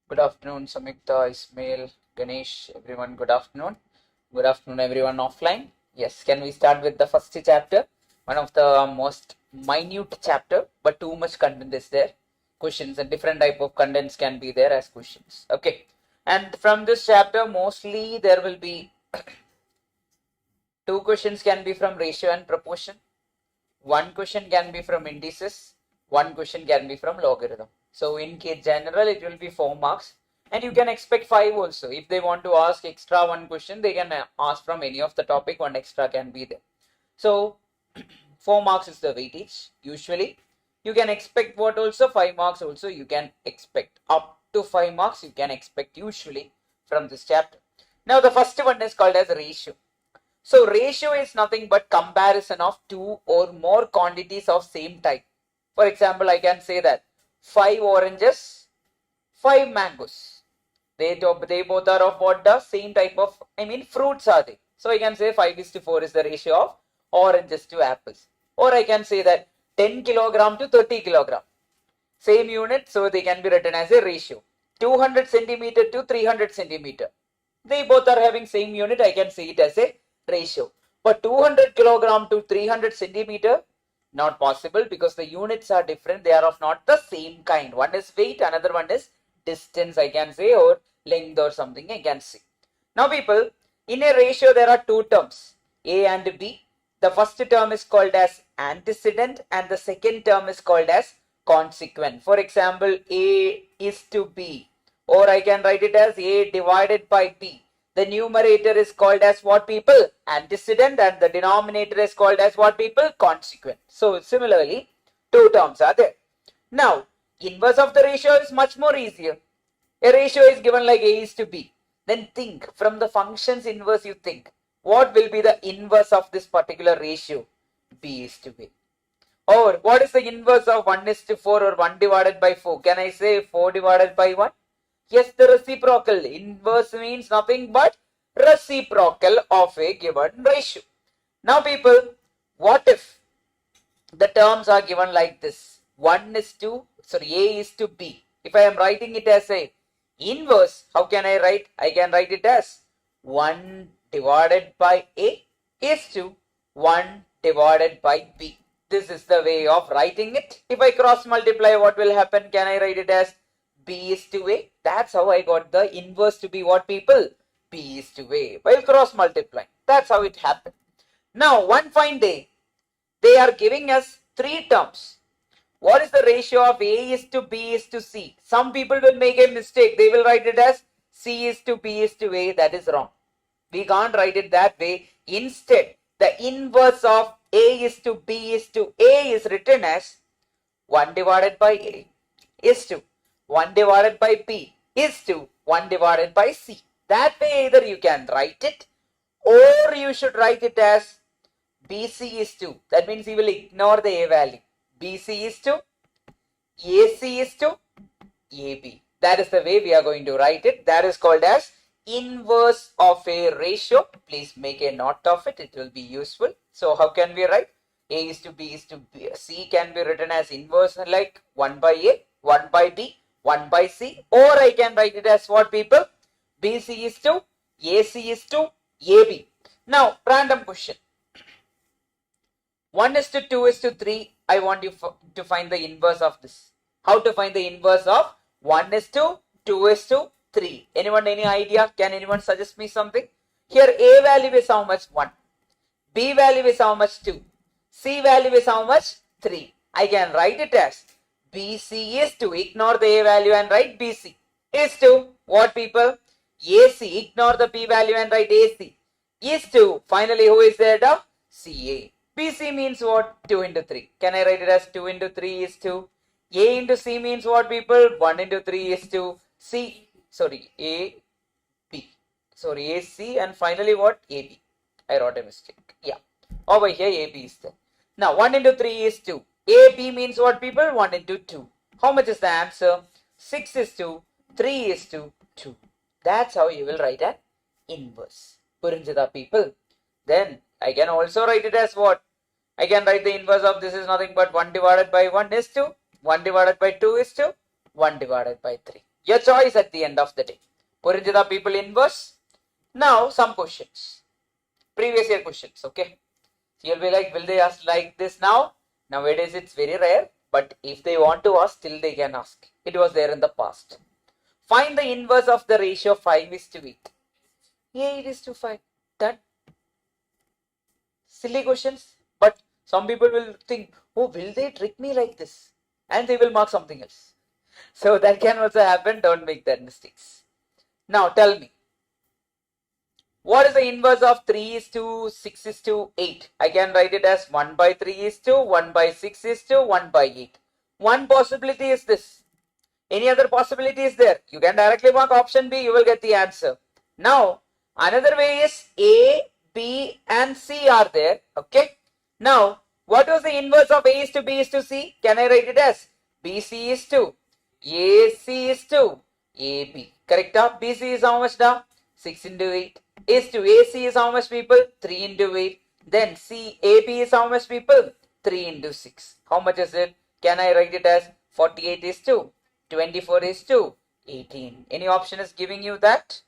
Good afternoon, Samyukta, Ismail, Ganesh, everyone. Good afternoon. Good afternoon, everyone offline. Yes, can we start with the first chapter? One of the most minute chapter, but too much content is there. Questions and different type of contents can be there as questions. Okay. And from this chapter, mostly there will be two questions can be from ratio and proportion. One question can be from indices. One question can be from logarithm. So in case general, it will be 4 marks. And you can expect 5 also. If they want to ask extra one question, they can ask from any of the topic, one extra can be there. So 4 marks is the weightage. Usually, you can expect what also 5 marks also you can expect. Up to 5 marks you can expect usually from this chapter. Now the first one is called as ratio. So ratio is nothing but comparison of two or more quantities of same type. For example, I can say that 5 oranges, 5 mangoes. They both are of what the same type of, fruits are they. So I can say 5:4 is the ratio of oranges to apples. Or I can say that 10 kilogram to 30 kilogram. Same unit, so they can be written as a ratio. 200 centimeter to 300 centimeter. They both are having same unit, I can say it as a ratio. But 200 kilogram to 300 centimeter, not possible because the units are different. They are of not the same kind. One is weight, another one is distance, I can say, or length or something I can say. Now people, in a ratio there are two terms, A and B. The first term is called as antecedent and the second term is called as consequent. For example, A is to B, or I can write it as A divided by B. The numerator is called as what people? Antecedent, and the denominator is called as what people? Consequent. So similarly, two terms are there. Now, inverse of the ratio is much more easier. A ratio is given like A is to B. Then think from the function's inverse, you think what will be the inverse of this particular ratio? B is to A. Or what is the inverse of 1:4 or 1 divided by 4? Can I say 4 divided by 1? Yes, the reciprocal. Inverse means nothing but reciprocal of a given ratio. Now people, what if the terms are given like this? A is to B. If I am writing it as a inverse, how can I write? I can write it as 1 divided by A is to 1 divided by B. This is the way of writing it. If I cross multiply, what will happen? Can I write it as B is to A? That's how I got the inverse to be what people? B is to A while cross multiplying. That's how it happened. Now, one fine day, they are giving us three terms. What is the ratio of A is to B is to C? Some people will make a mistake. They will write it as C is to B is to A. That is wrong. We can't write it that way. Instead, the inverse of A is to B is to A is written as 1 divided by A is to 1 divided by B is to 1 divided by C. That way either you can write it or you should write it as BC is to. That means you will ignore the A value. BC is to AC is to AB. That is the way we are going to write it. That is called as inverse of a ratio. Please make a note of it. It will be useful. So how can we write? A is to B is to B. C can be written as inverse like 1 by A, 1 by B, 1 by C, or I can write it as what people? BC is to AC is to AB. Now, random question. 1:2 is to 3. I want you to find the inverse of this. How to find the inverse of 1:2 3? Anyone, any idea? Can anyone suggest me something? Here A value is how much? 1. B value is how much? 2. C value is how much? 3. I can write it as BC is to, ignore the A value and write BC, is to what people? AC, ignore the B value and write AC, is to, finally who is there? The CA. BC means what? 2 into 3. Can I write it as 2 into 3 is to? A into C means what people? 1 into 3 is to C. Sorry, A, B. Sorry, AC and finally what? AB. I wrote a mistake. Yeah. Over here AB is there. Now 1 into 3 is 2. AB means what people? 1 into 2. How much is the answer? 6 is to 3 is to 2. That's how you will write an inverse. Purinjada people. Then I can also write it as what? I can write the inverse of this is nothing but 1 divided by 1 is to 1 divided by 2 is to 1 divided by 3. Your choice at the end of the day. Purinjada people inverse. Now some questions. Previous year questions, okay? So you'll be like, will they ask like this now? Nowadays it's very rare, but if they want to ask, still they can ask. It was there in the past. Find the inverse of the ratio 5:8. 8:5. Done. Silly questions, but some people will think, oh, will they trick me like this? And they will mark something else. So that can also happen. Don't make that mistakes. Now tell me, what is the inverse of 3:6:8? I can write it as 1/3:1/6:1/8. One possibility is this. Any other possibility is there? You can directly mark option B, you will get the answer. Now, another way is A, B and C are there. Okay. Now, what was the inverse of A is to B is to C? Can I write it as BC is to AC is to AB? Correct? BC is how much now? 6 into 8. Is to AC is how much people? 3 into 8. Then AB is how much people? 3 into 6. How much is it? Can I write it as 48 is to 24 is to 18? Any option is giving you that?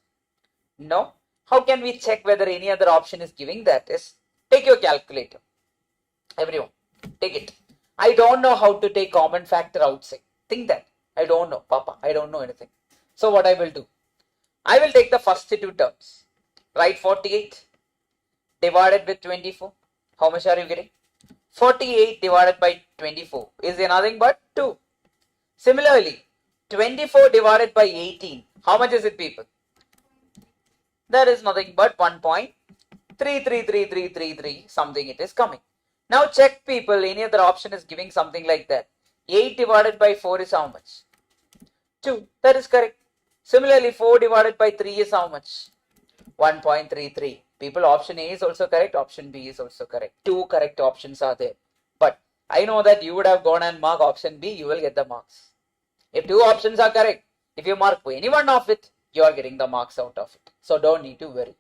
No. How can we check whether any other option is giving that? Is take your calculator. Everyone, take it. I don't know how to take common factor outside. Think that. I don't know, Papa. I don't know anything. So what I will do? I will take the first two terms. Write 48 divided with 24. How much are you getting? 48 divided by 24 is nothing but 2. Similarly, 24 divided by 18. How much is it, people? That is nothing but 1.333333 something it is coming. Now check, people, any other option is giving something like that. 8 divided by 4 is how much? 2. That is correct. Similarly, 4 divided by 3 is how much? 1.33. People, option A is also correct. Option B is also correct. 2 correct options are there. But I know that you would have gone and marked option B. You will get the marks. If 2 options are correct, if you mark any one of it, you are getting the marks out of it. So don't need to worry.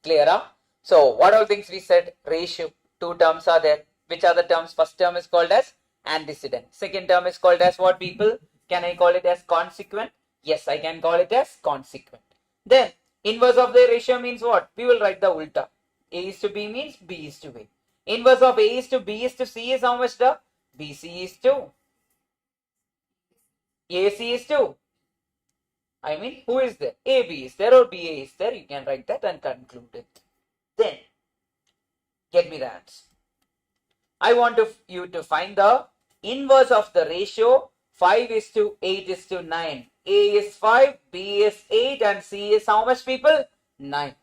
Clear? Huh? So what all things we said? Ratio. 2 terms are there. Which are the terms? First term is called as antecedent. Second term is called as what, people? Can I call it as consequent? Yes, I can call it as consequent. Then inverse of the ratio means what? We will write the ulta. A is to B means B is to A. Inverse of A is to B is to C is how much? The BC is to AC is to, I mean, who is there? AB is there or BA is there. You can write that and conclude it. Then get me the answer. I want you to find the inverse of the ratio 5:8:9. A is 5, B is 8 and C is how much, people? 9.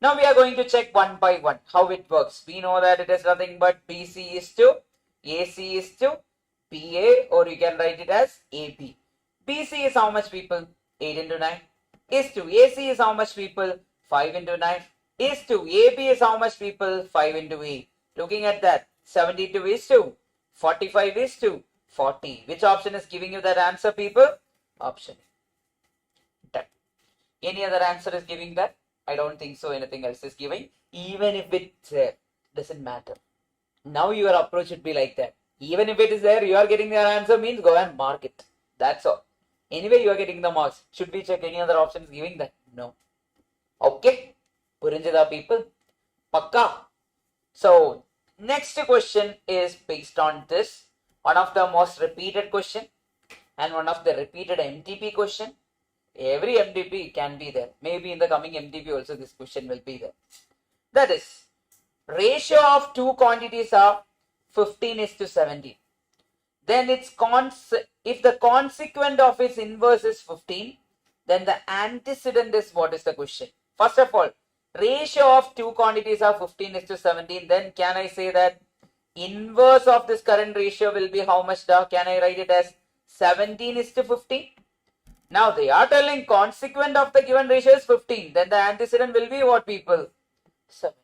Now we are going to check one by one how it works. We know that it is nothing but BC is to AC is to BA, or you can write it as AB. BC is how much, people? 8 into 9. Is to AC is how much, people? 5 into 9. Is to AB is how much, people? 5 into 8. Looking at that, 72 is to 45 is to 40. Which option is giving you that answer, people? Option A. Any other answer is giving that? I don't think so. Anything else is giving. Even if it's there, doesn't matter. Now your approach should be like that. Even if it is there, you are getting the answer means go and mark it. That's all. Anyway, you are getting the marks. Should we check any other options giving that? No. Okay. Purinjada, people. Pakka. So next question is based on this. One of the most repeated question and one of the repeated MTP question. Every MTP can be there. Maybe in the coming MTP also this question will be there. That is, ratio of two quantities are 15:17. Then its if the consequent of its inverse is 15, then the antecedent is what is the question? First of all, ratio of two quantities are 15:17. Then can I say that inverse of this current ratio will be how much? Can I write it as 17:15? Now they are telling consequent of the given ratio is 15. Then the antecedent will be what, people? 17.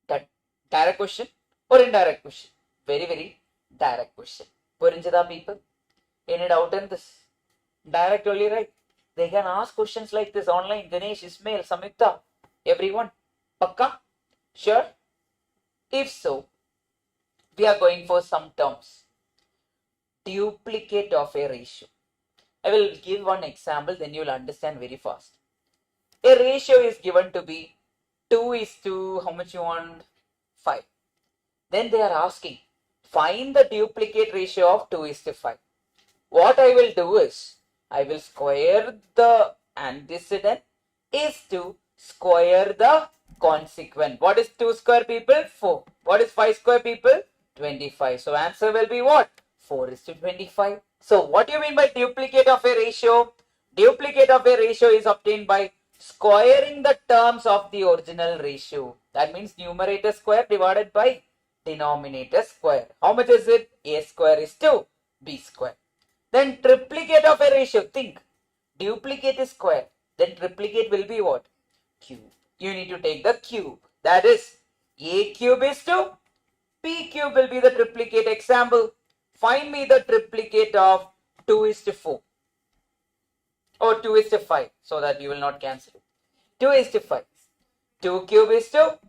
That direct question or indirect question? Very, very direct question. Purinjada, people, any doubt in this? Direct only, right? They can ask questions like this online. Ganesh, Ismail, Samyukta, everyone. Pakka? Sure? If so, we are going for some terms. Duplicate of a ratio. I will give one example, then you will understand very fast. A ratio is given to be 2 is to, how much you want? 5. Then they are asking, find the duplicate ratio of 2 is to 5. What I will do is, I will square the antecedent is to square the consequent. What is 2 square, people? 4. What is 5 square, people? 25. So answer will be what? 4 is to 25. So what do you mean by duplicate of a ratio? Duplicate of a ratio is obtained by squaring the terms of the original ratio. That means numerator square divided by denominator square. How much is it? A square is to B square. Then triplicate of a ratio. Think. Duplicate is square. Then triplicate will be what? Cube. You need to take the cube. That is A cube is to P cube will be the triplicate. Example. Find me the triplicate of 2 is to 4. Or 2 is to 5. So that you will not cancel it. 2 is to 5. 2 cube is to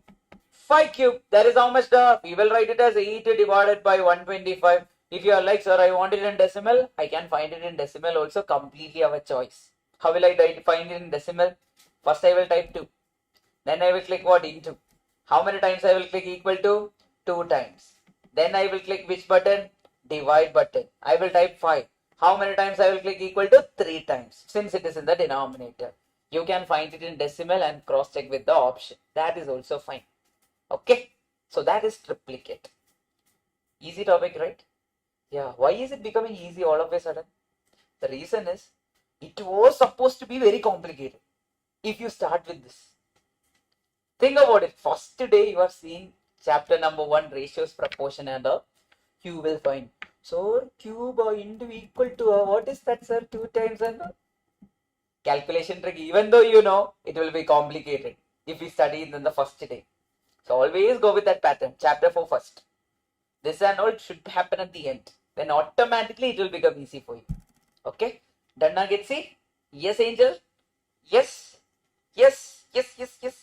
5 cube. That is how much we will write it as 8 divided by 125. If you are like, sir, I want it in decimal, I can find it in decimal also, completely our choice. How will I find it in decimal? First I will type 2. Then I will click what? Into. How many times I will click equal to? 2 times. Then I will click which button? Divide button. I will type 5. How many times I will click equal to? 3 times. Since it is in the denominator. You can find it in decimal and cross check with the option. That is also fine. Okay. So that is triplicate. Easy topic, right? Yeah, why is it becoming easy all of a sudden? The reason is, it was supposed to be very complicated. If you start with this. Think about it. First day you are seeing chapter number 1, ratios, proportion and all. You will find, so cube or into equal to, what is that, sir? 2 times and all. Calculation trick, even though you know, it will be complicated if we study in the first day. So always go with that pattern. Chapter 4 first. This and all should happen at the end. Then automatically it will become easy for you. Okay? Done now, get see? Yes, Angel? Yes? Yes, yes, yes, yes.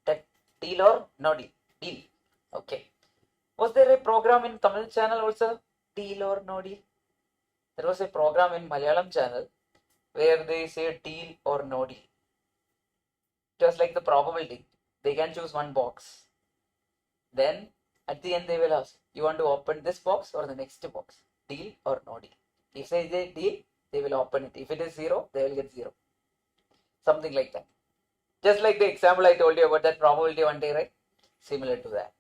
That deal or no deal? Deal. Okay. Was there a program in Tamil channel also? Deal or no deal? There was a program in Malayalam channel where they say deal or no deal. It was like the probability. They can choose one box. Then at the end they will ask, you want to open this box or the next box? Deal or no deal? If they say deal, they will open it. If it is 0, they will get 0. Something like that. Just like the example I told you about that probability one day, right? Similar to that.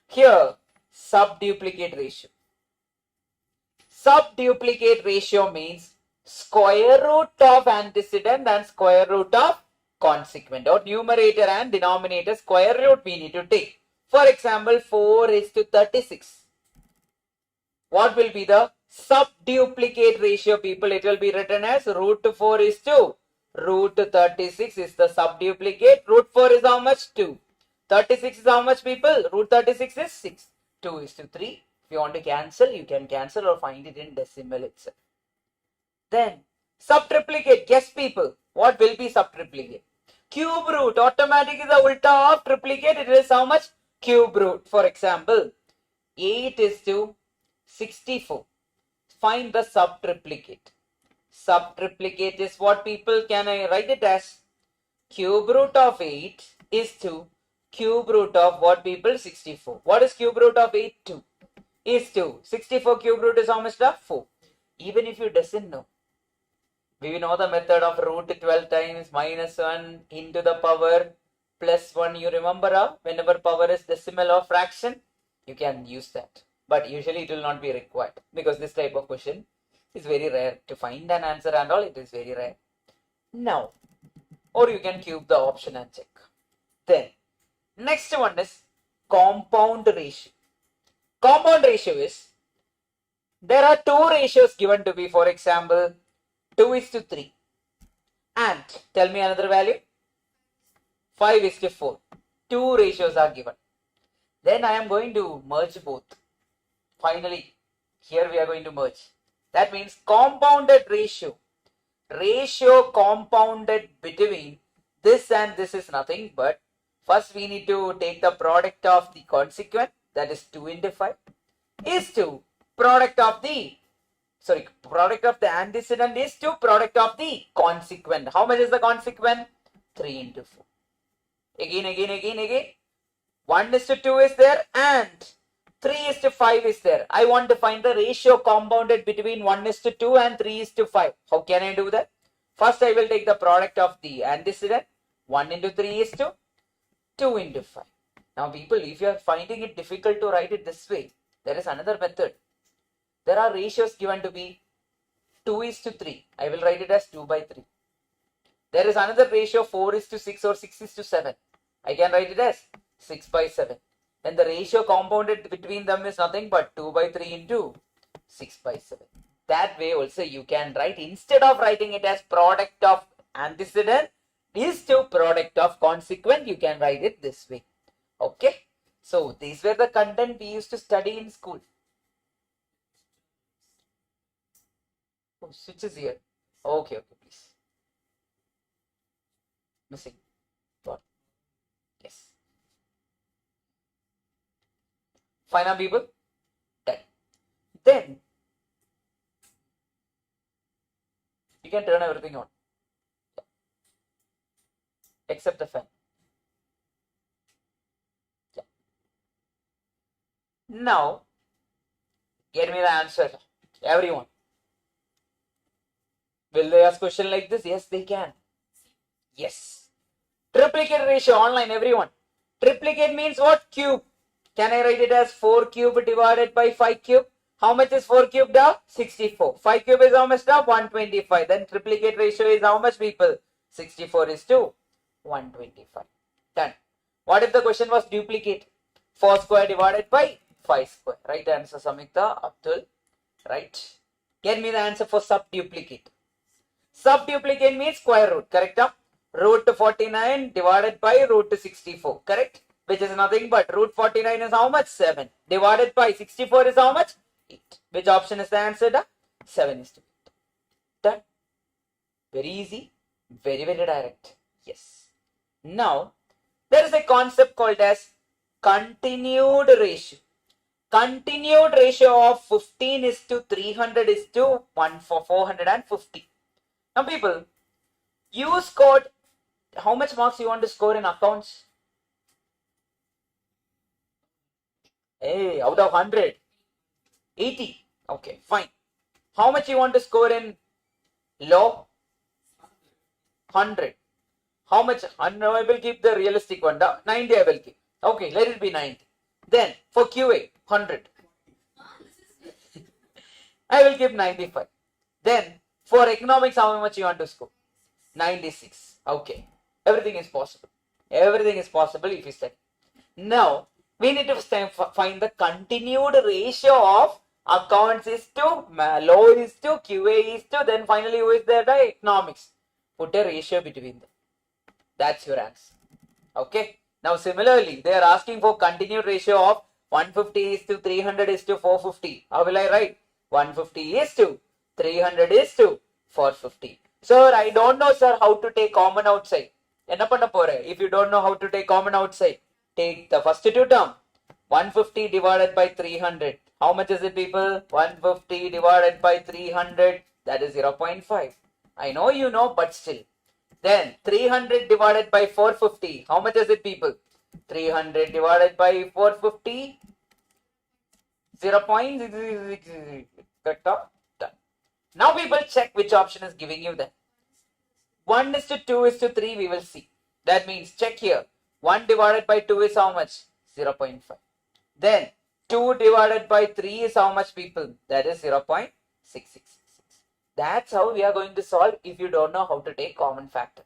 Here, subduplicate ratio. Subduplicate ratio means square root of antecedent and square root of consequent, or numerator and denominator square root we need to take. For example, 4 is to 36. What will be the subduplicate ratio, people? It will be written as root 4 is to root 36 is the subduplicate. Root 4 is how much? 2. 36 is how much, people? Root 36 is 6. 2 is to 3. If you want to cancel, you can cancel or find it in decimal itself. Then, subtriplicate. Guess, people, what will be subtriplicate? Cube root. Automatic is the ulta of triplicate. It is how much? Cube root. For example, 8 is to 64. Find the subtriplicate. Subtriplicate is what, people? Can I write it as? Cube root of 8 is to cube root of what, people? 64. What is cube root of 8? 2. Is 2. 64 cube root is how much? 4. Even if you doesn't know, we know the method of root 12 times minus 1 into the power plus 1. You remember, whenever power is decimal or fraction, you can use that. But usually it will not be required because this type of question is very rare. To find an answer and all, it is very rare. Now, or you can cube the option and check. Then, next one is compound ratio. Compound ratio is, there are 2 ratios given to be, for example, 2 is to 3. And, tell me another value. 5 is to 4. 2 ratios are given. Then I am going to merge both. Finally, here we are going to merge. That means compounded ratio. Ratio compounded between this and this is nothing but, first we need to take the product of the consequent, that is 2 into 5, is to product of the product of the antecedent is to product of the consequent. How much is the consequent? 3 into 4. Again. 1 is to 2 is there and 3 is to 5 is there. I want to find the ratio compounded between 1 is to 2 and 3 is to 5. How can I do that? First, I will take the product of the antecedent. 1 into 3 is to 2 into 5. Now, people, if you are finding it difficult to write it this way, there is another method. There are ratios given to be 2 is to 3. I will write it as 2 by 3. There is another ratio 4 is to 6 or 6 is to 7. I can write it as 6 by 7. Then the ratio compounded between them is nothing but 2 by 3 into 6 by 7. That way also you can write, instead of writing it as product of antecedent is to product of consequent, you can write it this way. Okay. So these were the content we used to study in school. Oh, switch is here. Okay, please. Missing. What? Yes. Fine now, people. Done. Then you can turn everything on except the fan. Yeah. Now get me the answer, everyone. Will they ask question like this? Yes, they can. Yes. Triplicate ratio online, everyone. Triplicate means what? Cube. Can I write it as 4 cube divided by 5 cube? How much is 4 cube now? 64. 5 cube is how much now? 125. Then triplicate ratio is how much, people? 64 is to 125. Done. What if the question was duplicate? 4 square divided by 5 square. Right answer, Samyukta, Abdul. Right. Get me the answer for subduplicate. Subduplicate means square root. Correct? Root 49 divided by root 64. Correct? Which is nothing but root 49 is how much? 7. Divided by 64 is how much? 8. Which option is the answer? 7 is to 8. Done. Very easy. Very direct. Yes. Now, there is a concept called as continued ratio. Continued ratio of 15 is to 300 is to 1 for 450. Now, people, you scored, how much marks you want to score in accounts? Hey, out of 100, 80. Okay, fine. How much you want to score in law? 100. How much? I will keep the realistic one. 90 I will keep. Okay, let it be 90. Then for QA, 100. I will give 95. Then for economics, how much you want to score? 96. Okay. Everything is possible. Everything is possible if you study. Now, we need to find the continued ratio of accounts is to, law is to, QA is to, then finally who is there? The economics. Put a ratio between them. That's your answer. Okay. Now, similarly, they are asking for continued ratio of 150 is to 300 is to 450. How will I write? 150 is to 300 is to 450. Sir, I don't know, sir, how to take common outside. If you don't know how to take common outside, take the first two term. 150 divided by 300. How much is it, people? 150 divided by 300. That is 0.5. I know you know, but still. Then 300 divided by 450. How much is it, people? 300 divided by 450. 0.6. Correct? Done. Now, people, check which option is giving you that. 1 is to 2 is to 3. We will see. That means check here. 1 divided by 2 is how much? 0.5. Then 2 divided by 3 is how much, people? That is 0.666. That's how we are going to solve if you don't know how to take common factor.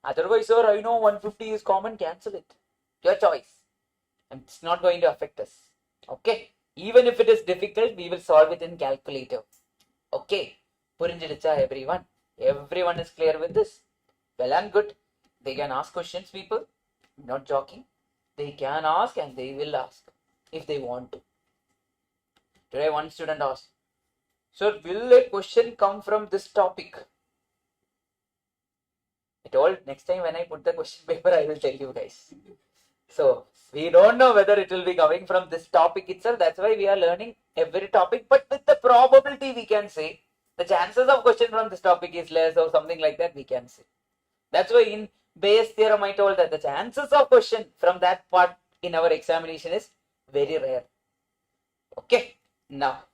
Otherwise, sir, I know 150 is common, cancel it. Your choice. And it's not going to affect us. Okay. Even if it is difficult, we will solve it in calculator. Okay. Purinjidicha, everyone. Everyone is clear with this. Well and good. They can ask questions, people. I'm not joking. They can ask and they will ask if they want to. Today, one student asked, sir, will a question come from this topic? I told next time when I put the question paper, I will tell you guys. So we don't know whether it will be coming from this topic itself. That's why we are learning every topic. But with the probability, we can say the chances of question from this topic is less or something like that. We can say. That's why in Bayes' theorem, I told that the chances of question from that part in our examination is very rare. Okay. Now,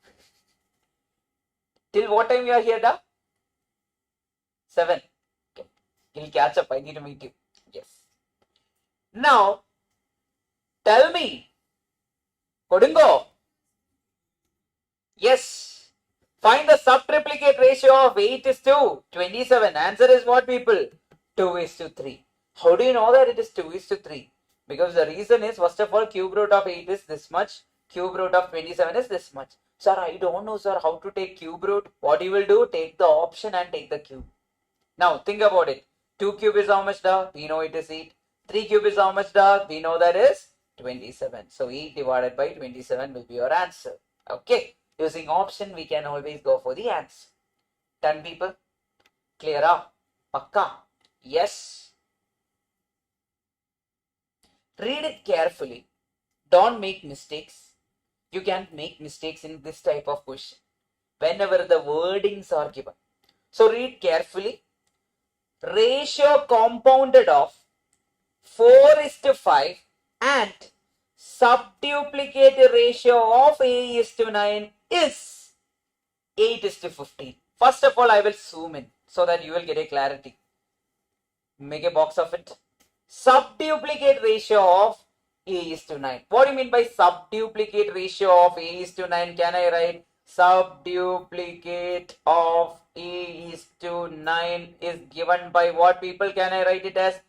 till what time you are here, da? 7. Okay. You'll catch up. I need to meet you. Yes. Now, tell me, Kodungo. Yes. Find the subtriplicate ratio of 8 is to 27. Answer is what, people? 2 is to 3. How do you know that it is 2 is to 3? Because the reason is, first of all, cube root of 8 is this much. Cube root of 27 is this much. Sir, I don't know, sir, how to take cube root. What you will do, take the option and take the cube. Now, think about it. 2 cube is how much, da? We know it is 8. 3 cube is how much, da? We know that is 27. So, 8 divided by 27 will be your answer. Okay. Using option, we can always go for the answer. Done, people? Clear up? Pakka? Yes. Read it carefully. Don't make mistakes. You can't make mistakes in this type of question whenever the wordings are given. So read carefully. Ratio compounded of 4 is to 5 and subduplicate ratio of A is to 9 is 8 is to 15. First of all, I will zoom in so that you will get a clarity. Make a box of it. Subduplicate ratio of A is to 9. What do you mean by subduplicate ratio of A is to 9? Can I write subduplicate of A is to 9 is given by what, people? Can I write it as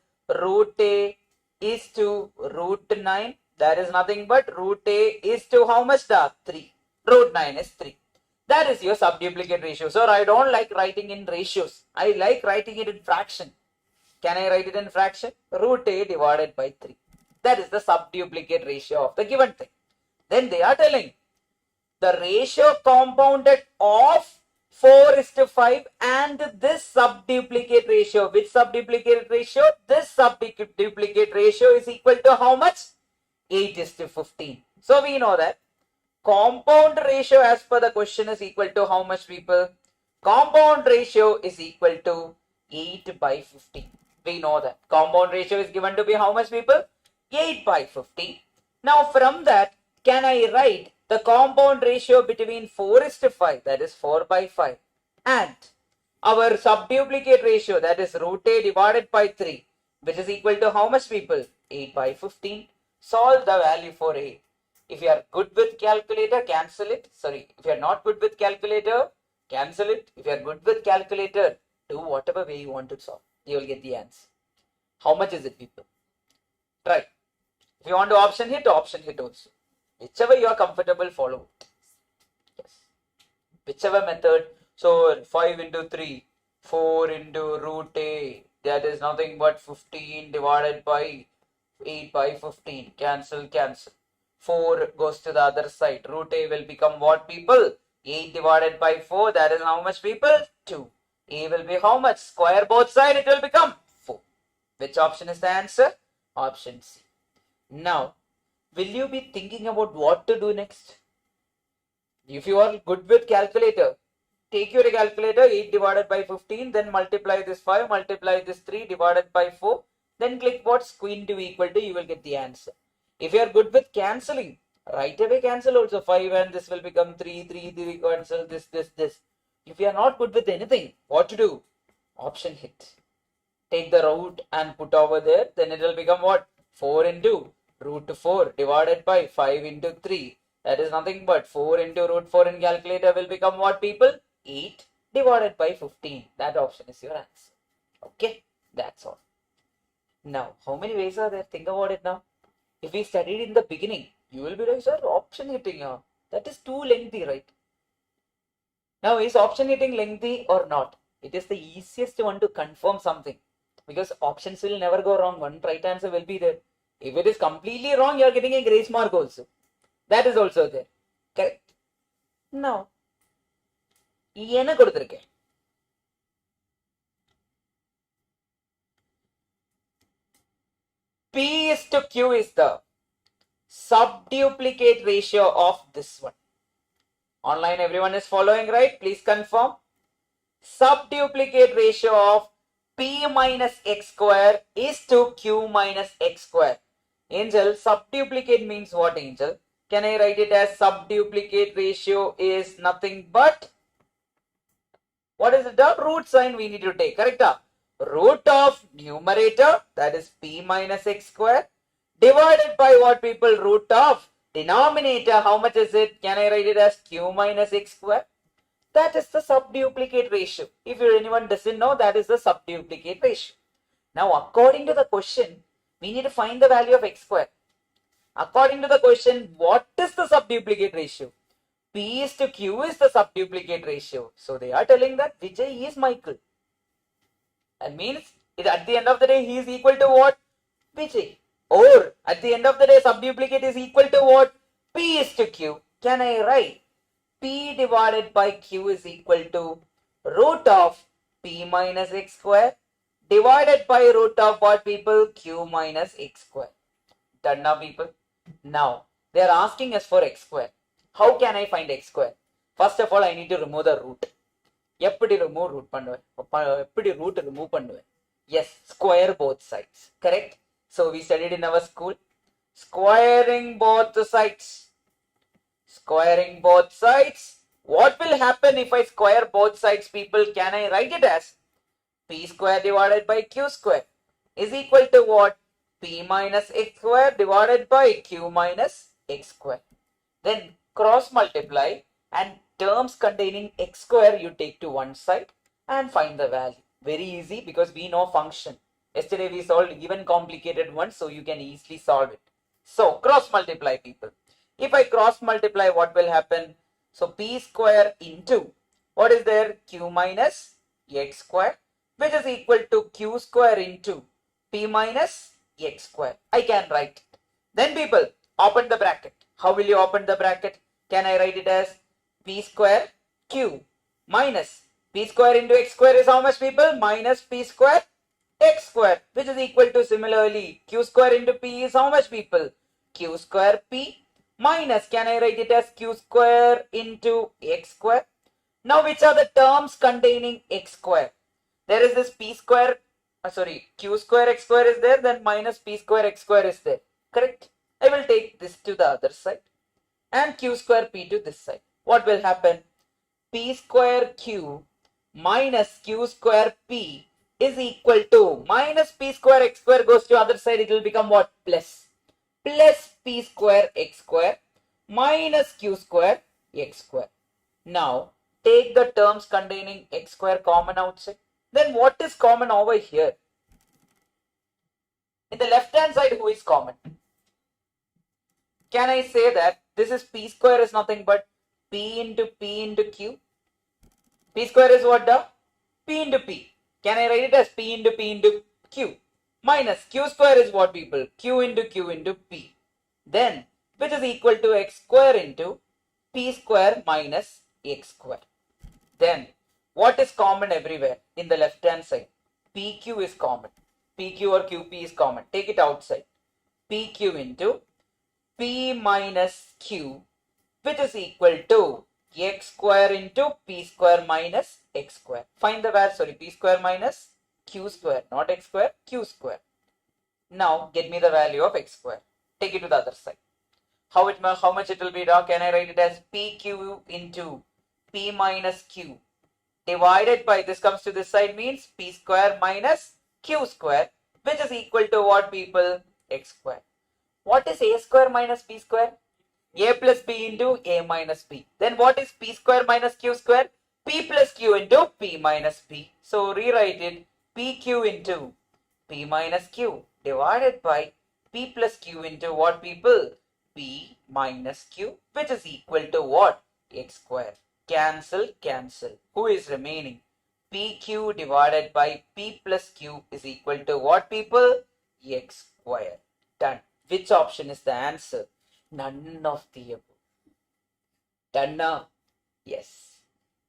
root A is to root 9? That is nothing but root A is to how much, da? 3. Root 9 is 3. That is your subduplicate ratio. Sir, I don't like writing in ratios. I like writing it in fraction. Can I write it in fraction? Root A divided by 3. That is the subduplicate ratio of the given thing. Then they are telling the ratio compounded of 4 is to 5 and this subduplicate ratio. Which subduplicate ratio? This subduplicate ratio is equal to how much? 8 is to 15. So we know that compound ratio as per the question is equal to how much, people? Compound ratio is equal to 8 by 15. We know that compound ratio is given to be how much, people? 8 by 15. Now from that, can I write the compound ratio between 4 is to 5, that is 4 by 5, and our subduplicate ratio, that is root A divided by 3, which is equal to how much, people? 8 by 15. Solve the value for A. If you are good with calculator, cancel it. Sorry, if you are not good with calculator, cancel it. If you are good with calculator, do whatever way you want to solve. You will get the answer. How much is it, people? Try. If you want to option hit also. Whichever you are comfortable, follow it. Yes. Whichever method. So 5 into 3, 4 into root A. That is nothing but 15 divided by 8 by 15. Cancel, cancel. 4 goes to the other side. Root A will become what, people? 8 divided by 4. That is how much, people? 2. A will be how much? Square both sides. It will become 4. Which option is the answer? Option C. Now, will you be thinking about what to do next? If you are good with calculator, take your calculator, 8 divided by 15, then multiply this 5, multiply this 3 divided by 4, then click what? Square to equal to, you will get the answer. If you are good with cancelling, right away cancel also 5 and this will become 3, 3 cancel this. If you are not good with anything, what to do? Option hit. Take the root and put over there, then it will become what? 4 into root 4 divided by 5 into 3. That is nothing but 4 into root 4 in calculator will become what, people? 8 divided by 15. That option is your answer. Okay, that's all. Now, how many ways are there? Think about it now. If we studied in the beginning, you will be like, sir, option hitting. That is too lengthy, right? Now, is option hitting lengthy or not? It is the easiest one to confirm something. Because options will never go wrong. One right answer will be there. If it is completely wrong, you are getting a grace mark also. That is also there. Correct? Now, என்ன கொடுத்திருக்கேன்? P is to Q is the subduplicate ratio of this one. Online, everyone is following, right? Please confirm. Subduplicate ratio of P minus X square is to Q minus X square. Angel, subduplicate means what, Angel? Can I write it as subduplicate ratio is nothing but, what is the root sign we need to take, correct? Root of numerator, that is P minus X square, divided by what, people? Root of denominator. How much is it? Can I write it as Q minus X square? That is the subduplicate ratio. If anyone doesn't know, that is the subduplicate ratio. Now, according to the question, we need to find the value of X square. According to the question, what is the subduplicate ratio? P is to Q is the subduplicate ratio. So they are telling that Vijay is Michael. That means at the end of the day, he is equal to what? Vijay. Or at the end of the day, subduplicate is equal to what? P is to Q. Can I write P divided by Q is equal to root of P minus X square divided by root of what, people? Q minus X square. Done now, people? Now, they are asking us for X square. How can I find X square? First of all, I need to remove the root. எப்படி remove root பண்ணுவேன்? எப்படி root remove பண்ணுவேன்? Yes, square both sides. Correct? So we studied in our school. Squaring both sides. Squaring both sides. What will happen if I square both sides, people? Can I write it as P square divided by Q square is equal to what? P minus X square divided by Q minus X square. Then cross multiply and terms containing X square you take to one side and find the value. Very easy because we know function. Yesterday we solved even complicated ones, so you can easily solve it. So cross multiply, people. If I cross multiply, what will happen? So P square into, what is there? Q minus X square, which is equal to Q square into P minus X square. I can write. Then, people, open the bracket. How will you open the bracket? Can I write it as P square Q minus P square into X square is how much, people? Minus P square X square, which is equal to, similarly, Q square into P is how much, people? Q square P minus, can I write it as Q square into X square? Now, which are the terms containing X square? There is this P square, Q square X square is there, then minus P square X square is there. Correct? I will take this to the other side and Q square P to this side. What will happen? P square Q minus Q square P is equal to minus P square X square goes to other side. It will become what? Plus. Plus P square X square minus Q square X square. Now, take the terms containing X square common outside. Then what is common over here? In the left hand side, who is common? Can I say that this is P square is nothing but P into Q? P square is what? P into P. Can I write it as P into Q? Minus Q square is what, people? Q into P. Then, which is equal to X square into P square minus X square. Then, what is common everywhere? In the left hand side, PQ is common. PQ or QP is common. Take it outside. PQ into P minus Q, which is equal to X square into P square minus X square. Find the value, P square minus Q square, not X square, Q square. Now, get me the value of X square. Take it to the other side. How much it will be? Can I write it as PQ into P minus Q divided by, this comes to this side, means P square minus Q square, which is equal to what, people? X square. What is A square minus B square? A plus B into A minus B. Then what is P square minus Q square? P plus Q into P minus P. So rewrite it, PQ into P minus Q divided by P plus Q into what, people? P minus Q, which is equal to what? X square. Cancel, cancel. Who is remaining? PQ divided by P plus Q is equal to what, people? X square. Done. Which option is the answer? None of the above. Done now? Yes.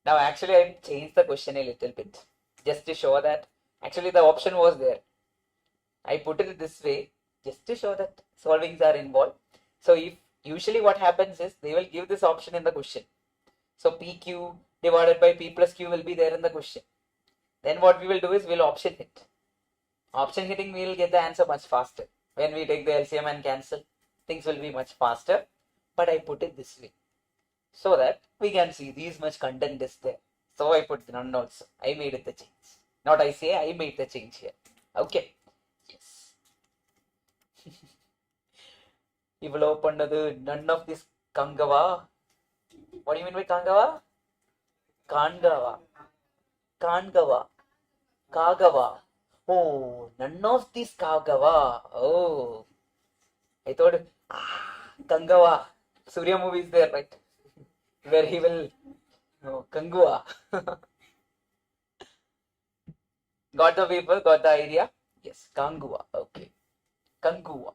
Now actually I changed the question a little bit just to show that actually the option was there. I put it this way. just to show that solvings are involved. So if usually what happens is they will give this option in the question. So PQ divided by P plus Q will be there in the question. Then what we will do is we'll option hit. Option hitting, we will get the answer much faster. When we take the LCM and cancel, things will be much faster. But I put it this way so that we can see these much content is there. So I put none also. I made it the change. Not I say, I made the change here. Okay. Yes. You will open none of this Kangava. What do you mean by Kangava? Kangava. Kangava. Kagava. Oh, none of this Kagava. Oh. I thought, Kangava. Surya movie is there, right? Where he will, Kangua. Got the people? Got the idea? Yes, Kangua. Okay. Kangua.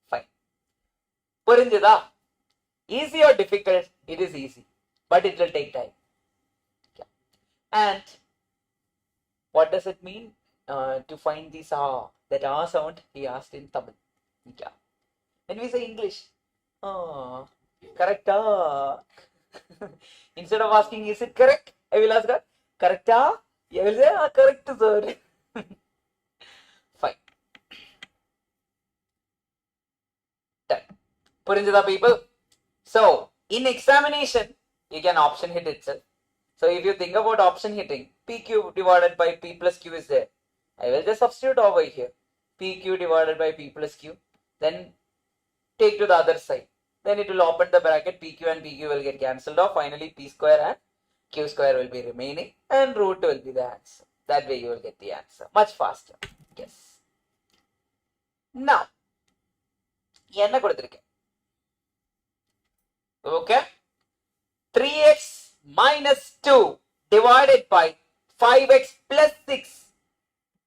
Fine. Purinjada. Easy or difficult? It is easy. But it will take time. Yeah. And what does it mean to find this that sound? He asked in Tamil. Yeah. When we say English, correct. Instead of asking, is it correct? I will ask her, correct? I will say, correct, sir. Fine. Done. Purinjada people. So, in examination, you can option hit itself. So, if you think about option hitting, PQ divided by P plus Q is there. I will just substitute over here. PQ divided by P plus Q. Then take to the other side. Then it will open the bracket. PQ and PQ will get cancelled off. Finally, P square and Q square will be remaining. And root will be the answer. That way you will get the answer. Much faster. Yes. Now, என்ன கொடுத்திருக்கேன்? Okay. 3x minus 2 divided by 5x plus 6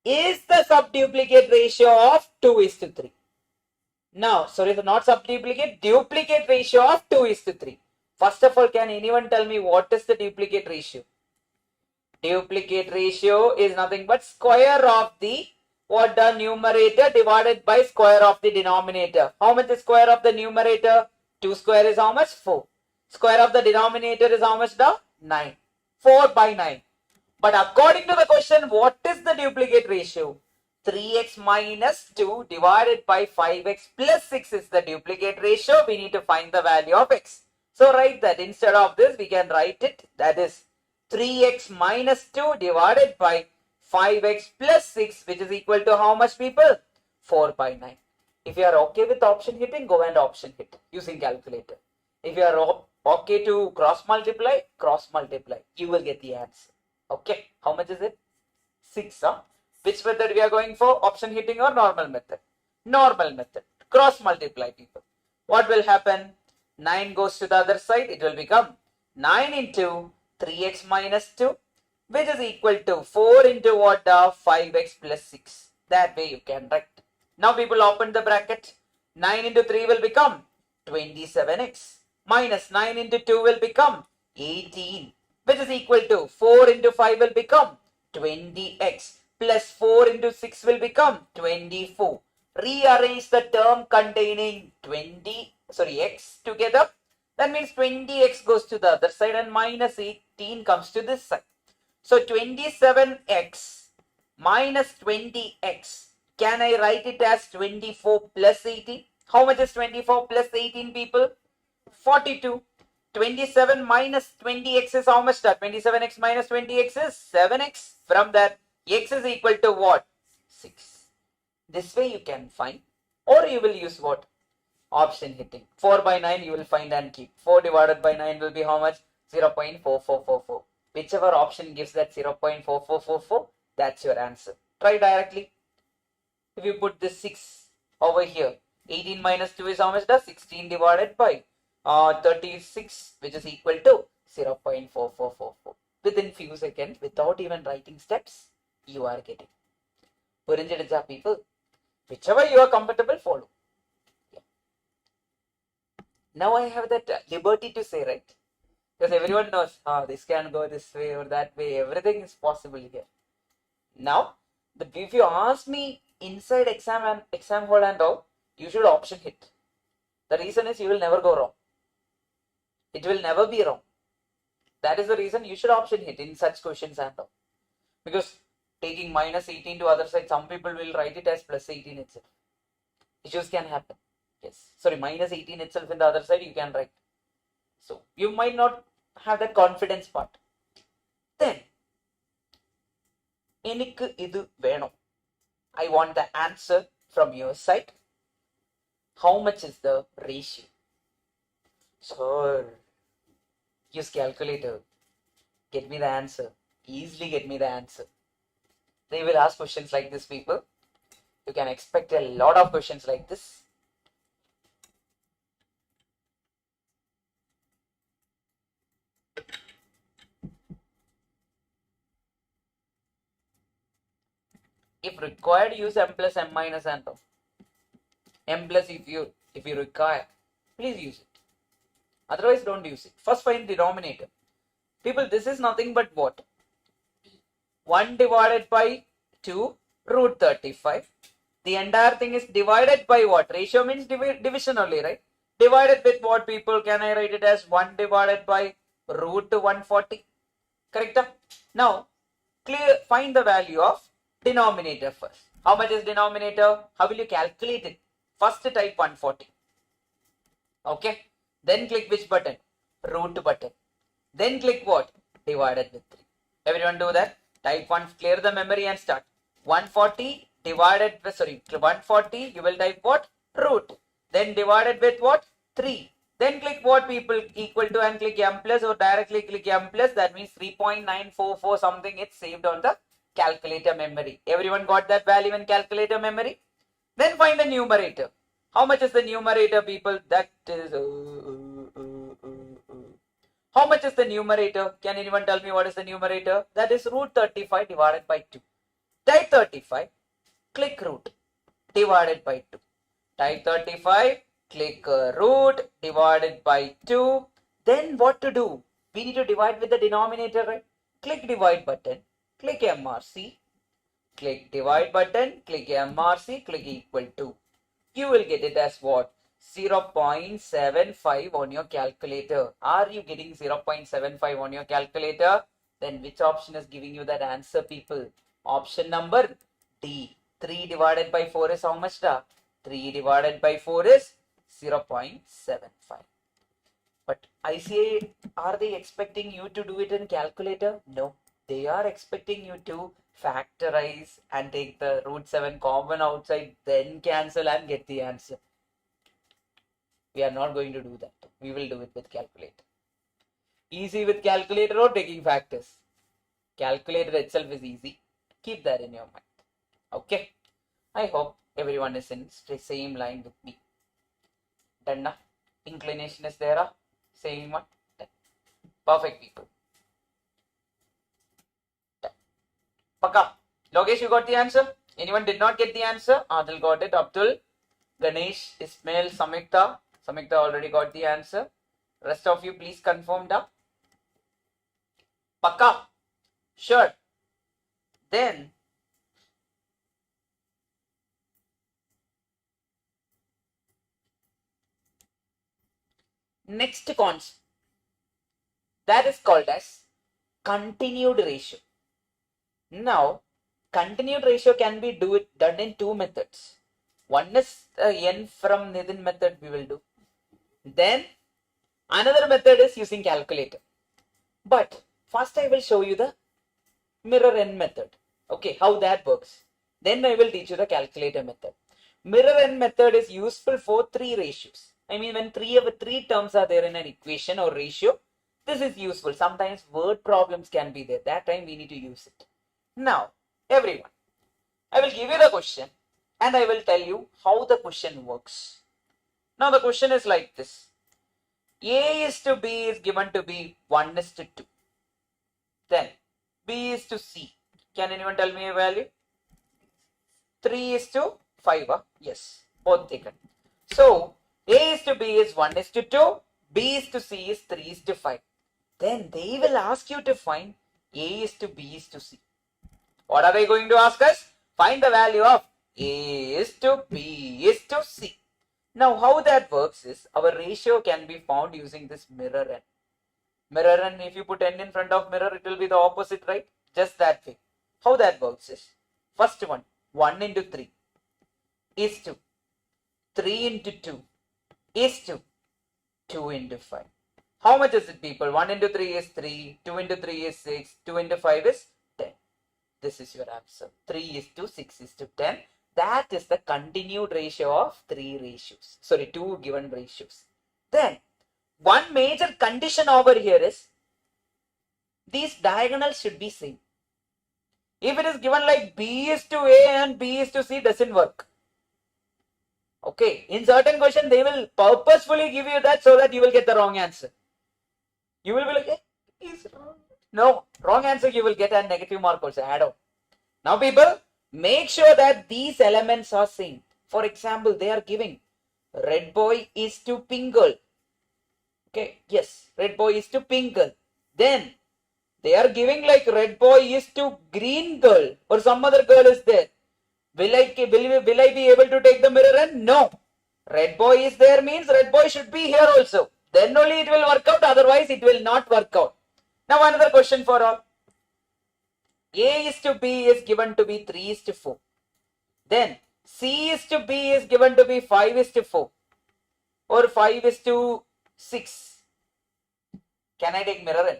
is the subduplicate ratio of 2:3. Now, sorry, not subduplicate, duplicate ratio of 2:3. First of all, can anyone tell me what is the duplicate ratio? Duplicate ratio is nothing but square of the numerator divided by square of the denominator. How much is square of the numerator? 2 square is how much? 4. Square of the denominator is how much? 9. 4 by 9. But according to the question, what is the duplicate ratio? 3x minus 2 divided by 5x plus 6 is the duplicate ratio. We need to find the value of x. So write that. Instead of this, we can write it. That is 3x minus 2 divided by 5x plus 6, which is equal to how much, people? 4 by 9. If you are okay with option hitting, go and option hit using calculator. If you are okay to cross multiply, you will get the answer. Okay, how much is it? 6, huh? Which method we are going for? Option hitting or normal method? Normal method. Cross multiply, people. What will happen? 9 goes to the other side. It will become 9 into 3x minus 2, which is equal to 4 into what? 5x plus 6. That way you can write. Now people open the bracket. 9 into 3 will become 27x. Minus 9 into 2 will become 18. Which is equal to 4 into 5 will become 20x. Plus 4 into 6 will become 24. Rearrange the term containing x together. That means 20x goes to the other side and minus 18 comes to this side. So 27x minus 20x. Can I write it as 24 plus 18? How much is 24 plus 18, people? 42. 27 minus 20x is how much? 27x minus 20x is 7x. From that, x is equal to what? 6. This way you can find. Or you will use what? Option hitting. 4 by 9 you will find and keep. 4 divided by 9 will be how much? 0.4444. Whichever option gives that 0.4444, that's your answer. Try directly. If you put this 6 over here, 18 minus 2 is how much? 16 divided by 36, which is equal to 0.4444. Within few seconds, without even writing steps, you are getting. Purinjadija, people. Whichever you are comfortable, follow. Yeah. Now I have that liberty to say, right? Because everyone knows, this can go this way or that way. Everything is possible here. Now, if you ask me inside exam hall and all, you should option hit. The reason is you will never go wrong. It will never be wrong. That is the reason you should option hit in such questions and all. Because taking minus 18 to other side, some people will write it as plus 18 itself. Issues can happen. Yes. Sorry, minus 18 itself in the other side you can write. So you might not have that confidence part. Then, enikku idu venam. I want the answer from your side. How much is the ratio? Sir, use calculator. Get me the answer. Easily get me the answer. They will ask questions like this, people. You can expect a lot of questions like this. If required, use m plus m minus and m plus if you require, please use it. Otherwise, don't use it. First, find denominator. People, this is nothing but what? 1 divided by 2 root 35. The entire thing is divided by what? Ratio means division only, right? Divided with what, people? Can I write it as 1 divided by root 140? Correct? Now, find the value of denominator first. How much is denominator? How will you calculate it? First type 140. Okay. Then click which button? Root button. Then click what? Divided with 3. Everyone do that. Type 1, clear the memory and start. 140 divided with, 140, you will type what? Root. Then divided with what? 3. Then click what, people? Equal to and click m plus, or directly click m plus. That means 3.944 something. It's saved on the calculator memory. Everyone got that value in calculator memory? Then find the numerator. How much is the numerator, people? That is how much is the numerator? Can anyone tell me what is the numerator? That is root 35 divided by 2. Type 35, click root, divided by 2. Type 35, click root, divided by 2. Then what to do? We need to divide with the denominator, right? Click divide button, click MRC, click divide button, click MRC, click equal to. You will get it as what? 0.75 on your calculator. Are you getting 0.75 on your calculator? Then which option is giving you that answer, people? Option number D. 3 divided by 4 is how much? 3 divided by 4 is 0.75. But ICA, are they expecting you to do it in calculator? No. They are expecting you to factorize and take the root 7 common outside, then cancel and get the answer. We are not going to do that. We will do it with calculator. Easy with calculator or taking factors. Calculator itself is easy. Keep that in your mind. Okay. I hope everyone is in the same line with me. Done na? Inclination is there. Same one. Done. Perfect, people. Done. Paka. Logesh, you got the answer? Anyone did not get the answer? Adil got it. Abdul, Ganesh, Ismail, Samyukta. Samyukta already got the answer. Rest of you, please confirm da. Paka. Sure. Then next concept, that is called as continued ratio. Now, continued ratio can be done in two methods. One is the n from Nithin method we will do. Then another method is using calculator. But first I will show you the mirror n method. Okay, how that works. Then I will teach you the calculator method. Mirror n method is useful for three ratios. I mean, when three terms are there in an equation or ratio, this is useful. Sometimes word problems can be there. That time we need to use it. Now, everyone, I will give you the question and I will tell you how the question works. Now, the question is like this. A is to B is given to be 1 is to 2. Then B is to C. Can anyone tell me a value? 3 is to 5. Yes, both taken. So, A is to B is 1 is to 2. B is to C is 3 is to 5. Then they will ask you to find A is to B is to C. What are they going to ask us? Find the value of A is to B is to C. Now how that works is our ratio can be found using this mirror n. Mirror n, if you put n in front of mirror, it will be the opposite, right? Just that way. How that works is, first one, 1 into 3 is to 3 into 2 is to 2 into 5. How much is it, people? 1 into 3 is 3, 2 into 3 is 6, 2 into 5 is 10. This is your answer. 3 is to 6 is to 10. That is the continued ratio of 2 given ratios. Then, one major condition over here is, these diagonals should be same. If it is given like B is to A and B is to C, doesn't work. Okay, in certain question, they will purposefully give you that so that you will get the wrong answer. You will be like, he's wrong. No, wrong answer you will get a negative mark also, add on. Now people, make sure that these elements are same. For example, they are giving red boy is to pink girl. Okay, yes, red boy is to pink girl. Then they are giving like red boy is to green girl or some other girl is there. Will I be able to take the mirror and no. Red boy is there means red boy should be here also. Then only it will work out, otherwise it will not work out. Now another question for all. A is to B is given to be 3 is to 4. Then C is to B is given to be 5 is to 4 or 5 is to 6. Can I take mirror in?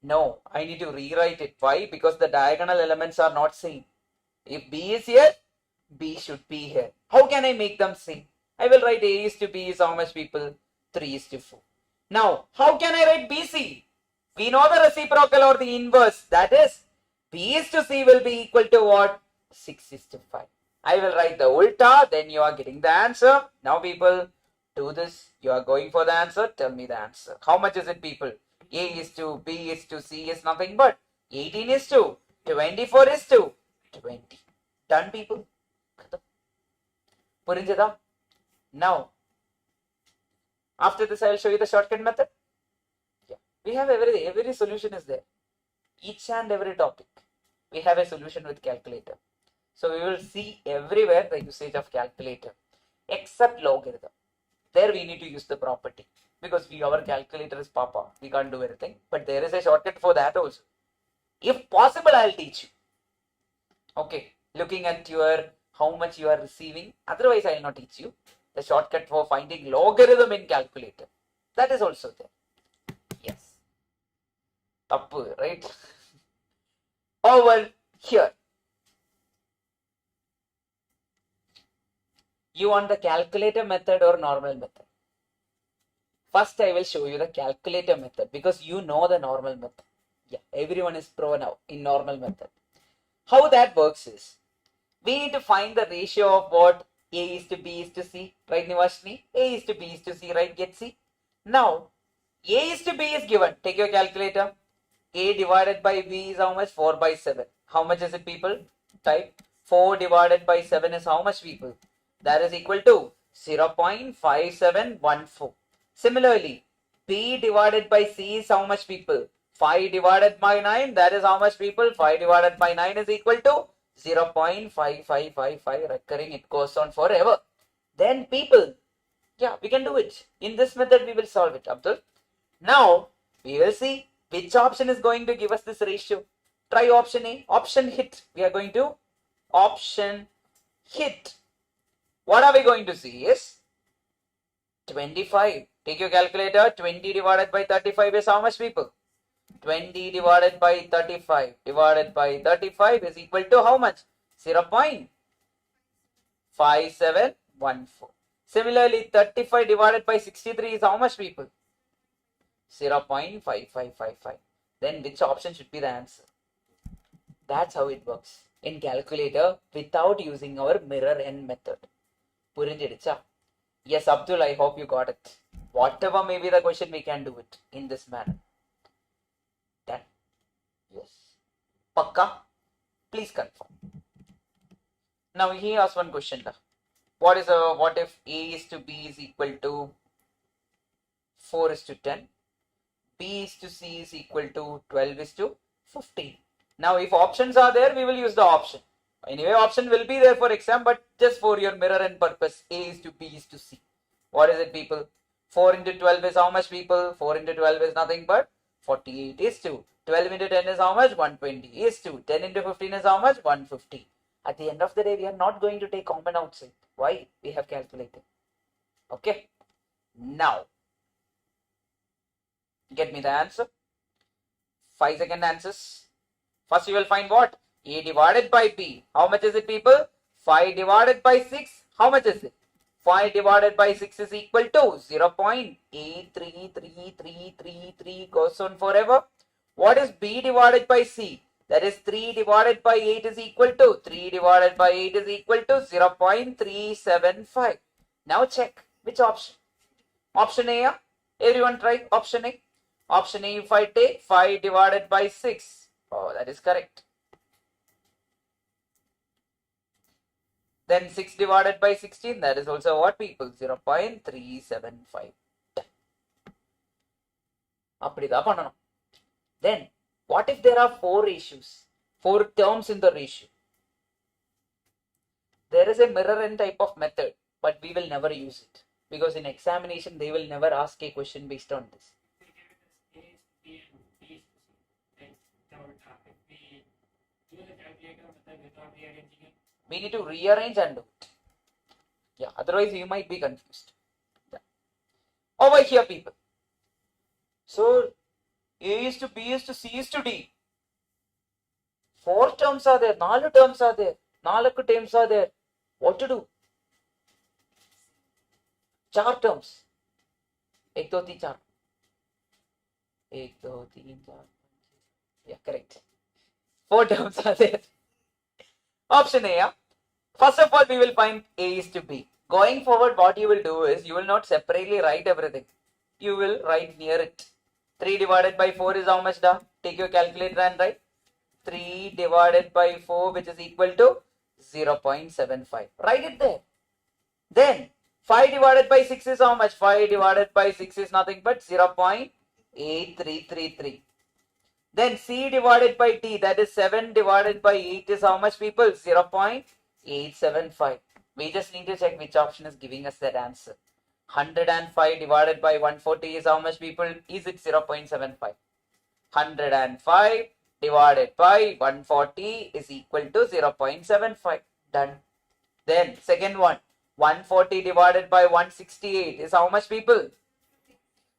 No, I need to rewrite it. Why? Because the diagonal elements are not same. If B is here, B should be here. How can I make them same? I will write A is to B is how much, people? 3 is to 4. Now, how can I write BC? We know the reciprocal or the inverse. That is, B is to C will be equal to what? 6 is to 5. I will write the ulta, then you are getting the answer. Now people, do this. You are going for the answer. Tell me the answer. How much is it, people? A is to B is to C is nothing but 18 is to 24 is to 20. Done, people? Purinjada? Now, after this I will show you the shortcut method. Yeah, we have every solution is there. Each and every topic, we have a solution with calculator. So we will see everywhere the usage of calculator, except logarithm. There we need to use the property because our calculator is papa. We can't do anything. But there is a shortcut for that also. If possible, I'll teach you. Okay, looking at your how much you are receiving. Otherwise, I will not teach you. The shortcut for finding logarithm in calculator. That is also there. Yes. Tappu, right? Over here. You want the calculator method or normal method? First, I will show you the calculator method because you know the normal method. Yeah, everyone is pro now in normal method. How that works is, we need to find the ratio of what A is to B is to C, right, Nivashni? A is to B is to C, right? Get C. Now, A is to B is given. Take your calculator. A divided by B is how much? 4 by 7. How much is it, people? Type 4 divided by 7 is how much, people? That is equal to 0.5714. Similarly, B divided by C is how much, people? 5 divided by 9, that is how much, people? 5 divided by 9 is equal to 0.5555. Recurring, it goes on forever. Then, people, yeah, we can do it. In this method, we will solve it, Abdul. Now, we will see which option is going to give us this ratio. Try option A, option hit. We are going to option hit. What are we going to see is 25. Take your calculator. 20 divided by 35 is how much, people? 20 divided by 35 is equal to how much? 0.5714. Similarly, 35 divided by 63 is how much, people? 0.5555. Then which option should be the answer? That's how it works in calculator without using our mirror n method. Purinjidicha? Yes, Abdul, I hope you got it. Whatever may be the question, we can do it in this manner. Done? Yes. Pakka? Please confirm. Now he asks one question. What if A is to B is equal to 4 is to 10? B is to C is equal to 12 is to 15. Now if options are there, we will use the option. Anyway, option will be there for exam, but just for your mirror and purpose. A is to B is to C. What is it, people? 4 into 12 is how much, people? 4 into 12 is nothing but 48 is to 12 into 10 is how much? 120 is to 10 into 15 is how much? 150. At the end of the day, we are not going to take common outside. Why? We have calculated. Okay. Now, get me the answer. 5-second answers. First, you will find what? A divided by B. How much is it, people? 5 divided by 6. How much is it? 5 divided by 6 is equal to 0.83333 goes on forever. What is B divided by C? That is 3 divided by 8 is equal to 3 divided by 8 is equal to 0.375. Now check which option. Option A. Everyone try option A. Option A, if I take 5 divided by 6. Oh, that is correct. Then 6 divided by 16, that is also what, people? 0.375. Then, what if there are 4 ratios? 4 terms in the ratio. There is a mirror and type of method, but we will never use it. Because in examination, they will never ask a question based on this. We need to rearrange and do it. Yeah, otherwise you might be confused. Yeah. Over here, people. So, A is to B is to C is to D. 4 terms are there, 4 terms are there, 4 terms are there. What to do? 4 terms. 1, 2, 3, 4. 1, 2, 3, 4. Yeah, correct. 4 terms are there. Option A. Yeah? First of all, we will find A is to B. Going forward, what you will do is, you will not separately write everything. You will write near it. 3 divided by 4 is how much, da? Take your calculator and write. 3 divided by 4, which is equal to 0.75. Write it there. Then, 5 divided by 6 is how much? 5 divided by 6 is nothing but 0.8333. Then C divided by D, that is 7 divided by 8 is how much, people? 0.875. We just need to check which option is giving us that answer. 105 divided by 140 is how much, people? Is it 0.75? 105 divided by 140 is equal to 0.75. Done. Then second one, 140 divided by 168 is how much, people?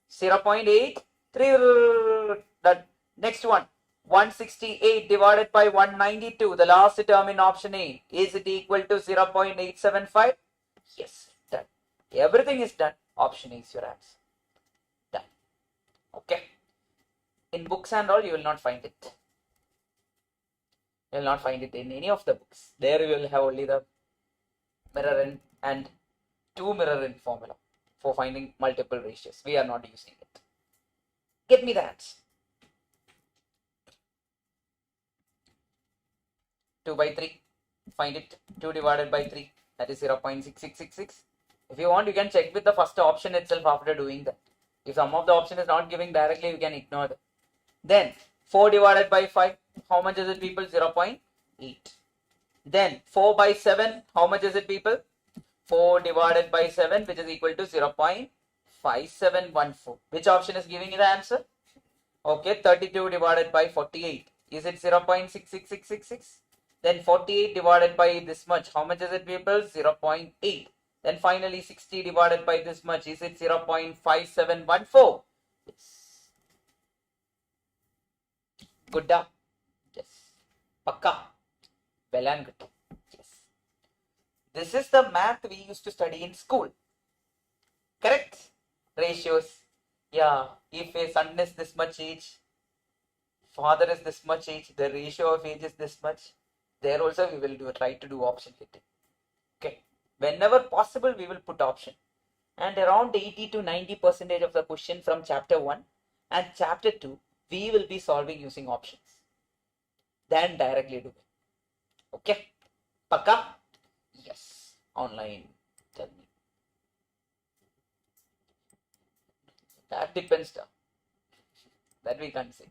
0.83. Done. Next one, 168 divided by 192, the last term in option A, is it equal to 0.875? Yes, done. Everything is done. Option A is your answer. Done. Okay. In books and all, you will not find it. You will not find it in any of the books. There you will have only the mirror in and 2 mirror in formula for finding multiple ratios. We are not using it. Get me the answer. 2 by 3, find it. 2 divided by 3, that is 0.6666. If you want, you can check with the first option itself after doing that. If some of the option is not giving directly, you can ignore that. Then 4 divided by 5, how much is it, people? 0.8. Then 4 by 7, how much is it, people? 4 divided by 7, which is equal to 0.5714. Which option is giving you the answer? Okay, 32 divided by 48. Is it 0.66666? Then 48 divided by this much. How much is it, people? 0.8. Then finally 60 divided by this much. Is it 0.5714? Yes. Good da? Yes. Pakka. Well and good. Yes. This is the math we used to study in school. Correct? Ratios. Yeah. If a son is this much age, father is this much age, the ratio of age is this much. There also we will try to do option fitting. Okay. Whenever possible, we will put option. And around 80 to 90% of the question from chapter 1 and chapter 2, we will be solving using options. Then directly do it. Okay. Pakka? Yes. Online. Tell me. That depends. That we can't say.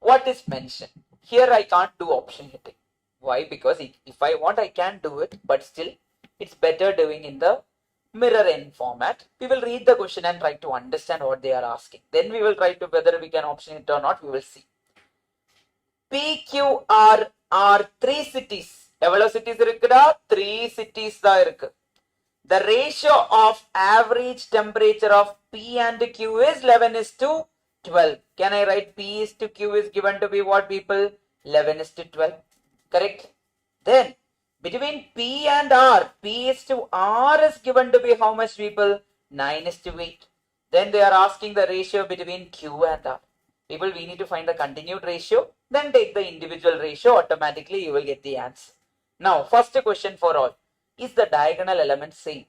what is mentioned. Here I can't do option hitting. Why? Because if I want, I can do it, but still it's better doing in the mirror end format. We will read the question and try to understand what they are asking. Then we will try to whether we can option it or not. We will see. PQR are 3 cities. எவ்வளவு cities இருக்குடா? 3 cities தான் இருக்கு. The ratio of average temperature of P and Q is 11 is to 12. Can I write P is to Q is given to be what, people? 11 is to 12. Correct? Then between P and R, P is to R is given to be how much, people? 9 is to 8. Then they are asking the ratio between Q and R. People, we need to find the continued ratio, then take the individual ratio. Automatically you will get the answer. Now, first question for all. Is the diagonal element same?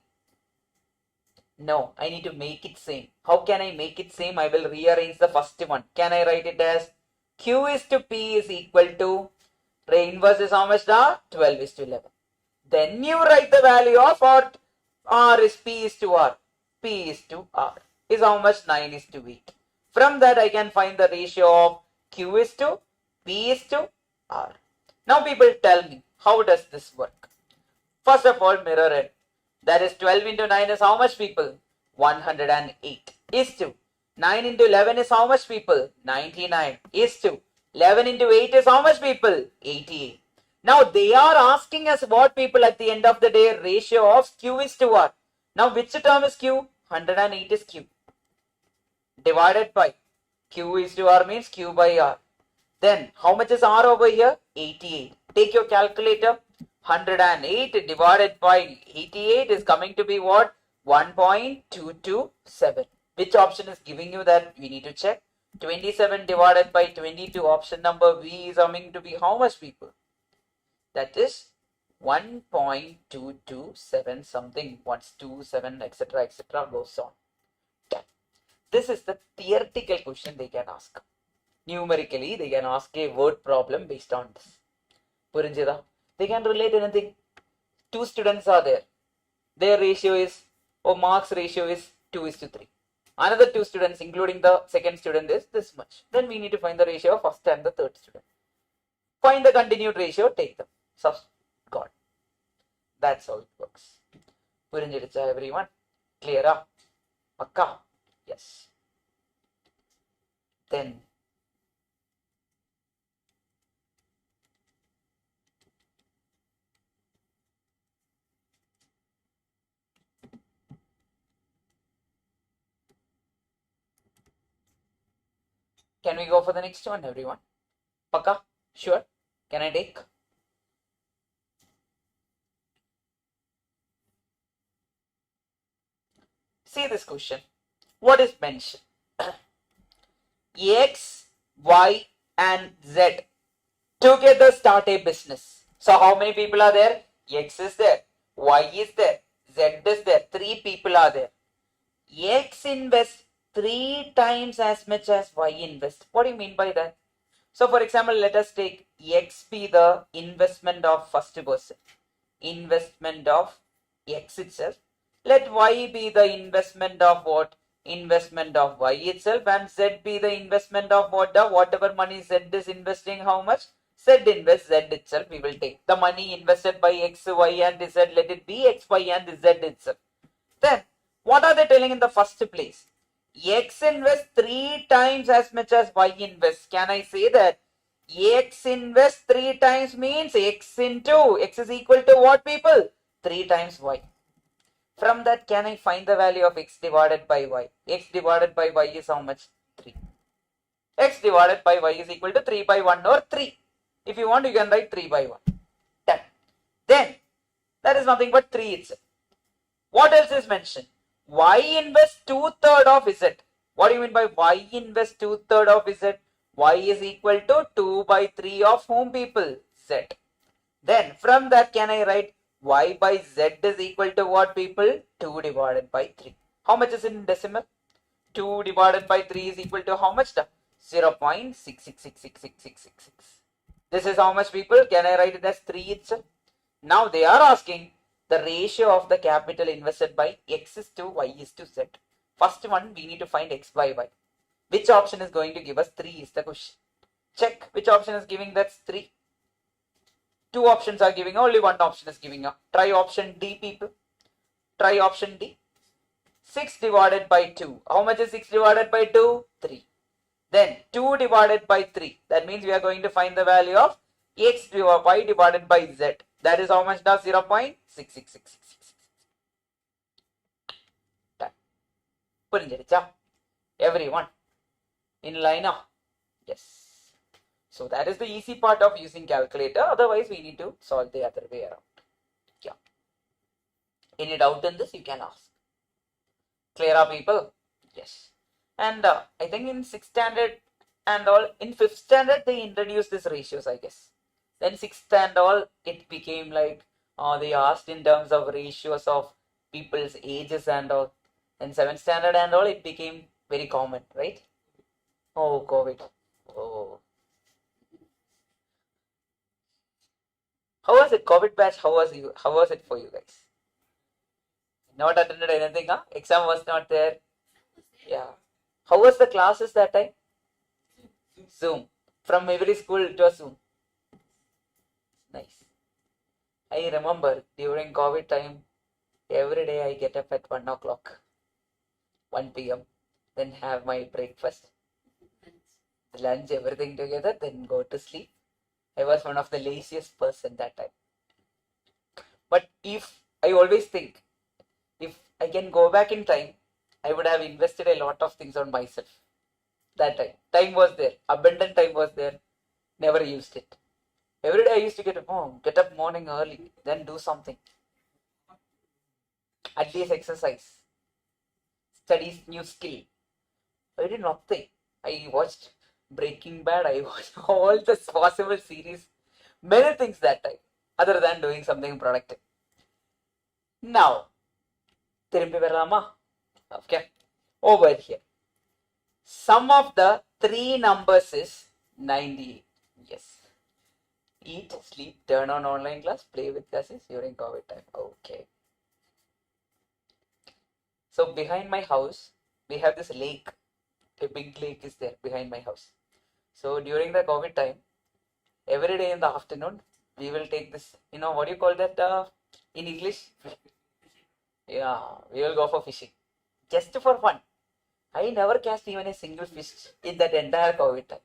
No, I need to make it same. How can I make it same? I will rearrange the first one. Can I write it as Q is to P is equal to, inverse is how much da? 12 is to 11. Then you write the value of R is P is to R. P is to R is how much? 9 is to 8. From that I can find the ratio of Q is to P is to R. Now people tell me, how does this work? First of all, mirror it. That is 12 into 9 is how much, people? 108 is to 9 into 11 is how much, people? 99 is to 11 into 8 is how much, people? 88. Now they are asking us what, people, at the end of the day, ratio of Q is to R. Now which term is Q? 108 is Q. Divided by Q is to R means Q by R. Then how much is R over here? 88. Take your calculator. 108 divided by 88 is coming to be what? 1.227. Which option is giving you that? We need to check. 27 divided by 22, option number V is coming to be how much, people? That is 1.227 something, 127, etc., etc. goes on. This is the theoretical question they can ask. Numerically, they can ask a word problem based on this. Purinjida. They can relate anything. 2 students are there. Their ratio is, or marks ratio is 2 is to 3. Another 2 students, including the second student, is this much. Then we need to find the ratio of first and the third student. Find the continued ratio, take them. God. That's how it works. Purinjidicha, everyone? Clear? Pakka? Yes. Then can we go for the next one, everyone? Pakka? Sure? Can I take? See this question. What is mentioned? X, Y, and Z together start a business. So how many people are there? X is there, Y is there, Z is there. 3 people are there. X invests 3 times as much as Y invests. What do you mean by that? So for example, let us take X be the investment of first person. Investment of X itself. Let Y be the investment of what? Investment of Y itself, and Z be the investment of what? Whatever money Z is investing, how much? Z invests Z itself. We will take the money invested by X, Y, and Z. Let it be X, Y, and Z itself. Then what are they telling in the first place? X invests 3 times as much as Y invests. Can I say that X invests 3 times means X into X is equal to what, people? 3 times Y. From that, can I find the value of X divided by Y? X divided by Y is how much? 3. X divided by Y is equal to 3 by 1 or 3. If you want, you can write 3 by 1. 10. Then, that is nothing but 3 itself. What else is mentioned? Y invests 2/3 of Z. What do you mean by Y invests 2/3 of Z? Y is equal to 2 by 3 of whom, people? Z. Then, from that, can I write Y by Z is equal to what, people? 2 divided by 3. How much is in decimal? 2 divided by 3 is equal to how much? 0.66666666. This is how much, people? Can I write it as 3 itself? Now they are asking the ratio of the capital invested by X is to Y is to Z. First one, we need to find X by Y. Which option is going to give us 3 is the question. Check which option is giving. That's 3. 2 options are giving, only 1 option is giving up. Try option D, people. Try option D. 6 divided by 2. How much is 6 divided by 2? 3. Then 2 divided by 3. That means we are going to find the value of x divided by z. That is how much does 0.66666. Done. Everyone in line now. Yes. So that is the easy part of using calculator. Otherwise, we need to solve the other way around. Yeah. Any doubt in this, you can ask. Clear up, people? Yes. And I think in 6th standard and all, in 5th standard, they introduced these ratios, I guess. Then 6th and all, it became like, they asked in terms of ratios of people's ages and all. In 7th standard and all, it became very common, right? Oh, COVID. Oh. How was it, COVID batch? How was it for you guys? Not attended anything, huh? Exam was not there. Yeah. How was the classes that time? Zoom. From every school it was Zoom. Nice. I remember during COVID time, every day I get up at 1 o'clock, 1 p.m., then have my breakfast, lunch, everything together, then go to sleep. I was one of the laziest person that time. But if I always think, if I can go back in time, I would have invested a lot of things on myself. That time. Time was there. Abundant time was there. Never used it. Every day I used to get up morning early, then do something. At least exercise. Study new skill. I did nothing. I watched Breaking Bad. I watched all the possible series. Many things that time. Other than doing something productive. Now, okay. Over here. Sum of the 3 numbers is 98. Yes. Eat, sleep, turn on online class, play with classes during COVID time. Okay. So behind my house, we have this lake. A big lake is there behind my house. So during the COVID time, every day in the afternoon, we will take this, what do you call that in English? Yeah, we will go for fishing. Just for fun. I never catch even a single fish in that entire COVID time.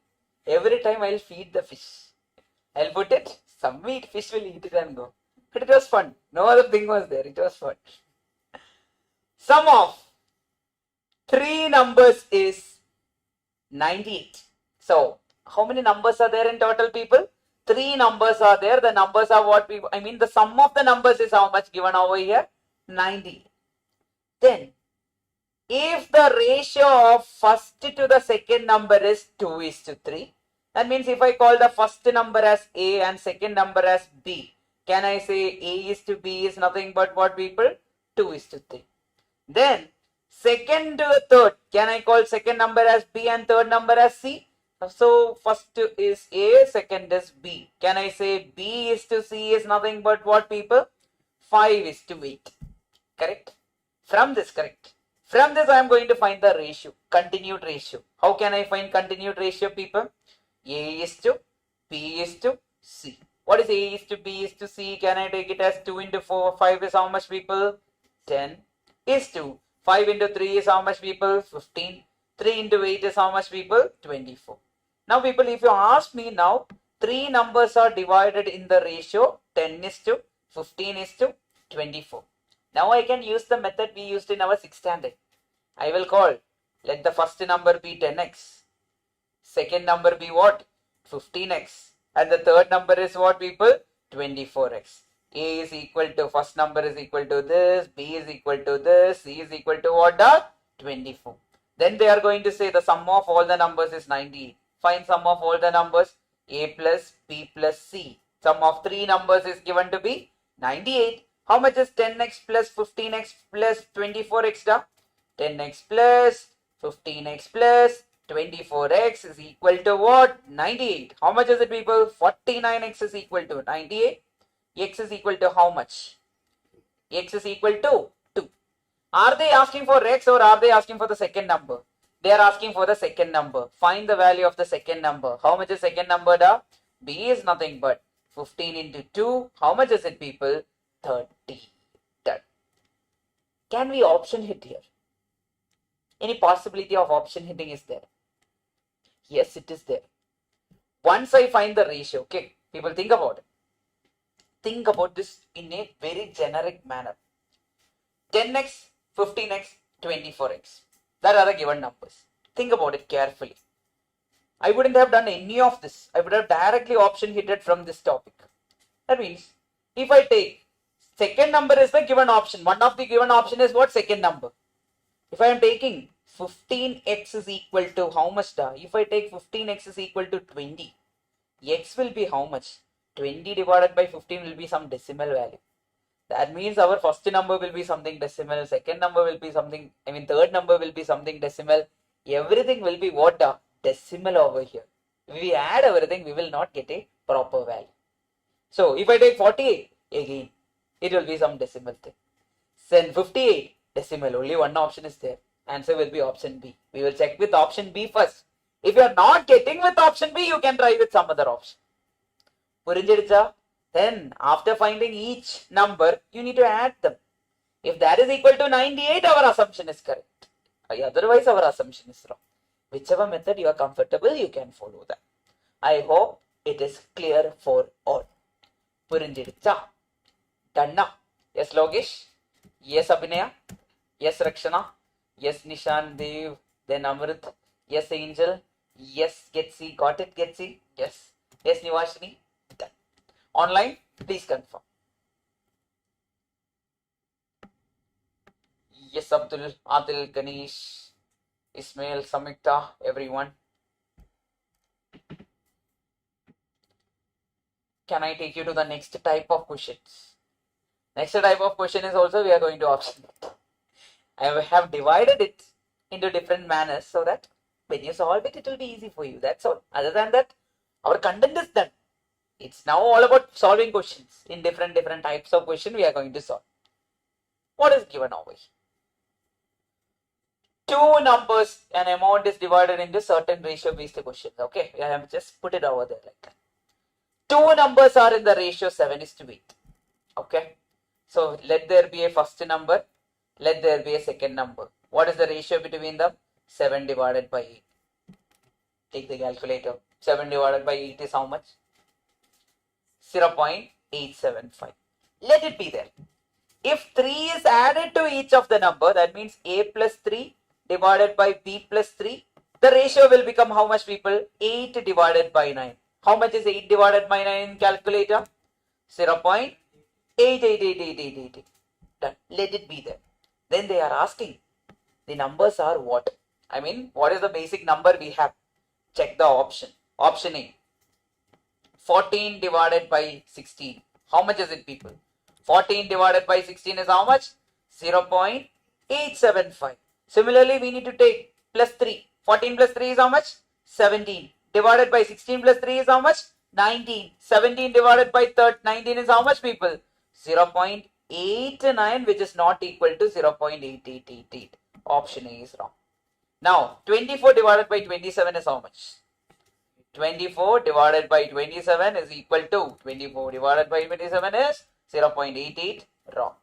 Every time I'll feed the fish. I'll put it, some meat, fish will eat it and go. But it was fun. No other thing was there. It was fun. Sum of 3 numbers is 98. So, how many numbers are there in total, people? 3 numbers are there. The numbers are what the sum of the numbers is how much given over here? 90. Then, if the ratio of first to the second number is 2:3, that means if I call the first number as A and second number as B, can I say A:B is nothing but what, people? 2:3. Then, second to the third, can I call second number as B and third number as C? So, first is A, second is B. Can I say B:C is nothing but what, people? 5:8. Correct? From this, correct. From this, I am going to find the ratio, continued ratio. How can I find continued ratio, people? A:B:C. What is A:B:C? Can I take it as 2 into 4? 5 is how much, people? 10:2. 5 into 3 is how much, people? 15. 3 into 8 is how much, people? 24. Now, people, if you ask me now, 3 numbers are divided in the ratio 10:15:24. Now I can use the method we used in our 6th standard. I will call, let the first number be 10x. Second number be what? 15x. And the third number is what, people? 24x. A is equal to, first number is equal to this, B is equal to this, C is equal to what? 24. Then they are going to say the sum of all the numbers is 98. Find sum of all the numbers, A plus B plus C. Sum of 3 numbers is given to be 98. How much is 10x plus 15x plus 24x? 10x plus 15x plus 24x is equal to what? 98. How much is it, people? 49x is equal to 98. X is equal to how much? X is equal to 2. Are they asking for x or are they asking for the second number? They are asking for the second number. Find the value of the second number. How much is second number da? B is nothing but 15 into 2. How much is it, people? 30. Done. Can we option hit here? Any possibility of option hitting is there? Yes, it is there. Once I find the ratio, okay, people think about it. Think about this in a very generic manner. 10x, 15x, 24x. That are the given numbers. Think about it carefully. I wouldn't have done any of this. I would have directly option hitted from this topic. That means if I take second number is the given option. One of the given option is what? Second number. If I am taking 15x is equal to how much da? If I take 15x is equal to 20, x will be how much? 20 divided by 15 will be some decimal value. That means our first number will be something decimal, second number will be something, third number will be something decimal. Everything will be what da? Decimal over here. If we add everything, we will not get a proper value. So if I take 48, again, it will be some decimal thing. Then 58, decimal, only one option is there. Answer will be option B. We will check with option B first. If you are not getting with option B, you can try with some other option. Purinjiricha? Then after finding each number, you need to add them. If that is equal to 98, our assumption is correct. Otherwise, our assumption is wrong. Whichever method you are comfortable, you can follow that. I hope it is clear for all. Purinjiricha? Done. Yes, Logesh? Yes, Abhinaya? Yes, Rakshana? Yes, Nishan, Dev, then Amrit? Yes, Angel? Yes, Getsi? Got it, Getsi? Yes. Yes, Nivashini? Done. Online, please confirm. Yes, Abdul, Adil, Ganesh, Ismail, Samikta, everyone. Can I take you to the next type of questions? Next type of question is also we are going to option. I have divided it into different manners so that when you solve it, it will be easy for you. That's all. Other than that, our content is done. It's now all about solving questions in different types of question we are going to solve. What is given over here? Two numbers, an amount is divided into certain ratio based questions. Okay, I have just put it over there like that. Two numbers are in the ratio 7:8. Okay, so let there be a first number, let there be a second number. What is the ratio between them? 7 divided by 8. Take the calculator. 7 divided by 8 is how much? 0.875. Let it be there. If 3 is added to each of the number, that means a plus 3 divided by b plus 3, the ratio will become how much, people? 8 divided by 9. How much is 8 divided by 9 in calculator? 0.888888. Done. Let it be there. Then they are asking, the numbers are what? What is the basic number we have? Check the option. Option A. 14 divided by 16. How much is it, people? 14 divided by 16 is how much? 0.875. Similarly, we need to take plus 3. 14 plus 3 is how much? 17. Divided by 16 plus 3 is how much? 19. 17 divided by 19 is how much, people? 0.89, which is not equal to 0.8888. Option A is wrong. Now, 24 divided by 27 is how much? 24 divided by 27 is equal to 24 divided by 27 is 0.88. Wrong.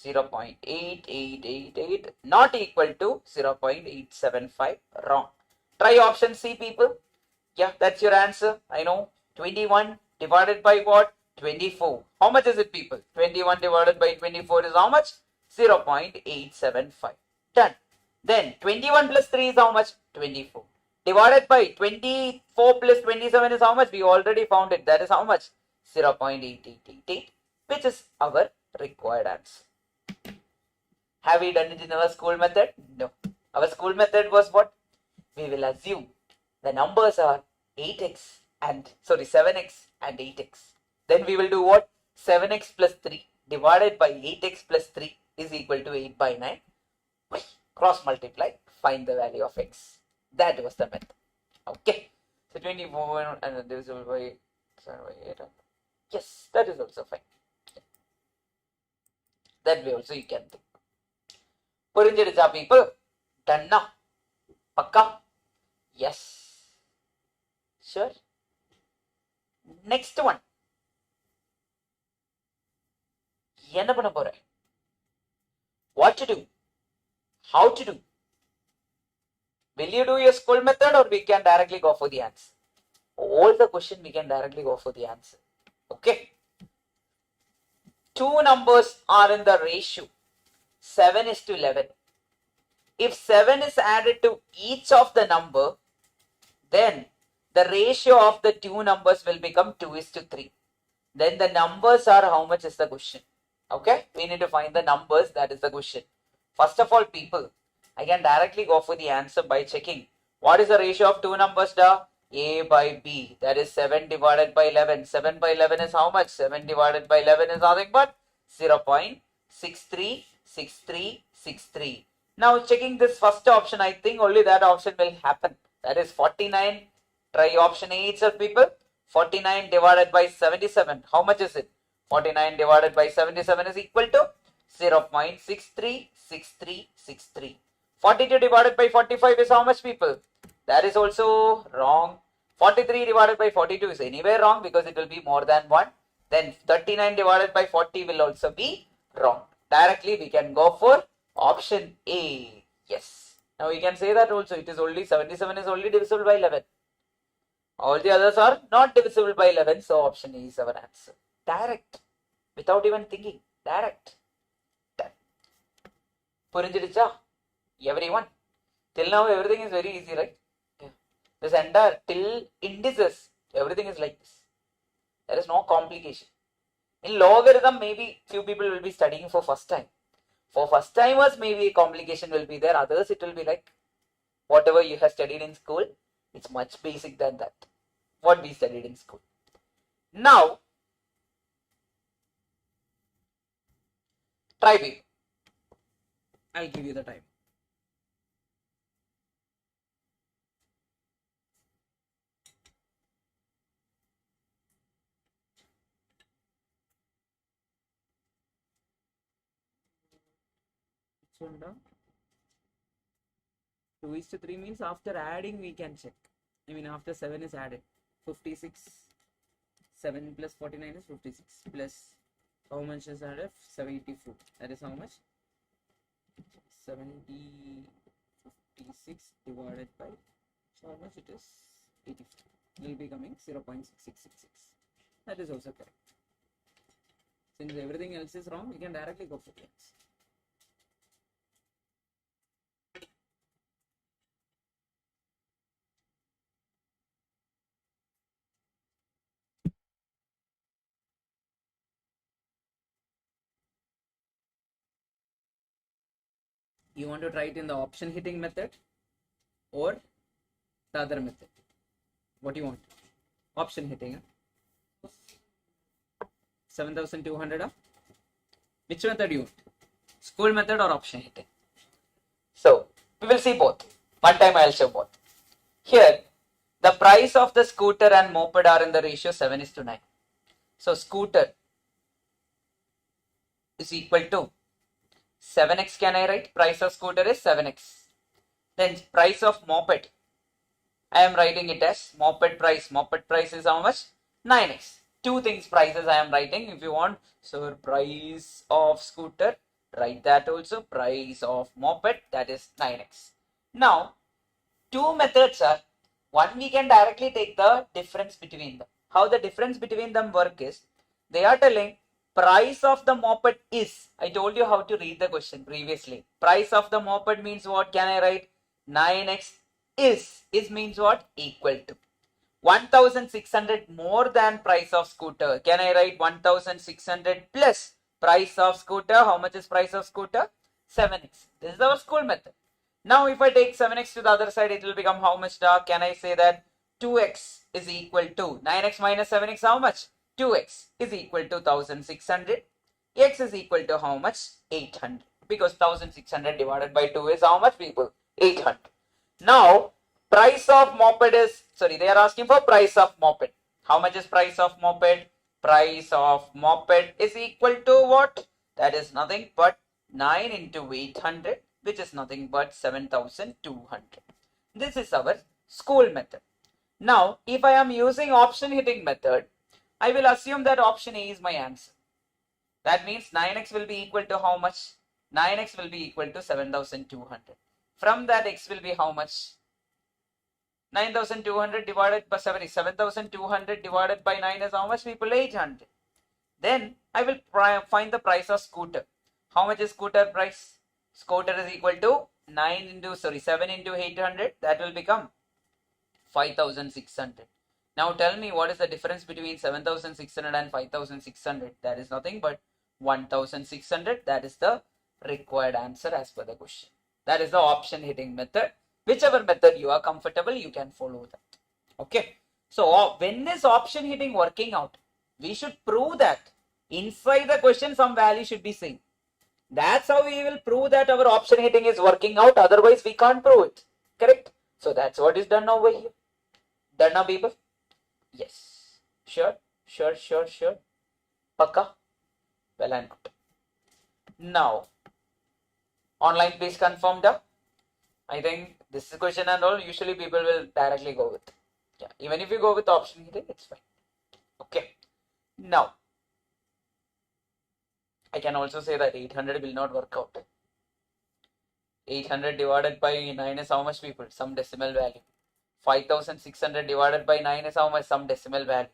0.8888 not equal to 0.875. Wrong. Try option C, people. Yeah, that's your answer. I know. 21 divided by what? 24. How much is it, people? 21 divided by 24 is how much? 0.875. Done. Then 21 plus 3 is how much? 24. Divided by 24 plus 27 is how much? We already found it. That is how much? 0.8888, which is our required answer. Have we done it in our school method? No. Our school method was what? We will assume the numbers are 7x and 8x. Then we will do what? 7x plus 3 divided by 8x plus 3 is equal to 8 by 9. Cross multiply, find the value of x. That was the method. Okay. So 24 and divisible by 7 by 8. Yes, that is also fine. That way also you can think. Purinjiricha, people? Done now. Pakka? Yes. Sure. Next one. என்ன பண்ண போற? What to do? How to do? Will you do your school method or we can directly go for the answer? All the question we can directly go for the answer. Okay. Two numbers are in the ratio 7:11. If 7 is added to each of the number, then the ratio of the two numbers will become 2:3. Then the numbers are how much is the question. Okay, we need to find the numbers, that is the question. First of all, people, I can directly go for the answer by checking what is the ratio of two numbers, da? A by B, that is 7 divided by 11. 7 by 11 is how much? 7 divided by 11 is nothing but 0.636363. Now checking this first option, I think only that option will happen, that is 49. Try option A itself, people. 49 divided by 77, how much is it? 49 divided by 77 is equal to 0.636363. 42 divided by 45 is how much, people? That is also wrong. 43 divided by 42 is anywhere wrong because it will be more than 1. Then 39 divided by 40 will also be wrong. Directly we can go for option A. Yes. Now we can say that also it is only 77 is only divisible by 11. All the others are not divisible by 11, so option A is our answer. Direct, without even thinking. Direct. Purinjidicha? Everyone? Till now everything is very easy, right? Yeah. This entire till indices, everything is like this. There is no complication. In logarithm, maybe few people will be studying for first time. For first timers, maybe a complication will be there. Others, it will be like whatever you have studied in school. It's much basic than that. What we studied in school. Now, try B. I'll give you the time. Chunda. 2:3 means after adding we can check. I mean after 7 is added. 56. 7 plus 49 is 56. Plus how much is added? 74. That is how much? 70. 56 divided by how much it is? 84. It will be coming 0.6666. That is also correct. Since everything else is wrong, we can directly go for the answer. You want to try it in the option hitting method or the other method? What do you want? Option hitting. 7,200. Which method you want? School method or option hitting? So we will see both. One time I will show both. Here, the price of the scooter and moped are in the ratio 7:9. So scooter is equal to 7x, can I write? Price of scooter is 7x. Then price of moped, I am writing it as moped price. Moped price is how much? 9x. Two things prices I am writing. If you want, so price of scooter, write that also. Price of moped, that is 9x. Now, two methods are, one we can directly take the difference between them. How the difference between them work is, they are telling price of the moped is, I told you how to read the question previously. Price of the moped means what can I write? 9x is means what? Equal to 1,600 more than price of scooter. Can I write 1,600 plus price of scooter? How much is price of scooter? 7x. This is our school method. Now if I take 7x to the other side, it will become how much? Can I say that 2x is equal to 9x minus 7x, how much? 2x is equal to 1,600. X is equal to how much? 800. Because 1,600 divided by 2 is how much, people? 800. Now, price of moped is, sorry, they are asking for price of moped. How much is price of moped? Price of moped is equal to what? That is nothing but 9 into 800, which is nothing but 7,200. This is our school method. Now, if I am using option hitting method, I will assume that option A is my answer. That means 9x will be equal to how much? 9x will be equal to 7,200. From that, x will be how much? 9,200 divided by 7,200 divided by 9 is how much, people? 800. Then I will find the price of scooter. How much is scooter price? Scooter is equal to 7 into 800. That will become 5,600. Now tell me, what is the difference between 7,600 and 5,600? That is nothing but 1,600. That is the required answer as per the question. That is the option hitting method. Whichever method you are comfortable, you can follow that. Okay. So when is option hitting working out? We should prove that inside the question some value should be seen. That's how we will prove that our option hitting is working out. Otherwise, we can't prove it. Correct? So that's what is done over here. Done now, people? Yes. Sure. Pakka? Well and good. Now, online please confirm the. I think this question and all, usually people will directly go with. Yeah, even if you go with option hitting, it's fine. Okay. Now, I can also say that 800 will not work out. 800 divided by 9 is how much, people? Some decimal value. 5,600 divided by 9 is how much? Some decimal value.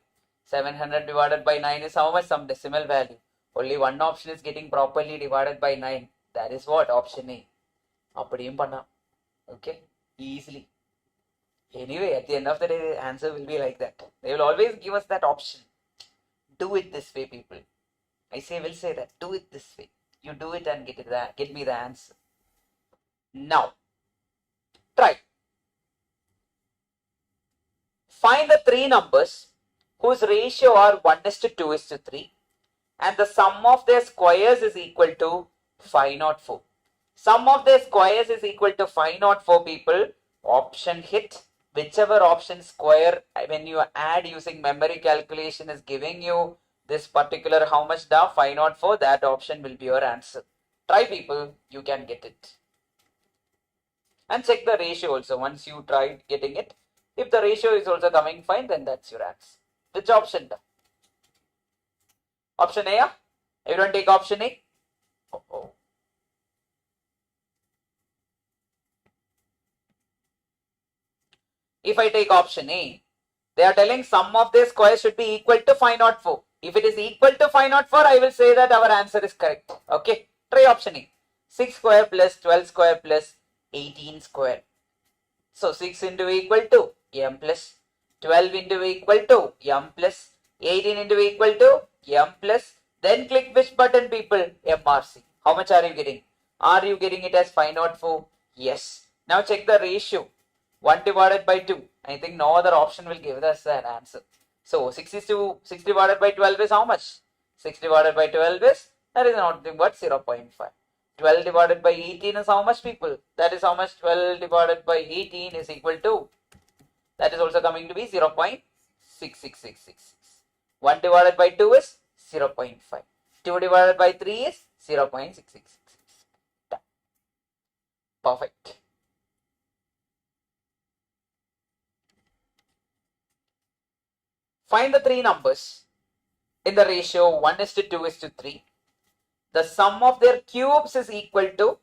700 divided by 9 is how much? Some decimal value. Only one option is getting properly divided by 9. That is what? Option A. Okay, easily. Anyway, at the end of the day, the answer will be like that. They will always give us that option. Do it this way, people. Will say that. Do it this way. You do it and get me the answer. Now, try. Find the three numbers whose ratio are 1:2:3 and the sum of their squares is equal to 504. Sum of their squares is equal to 504, people. Option hit. Whichever option square, when you add using memory calculation, is giving you this particular how much the 504, that option will be your answer. Try, people. You can get it. And check the ratio also once you try getting it. If the ratio is also coming fine, then that's your answer. Which option? Option A? Everyone take option A? Oh. If I take option A, they are telling sum of their squares should be equal to 504. If it is equal to 504, I will say that our answer is correct. Okay. Try option A. 6 square plus 12 square plus 18 square. So 6 into equal to m plus 12 into equal to m plus 18 into equal to m plus. Then click which button, people? MRC. How much are you getting? Are you getting it as 504? Yes. Now check the ratio. 1 divided by 2. I think no other option will give us an answer. So 6 divided by 12 is how much? 6 divided by 12 is, that is nothing but 0.5. 12 divided by 18 is how much, people? That is how much 12 divided by 18 is equal to. That is also coming to be 0.66666. 1 divided by 2 is 0.5. 2 divided by 3 is 0.6666. Perfect. Find the three numbers in the ratio 1:2:3. The sum of their cubes is equal to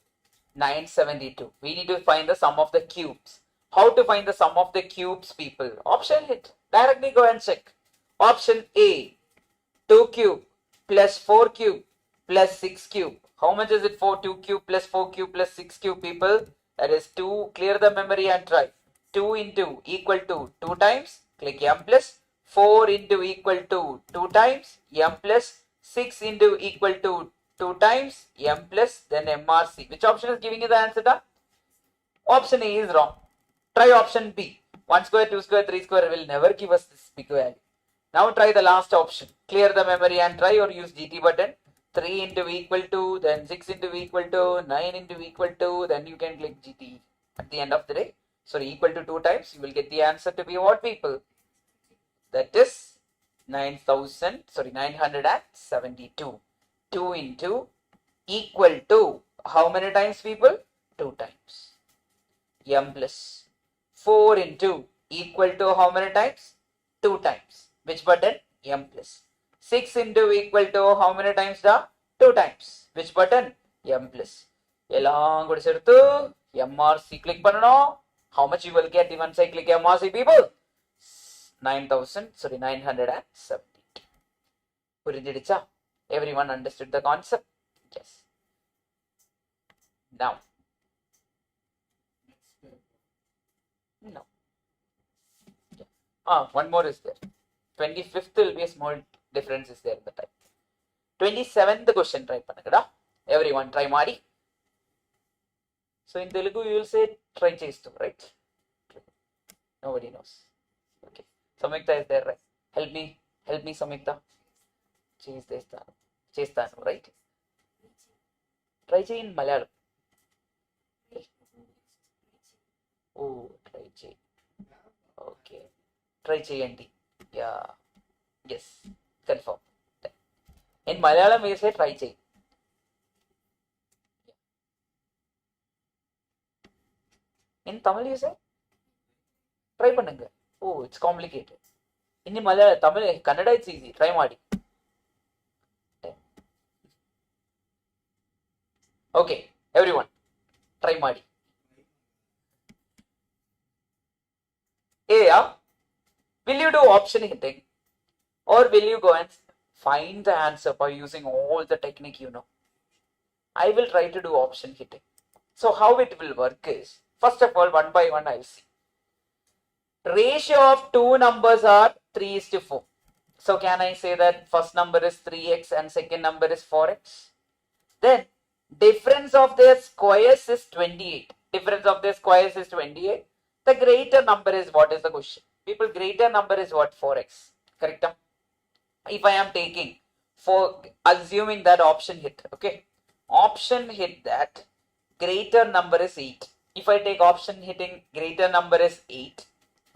972. We need to find the sum of the cubes. How to find the sum of the cubes, people? Option hit. Directly go and check. Option A, 2 cube plus 4 cube plus 6 cube. How much is it for 2 cube plus 4 cube plus 6 cube, people? That is 2. Clear the memory and try. 2 into equal to 2 times. Click M plus. 4 into equal to 2 times. M plus. 6 into equal to 2 times. M plus. Then MRC. Which option is giving you the answer? Option A is wrong. Try option B. 1 square, 2 square, 3 square will never give us this big value. Now try the last option. Clear the memory and try, or use GT button. 3 into equal to, then 6 into equal to, 9 into equal to, then you can click GT. At the end of the day, sorry, equal to 2 times, you will get the answer to be what, people? That is 972. 2 into equal to how many times, people? 2 times. M plus 4 into equal to how many times? 2 times. Which button? M plus. 6 into equal to how many times? 2 times. Which button? M plus. Elang kuda serthu MRC click panano. How much you will get once I click MRC, people? 970. Everyone understood the concept? Yes. Now. No. One more is there. 25th will be a small difference is there in the time. 27th question try panagada. Everyone try mari. So in Telugu you will say try chestu, right? Nobody knows. Okay. Samyukta is there, right? Help me Samyukta. Chestanu, right? Try chey in Malayalam. Oh, try chey. Okay. Try cheyandi. Yeah. Yes. Confirm. In Malayalam we say try chey. In Tamil you say? Try pannunga. Oh, it's complicated. In Malayalam, Tamil, Kannada it's easy. Try madi. Okay, everyone. Try madi. Will you do option hitting? Or will you go and find the answer by using all the technique you know? I will try to do option hitting. So how it will work is, first of all, one by one I'll see. Ratio of two numbers are 3:4. So can I say that first number is 3x and second number is 4x? Then difference of their squares is 28. Difference of their squares is 28. The greater number is what is the question? People, greater number is what? 4x. Correct? If I am taking for assuming that option hit, okay? Option hit that greater number is 8. If I take option hitting greater number is 8,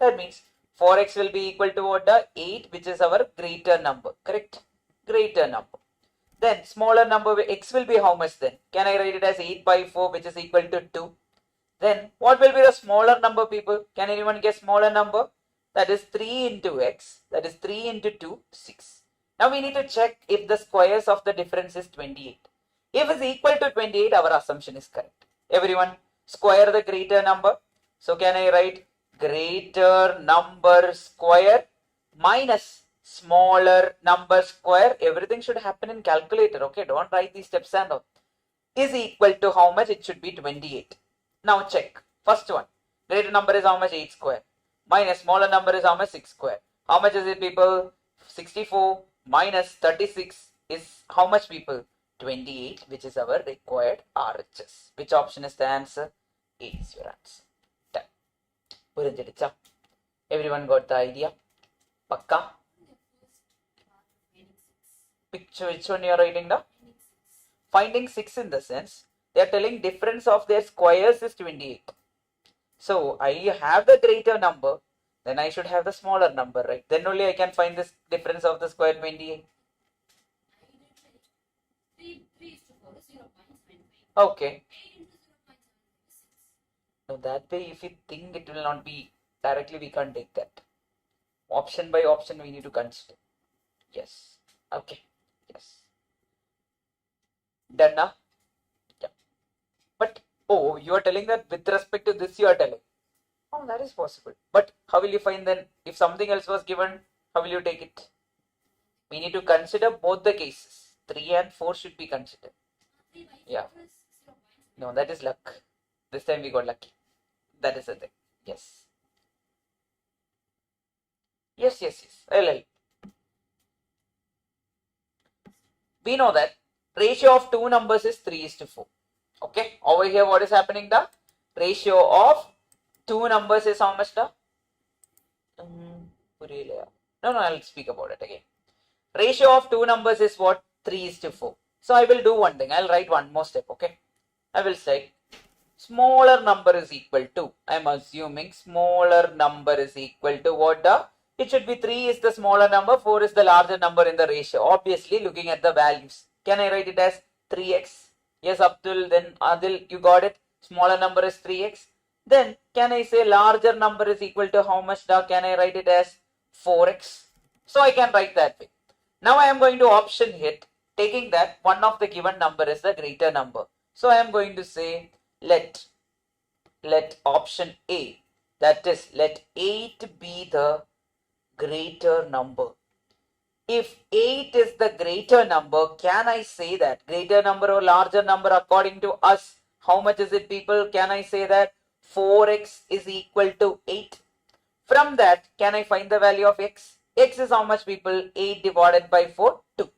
that means 4x will be equal to what? 8, which is our greater number. Correct? Greater number. Then smaller number x will be how much then? Can I write it as 8 by 4, which is equal to 2? Then what will be the smaller number, people? Can anyone guess smaller number? That is 3 into x. That is 3 into 2, 6. Now we need to check if the squares of the difference is 28. If it's equal to 28, our assumption is correct. Everyone, square the greater number. So can I write greater number square minus smaller number square? Everything should happen in calculator, okay? Don't write these steps and all. Is equal to how much? It should be 28. Now check. First one, greater number is how much? 8 square. Minus smaller number is how much? 6 square. How much is it, people? 64 minus 36 is how much, people? 28, which is our required RHS. Which option is the answer? A is your answer. Done. Everyone got the idea? Pakka? Picture, which one you are writing now? Finding 6 in the sense, they are telling difference of their squares is 28. So I have the greater number, then I should have the smaller number, right? Then only I can find this difference of the square 28. Okay. Now that way, if you think it will not be directly, we can't take that. Option by option, we need to consider. Yes. Okay. Yes. Done now? Yeah. But, oh, you are telling that with respect to this, you are telling. Oh, that is possible. But how will you find then? If something else was given, how will you take it? We need to consider both the cases. 3 and 4 should be considered. Yeah. No, that is luck. This time we got lucky. That is the thing. Yes. Yes. I'll help. We know that ratio of two numbers is 3:4. Okay. Over here, what is happening? The ratio of two numbers is how much? No, I'll speak about it again. Ratio of two numbers is what? 3:4. So I will do one thing. I'll write one more step. Okay. I will say smaller number is equal to, I'm assuming smaller number is equal to what? It should be 3 is the smaller number, 4 is the larger number in the ratio. Obviously, looking at the values. Can I write it as 3x? Yes, Abdul, then Adil, you got it. Smaller number is 3x. Then can I say larger number is equal to how much? Can I write it as 4x? So I can write that way. Now I am going to option hit, taking that one of the given number is the greater number. So I am going to say let option A, that is let 8 be the greater number. If 8 is the greater number, can I say that greater number or larger number according to us? How much is it, people? Can I say that 4x is equal to 8? From that, can I find the value of x? X is how much, people? 8 divided by 4, 2.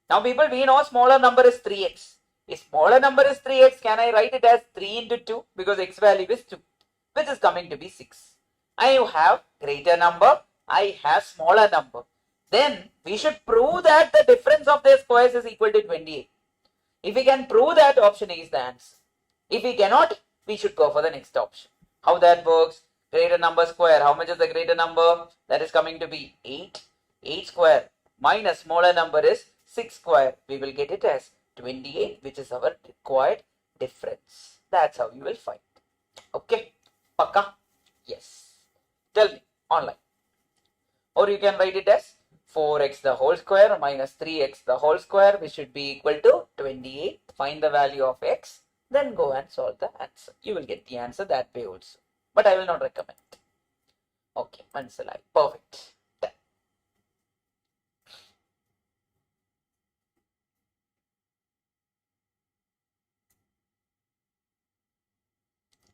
Now, people, we know smaller number is 3x. If smaller number is 3x, can I write it as 3 into 2? Because x value is 2, which is coming to be 6. I have greater number, I have smaller number. Then we should prove that the difference of their squares is equal to 28. If we can prove that, option A is the answer. If we cannot, we should go for the next option. How that works? Greater number square. How much is the greater number? That is coming to be 8. 8 square minus smaller number is 6 square. We will get it as 28, which is our required difference. That's how you will find. Okay. Pakka? Yes. Tell me online. Or you can write it as 4x the whole square minus 3x the whole square, which should be equal to 28. Find the value of x, then go and solve the answer. You will get the answer that way also. But I will not recommend. Okay, Mansalai. Perfect. Done.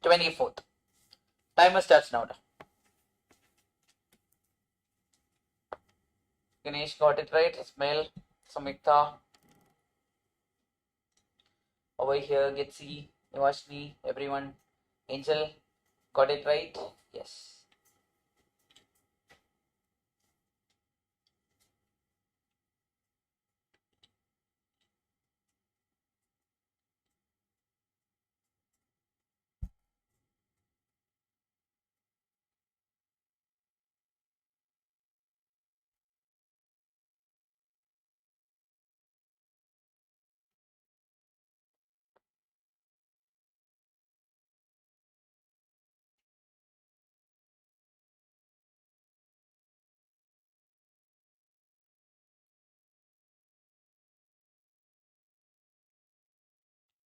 24th. Timer starts now. Ganesh got it right. Ismail, Samikta. Over here, Getsi, Nivashni, everyone. Angel got it right. Yes.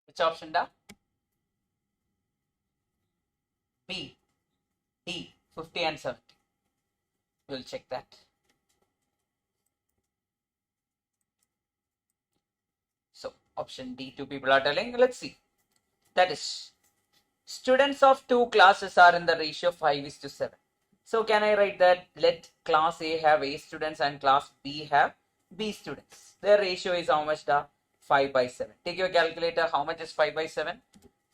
Which option da? B, D, 50 and 70. We'll check that. So option D, 2 people are telling. Let's see. That is, students of 2 classes are in the ratio 5:7. So can I write that let class A have A students and class B have B students. Their ratio is how much da? 5/7. Take your calculator. How much is 5/7?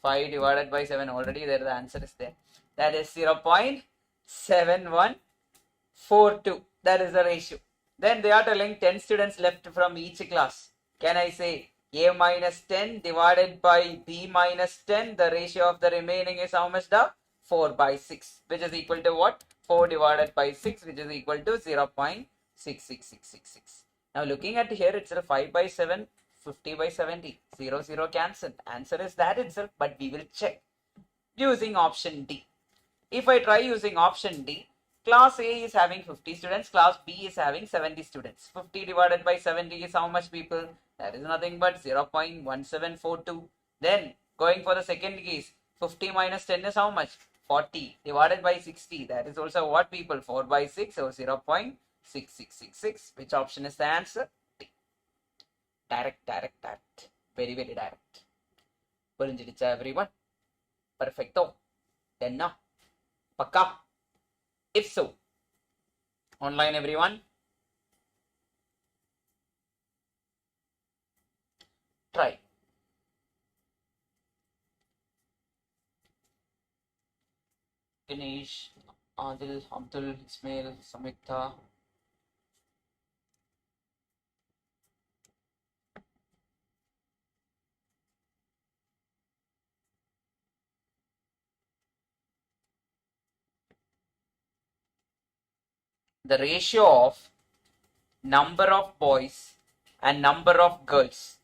5 divided by 7. Already there the answer is there. That is 0.7142. That is the ratio. Then they are telling 10 students left from each class. Can I say A minus 10 divided by B minus 10? The ratio of the remaining is how much da? 4/6, which is equal to what? 4 divided by 6, which is equal to 0.66666. Now looking at here, it's a 5/7, 50/70, 0, 0 cancel. Answer is that itself, but we will check using option D. If I try using option D, class A is having 50 students, class B is having 70 students. 50 divided by 70 is how much, people? That is nothing but 0.1742. Then going for the second case, 50 minus 10 is how much? 40 divided by 60. That is also what, people? 4/6 or 0.6666. Which option is the answer? D. Direct. Very, very direct. Purinjidicha everyone? Perfecto. Then now. Pakka? If so, online everyone, try. Ganesh, Adil, Abdul, Ismail, Samikta. The ratio of number of boys and number of girls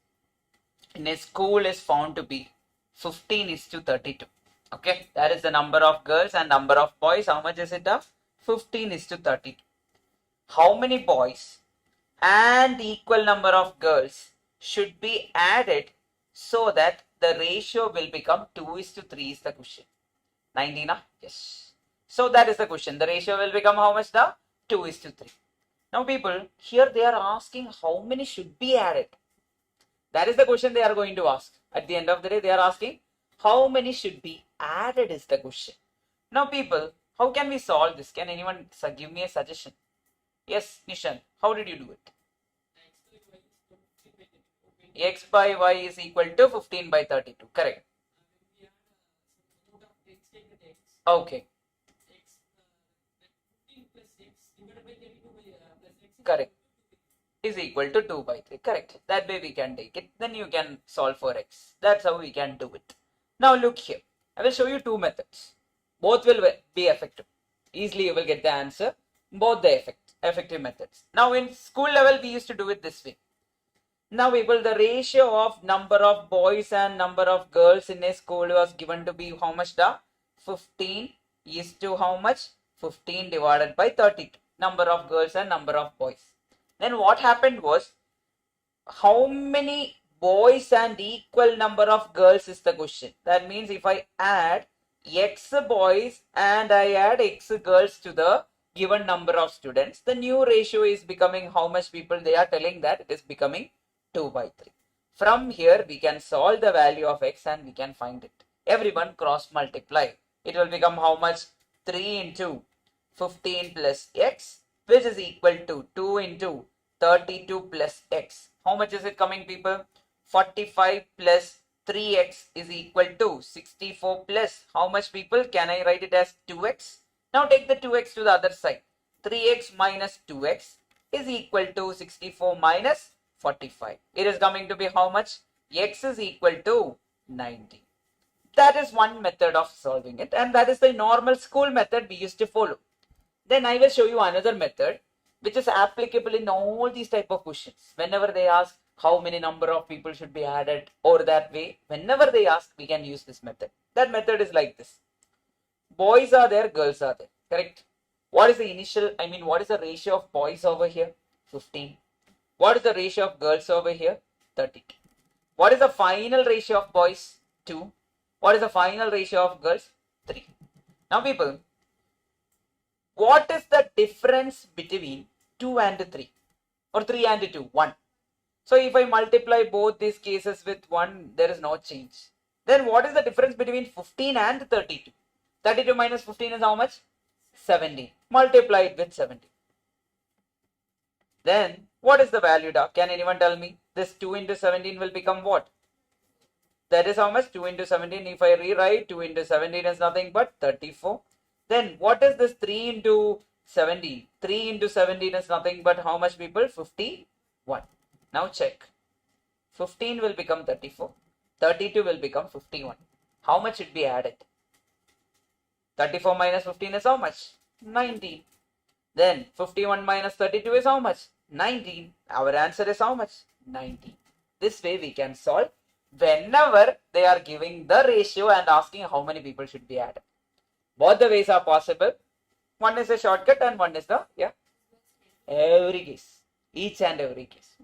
in a school is found to be 15:32. Okay, that is the number of girls and number of boys. How much is it of? 15:32. How many boys and equal number of girls should be added so that the ratio will become 2:3 is the question. 19, yes. So that is the question. The ratio will become how much? The 2:3. Now people, here they are asking how many should be added. That is the question they are going to ask. At the end of the day, they are asking how many should be added is the question. Now people, how can we solve this? Can anyone give me a suggestion? Yes, Nishan, how did you do it? X by y is equal to 15/32. Correct. Okay. Correct. Is equal to 2/3. Correct. That way we can take it. Then you can solve for x. That's how we can do it. Now look here. I will show you two methods. Both will be effective. Easily you will get the answer. Both the effective methods. Now in school level we used to do it this way. Now people, the ratio of number of boys and number of girls in a school was given to be how much? The 15 is to how much? 15 divided by 32. Number of girls and number of boys. Then what happened was, how many boys and equal number of girls is the question. That means if I add x boys and I add x girls to the given number of students, the new ratio is becoming how much people? They are telling that it is becoming 2/3. From here we can solve the value of x and we can find it. Everyone cross multiply. It will become how much? 3 into 15 plus x, which is equal to 2 into 32 plus x. How much is it coming people? 45 plus 3x is equal to 64 plus how much people? Can I write it as 2x? Now take the 2x to the other side. 3x minus 2x is equal to 64 minus 45. It is coming to be how much? X is equal to 90. That is one method of solving it, and that is the normal school method we used to follow. Then I will show you another method which is applicable in all these type of questions. Whenever they ask how many number of people should be added, or that way, whenever they ask, we can use this method. That method is like this. Boys are there, girls are there, correct? What is the what is the ratio of boys over here? 15. What is the ratio of girls over here? 32. What is the final ratio of boys? 2. What is the final ratio of girls? 3. Now people, what is the difference between 2 and 3? Or 3 and 2? 1. So if I multiply both these cases with 1, there is no change. Then what is the difference between 15 and 32? 32 minus 15 is how much? 17. Multiply it with 17. Then what is the value? Can anyone tell me? This 2 into 17 will become what? That is how much? 2 into 17. If I rewrite, 2 into 17 is nothing but 34. Then what is this 3 into 17? 3 into 17 is nothing but how much people? 51. Now check. 15 will become 34. 32 will become 51. How much should be added? 34 minus 15 is how much? 19. Then 51 minus 32 is how much? 19. Our answer is how much? 19. This way we can solve whenever they are giving the ratio and asking how many people should be added. Both the ways are possible. One is a shortcut and one is the, every case. Each and every case.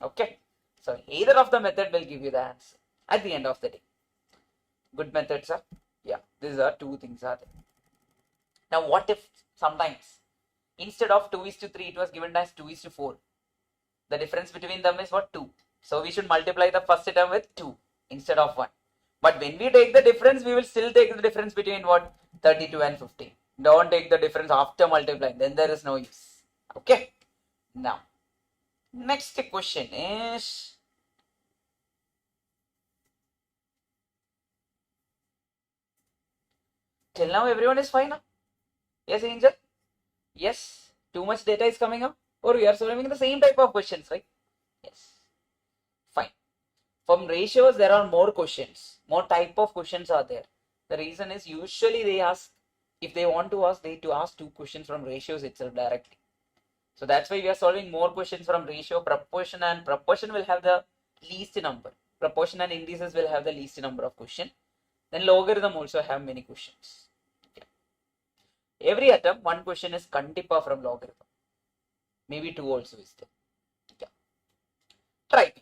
Okay. So either of the method will give you the answer at the end of the day. Good methods, sir. Yeah, these are two things are there. Now what if sometimes instead of 2:3 it was given as 2:4? The difference between them is what? 2. So we should multiply the first term with 2 instead of 1. But when we take the difference, we will still take the difference between what? 32 and 15. Don't take the difference after multiplying. Then there is no use. Okay. Now, next question is, till now everyone is fine, huh? Yes, Angel? Yes. Too much data is coming up? Or we are solving the same type of questions, right? Yes. Fine. From ratios, there are more questions. More type of questions are there. The reason is usually they ask, if they want to ask, they need to ask 2 questions from ratios itself directly. So that's why we are solving more questions from ratio, proportion, and proportion will have the least number. Proportion and indices will have the least number of questions. Then logarithm also have many questions. Okay. Every attempt, one question is kandipa from logarithm. Maybe two also is there. Yeah. Try.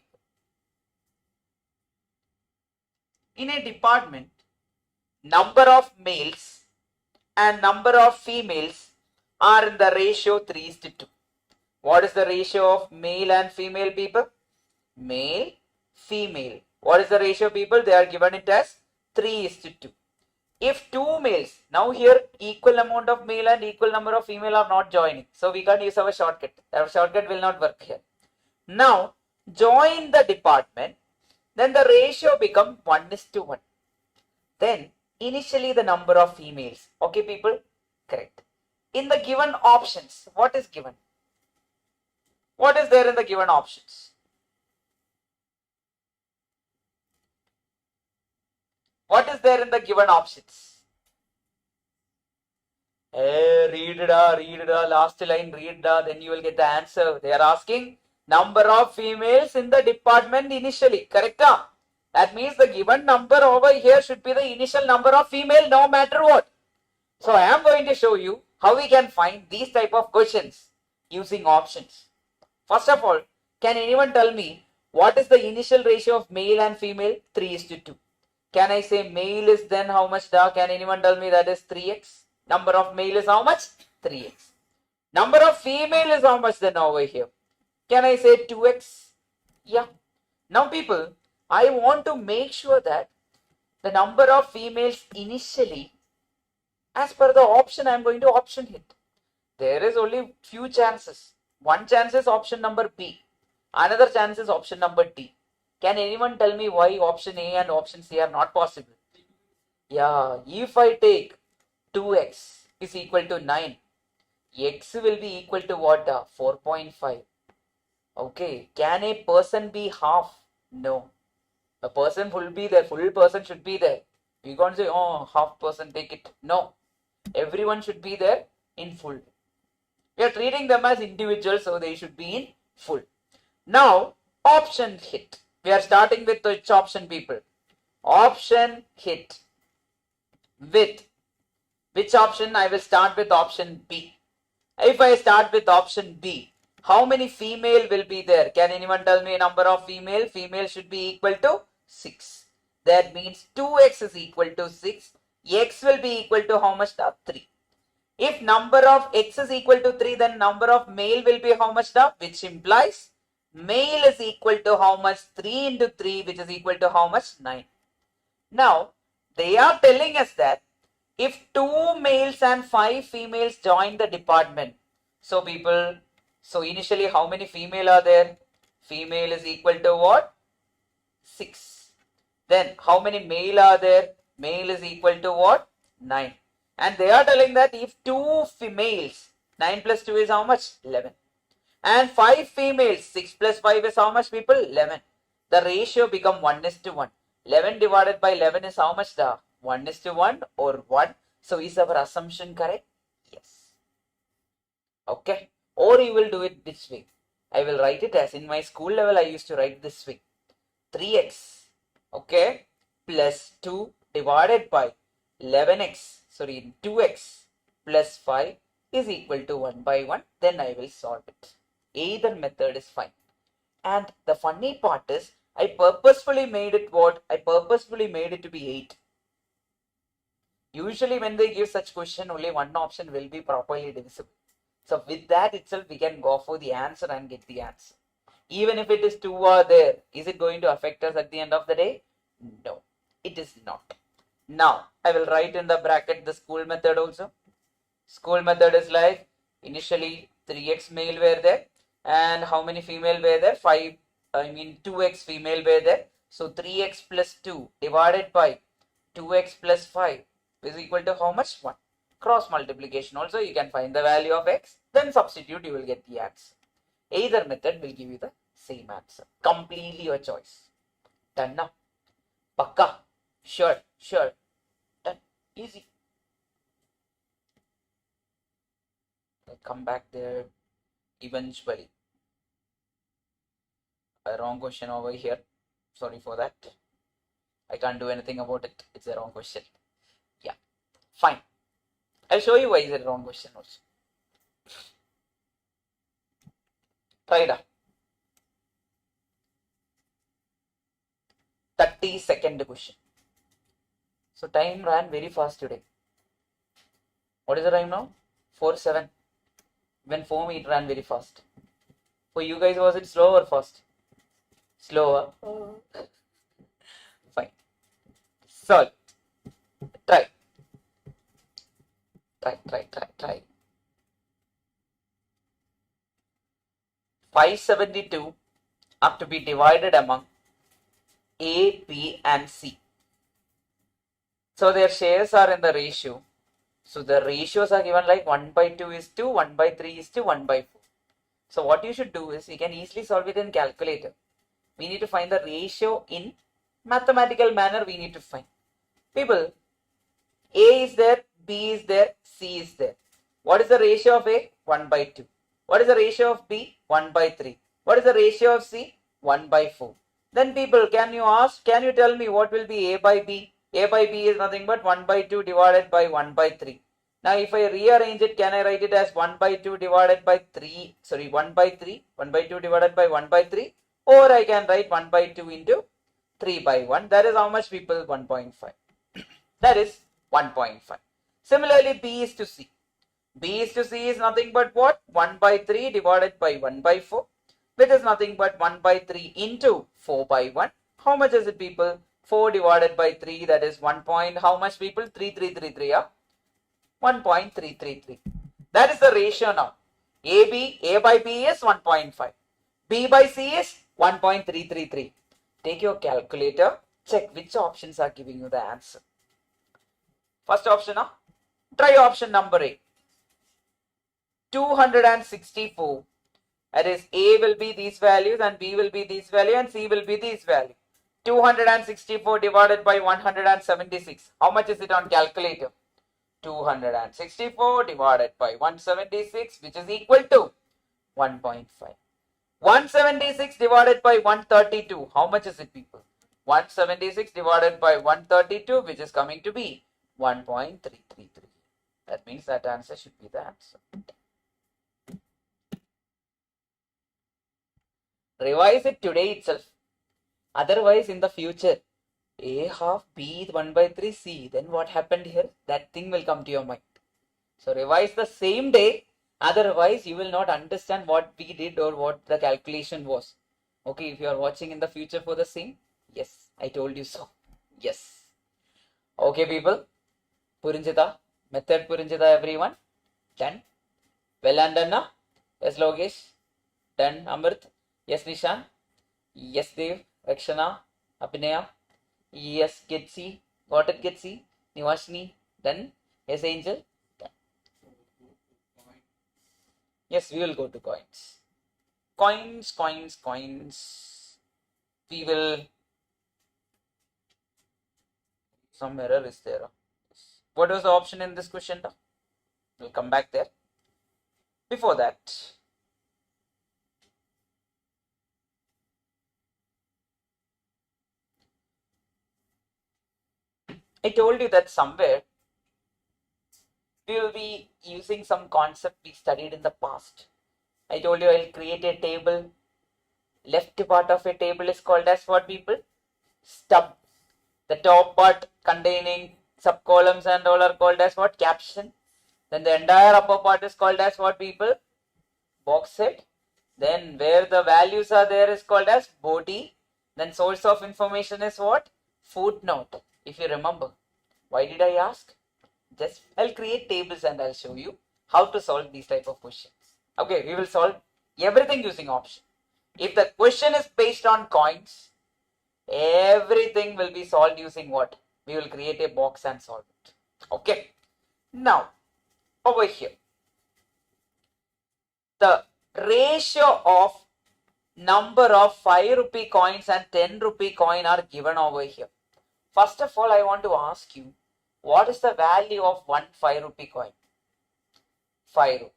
In a department, number of males and number of females are in the ratio 3:2. What is the ratio of male and female people? Male, female. What is the ratio people? They are given it as 3:2. If two males, now here equal amount of male and equal number of female are not joining. So we can't use our shortcut. Our shortcut will not work here. Now join the department, then the ratio become 1:1. Then initially the number of females. Okay people? Correct. In the given options, what is given? What is there in the given options? What is there in the given options? Read it, last line, read, then you will get the answer. They are asking number of females in the department initially, correct? That means the given number over here should be the initial number of female no matter what. So I am going to show you how we can find these type of questions using options. First of all, can anyone tell me what is the initial ratio of male and female? 3:2. Can I say male is then how much? Can anyone tell me that is 3x? Number of male is how much? 3x. Number of female is how much then over here? Can I say 2x? Yeah. Now people, I want to make sure that the number of females initially, as per the option, I am going to option hit. There is only few chances. One chance is option number B. Another chance is option number D. Can anyone tell me why option A and option C are not possible? Yeah, if I take 2x is equal to 9, x will be equal to what? 4.5. Okay, can a person be half? No. A person will be there, full person should be there. You can't say, oh, half person, take it. No. Everyone should be there in full. We are treating them as individuals, so they should be in full. Now, option hit. We are starting with which option, people? Option hit. With which option? I will start with option B. If I start with option B, how many female will be there? Can anyone tell me a number of female? Female should be equal to 6. That means 2x is equal to 6. X will be equal to how much? 3. If number of x is equal to 3, then number of male will be how much? Which implies male is equal to how much? 3 into 3, which is equal to how much? 9. Now, they are telling us that if 2 males and 5 females join the department, so people, so initially how many female are there? Female is equal to what? 6. Then how many male are there? Male is equal to what? 9. And they are telling that if 2 females, 9 plus 2 is how much? 11. And 5 females, 6 plus 5 is how much, people? 11. The ratio become 1:1. 11 divided by 11 is how much? 1:1 or 1. So is our assumption correct? Yes. Okay. Or you will do it this way. I will write it as in my school level I used to write this way. 3x, okay, plus 2 divided by 2x plus 5 is equal to 1 by 1. Then I will solve it. Either method is fine. And the funny part is, I purposefully made it what? I purposefully made it to be 8. Usually when they give such question, only one option will be properly divisible. So with that itself, we can go for the answer and get the answer. Even if it is 2 are there, is it going to affect us at the end of the day? No, it is not. Now, I will write in the bracket the school method also. School method is like, initially 3x male were there. And how many female were there? 2x female were there. So 3x plus 2 divided by 2x plus 5 is equal to how much? 1. Cross multiplication also, you can find the value of x, then substitute, you will get the answer. Either method will give you the same answer. Completely your choice. Done now? Pakka? Sure. Done. Easy. I'll come back there eventually. A wrong question over here. Sorry for that. I can't do anything about it. It's a wrong question. Yeah, fine. I'll show you why it's a wrong question also. Try it out. 30-second question. So time ran very fast today. What is the time now? 4:07. When for me it ran very fast. For you guys, was it slow or fast? Slower. Fine. Solve. Try. 572 are to be divided among A, B, and C. So their shares are in the ratio. So the ratios are given like 1/2 is to 1/3 is to 1/4. So what you should do is you can easily solve it in calculator. We need to find the ratio in mathematical manner. We need to find. People, A is there, B is there, C is there. What is the ratio of A? 1/2. What is the ratio of B? 1/3. What is the ratio of C? 1/4. Then people, can you tell me what will be A by B? A by B is nothing but 1/2 divided by 1/3. Now if I rearrange it, can I write it as 1/2 divided by 3, 1/3, 1/2 divided by 1/3, or I can write 1/2 into 3/1. That is how much, people? 1.5. That is 1.5. Similarly, B is to C. B is to C is nothing but what? 1/3 divided by 1/4, which is nothing but 1/3 into 4/1. How much is it, people? 4 divided by 3, that is 1 point, how much, people? 3333, yeah? 1.333. That is the ratio now. A by B is 1.5. B by C is 1.333. Take your calculator, check which options are giving you the answer. First option, try option number A. 264. That is, A will be these values and B will be these value and C will be these value. 264 divided by 176. How much is it on calculator? 264 divided by 176, which is equal to 1.5. 176 divided by 132. How much is it, people? 176 divided by 132, which is coming to be 1.333. That means that answer should be the answer. Revise it today itself. Otherwise, in the future, A half B 1/3 C. Then what happened here? That thing will come to your mind. So revise the same day. Otherwise, you will not understand what we did or what the calculation was. Okay, if you are watching in the future for the same, yes, I told you so. Yes. Okay, people. Purinjita. Method Purinjita, everyone. Done. Well done, na? Yes, Logesh. Done, Amrit. Yes, Nishan. Yes, Dev. Rakshana. Abhinaya. Yes, Getsi. Got it, Getsi. Nivashni. Done. Yes, Angel. Done. Yes, we will go to coins. Coins. We will. Some error is there. What was the option in this question? We'll come back there. Before that, I told you that somewhere we will be using some concept we studied in the past. I told you I'll create a table. Left part of a table is called as what, people? Stub. The top part containing subcolumns and all are called as what? Caption. Then the entire upper part is called as what, people? Box head. Then where the values are there is called as body. Then source of information is what? Footnote. If you remember. Why did I ask? Just I'll create tables and I'll show you how to solve these type of questions. Okay, we will solve everything using option. If the question is based on coins, everything will be solved using what? We will create a box and solve it. Okay. Now, over here, the ratio of number of 5 rupee coins and 10 rupee coin are given over here. First of all, I want to ask you, what is the value of one 5 rupee coin? 5 rupee.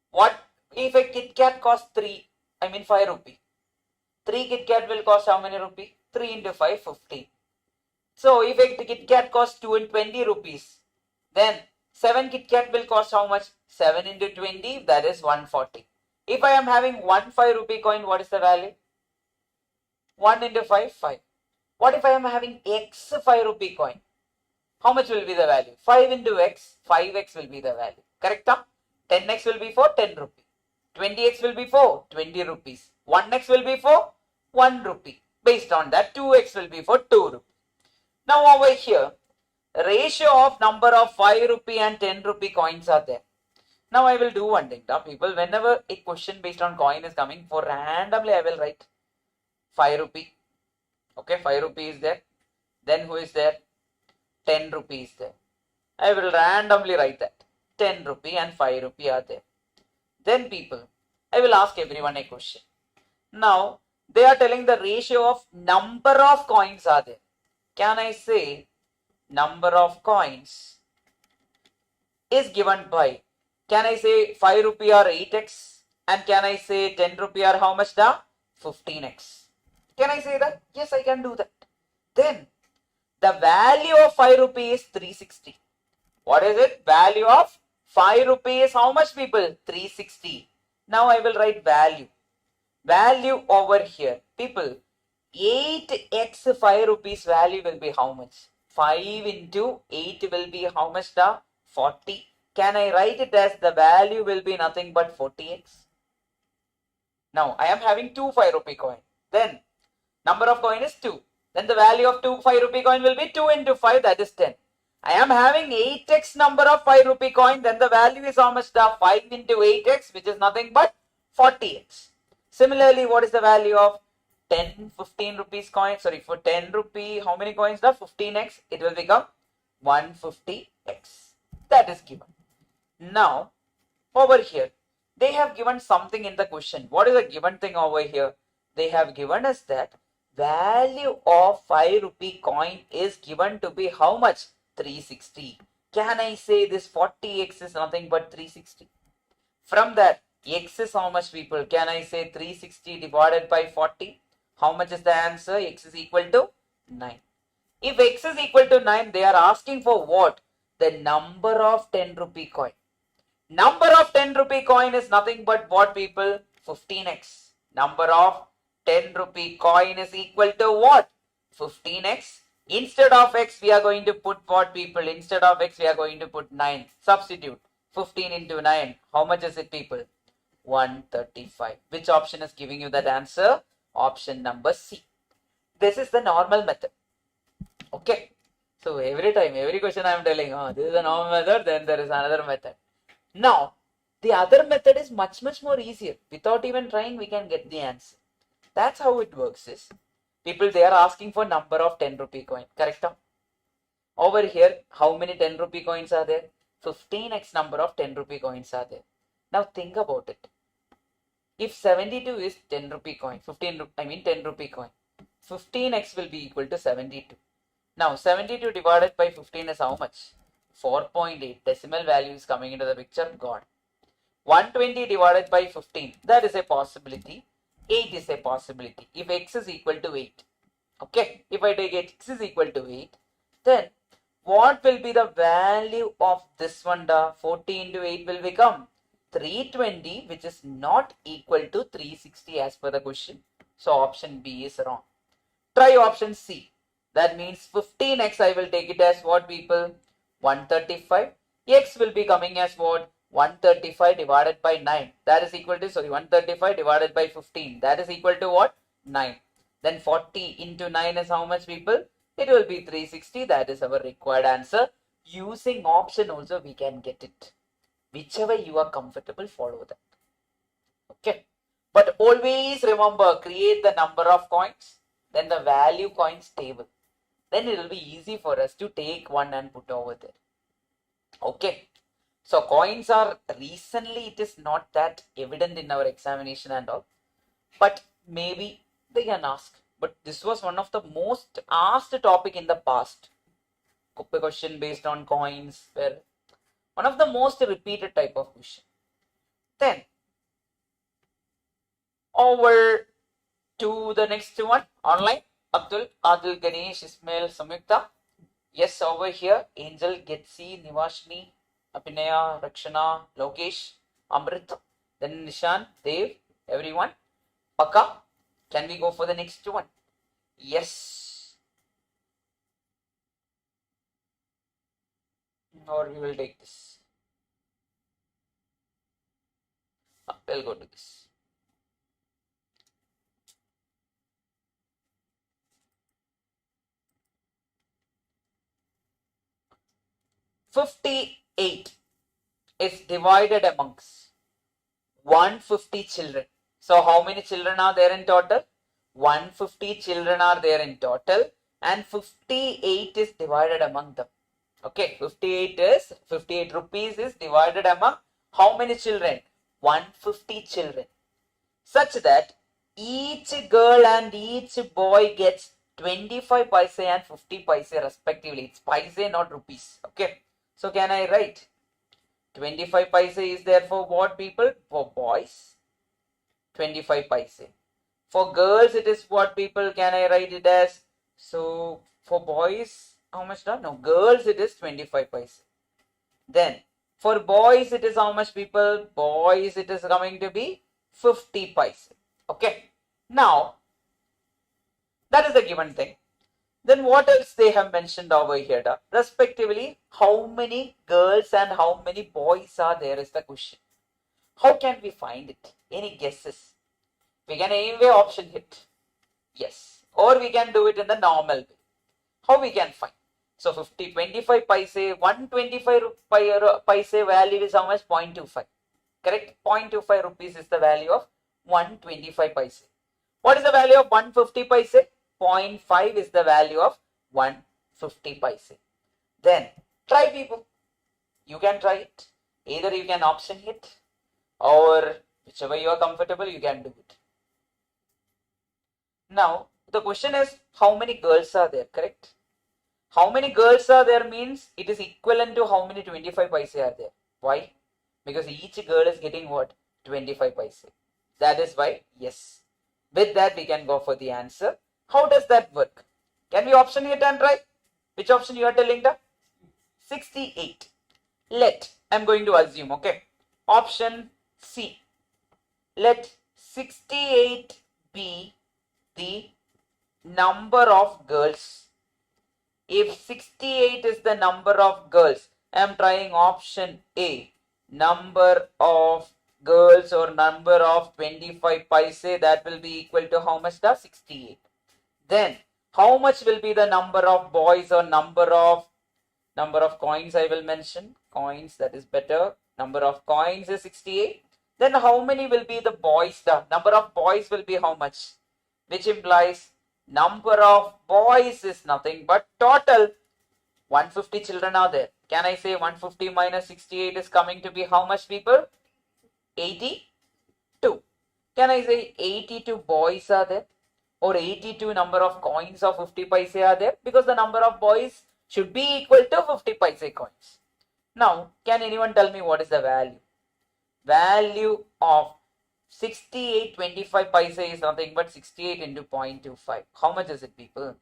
What if a Kit Kat costs 5 rupee? 3 Kit Kat will cost how many rupee? 3 into 5, 15. So if a Kit Kat costs 220 rupees, then 7 Kit Kat will cost how much? 7 into 20, that is 140. If I am having 1 5 rupee coin, what is the value? 1 into 5, 5. What if I am having X 5 rupee coin? How much will be the value? 5 into X, 5X will be the value. Correct? 10X will be for 10 rupee. 20X will be for 20 rupees. 1X will be for 1 rupee. Based on that, 2X will be for 2 rupee. Now over here, ratio of number of 5 rupee and 10 rupee coins are there. Now I will do one thing, people. Whenever a question based on coin is coming, for randomly I will write 5 rupee. Okay, 5 rupee is there. Then who is there? 10 rupees there. I will randomly write that. 10 rupee and 5 rupee are there. Then people, I will ask everyone a question. Now, they are telling the ratio of number of coins are there. Can I say number of coins is given by, can I say 5 rupee or 8x? And can I say 10 rupee or how much da? 15x. Can I say that? Yes, I can do that. Then, the value of 5 rupee is 360. What is it? Value of 5 rupee is how much, people? 360. Now I will write value. Value over here. People, 8x 5 rupees value will be how much? 5 into 8 will be how much da? 40. Can I write it as the value will be nothing but 40x? Now I am having 2 5 rupee coin. Then number of coin is 2. Then the value of 2 5 rupee coin will be 2 into 5, that is 10. I am having 8x number of 5 rupee coin. Then the value is how much da? 5 into 8x, which is nothing but 40x. Similarly, what is the value of 10, 15 rupees coin? Sorry, for 10 rupee, how many coins da? 15x. It will become 150x. That is given. Now, over here, they have given something in the question. What is the given thing over here? They have given us that value of 5 rupee coin is given to be how much? 360. Can I say this 40x is nothing but 360? From that, x is how much, people? Can I say 360 divided by 40? How much is the answer? X is equal to 9. If x is equal to 9, they are asking for what? The number of 10 rupee coin. Number of 10 rupee coin is nothing but what, people? 15x. Number of 10 rupee coin is equal to what? 15x. Instead of x, we are going to put what, people? Instead of x, we are going to put 9. Substitute. 15 into 9. How much is it, people? 135. Which option is giving you that answer? Option number C. This is the normal method. Okay. So every time, every question I am telling, this is a normal method, then there is another method. Now, the other method is much more easier. Without even trying, we can get the answer. That's how it works is, people, they are asking for number of 10 rupee coin. Correct? Over here, how many 10 rupee coins are there? 15x number of 10 rupee coins are there. Now think about it. If 72 is 10 rupee coin, 10 rupee coin, 15x will be equal to 72. Now 72 divided by 15 is how much? 4.8. Decimal value is coming into the picture. Gone. 120 divided by 15. That is a possibility. 8 is a possibility. If x is equal to 8. Okay. If I take x is equal to 8, then what will be the value of this one? 40 into 8 will become 320, which is not equal to 360 as per the question. So option B is wrong. Try option C. That means 15x I will take it as what, people? 135. X will be coming as what? 135 divided by 9. That is equal to, 135 divided by 15. That is equal to what? 9. Then 40 into 9 is how much, people? It will be 360. That is our required answer. Using option also we can get it. Whichever you are comfortable, follow that. Okay. But always remember, create the number of coins, then the value coins table. Then it will be easy for us to take one and put over there. Okay. So coins are, recently it is not that evident in our examination and all. But maybe they can ask. But this was one of the most asked topic in the past. Question based on coins were one of the most repeated type of question. Then over to the next one, online. Abdul, Adil, Ganesh, Ismail, Samyukta. Yes, over here, Angel, Getsi, Nivashni, Abhinaya, Rakshana, Lokesh, Amrit, then Nishan, Dev, everyone. Paka, can we go for the next one? Yes. Or we will take this. We'll go to this. "58 is divided amongst 150 children." So how many children are there in total? 150 children are there in total, and 58 is divided among them. Okay, 58 rupees is divided among how many children? 150 children. Such that each girl and each boy gets 25 paise and 50 paise respectively. It's paise, not rupees. Okay, so can I write 25 paise is there for what people? For boys. 25 paise. For girls, it is what people? Can I write it as? So for boys, how much? No, girls, it is 25 paise. Then for boys, it is how much, people? Boys, it is coming to be 50 paise. Okay, now that is the given thing. Then what else they have mentioned over here? Respectively, how many girls and how many boys are there is the question. How can we find it? Any guesses? We can anyway option hit. Yes. Or we can do it in the normal way. How we can find? So 50, 25 paise, 125 paise value is how much? 0.25. Correct? 0.25 rupees is the value of 125 paise. What is the value of 150 paise? 0.5 is the value of 150 paise. Then try, people. You can try it. Either you can option hit, or whichever you are comfortable, you can do it. Now the question is, how many girls are there? Correct? How many girls are there means it is equivalent to how many 25 paise are there. Why? Because each girl is getting what? 25 paise. That is why, yes. With that, we can go for the answer. How does that work? Can we option it and try? Which option you are telling the? 68. I'm going to assume, okay. Option C. Let 68 be the number of girls. If 68 is the number of girls, I am trying option A. Number of girls or number of 25 paise, that will be equal to how much? 68. Then how much will be the number of boys or number of coins? I will mention coins, that is better. Number of coins is 68. Then how many will be the boys? The number of boys will be how much? Which implies number of boys is nothing but total 150 children are there. Can I say 150 minus 68 is coming to be how much, people? 82. Can I say 82 boys are there? Or 82 number of coins of 50 paise are there? Because the number of boys should be equal to 50 paise coins. Now, can anyone tell me what is the value? Value of 68 25 paise is nothing but 68 into 0.25. How much is it, people?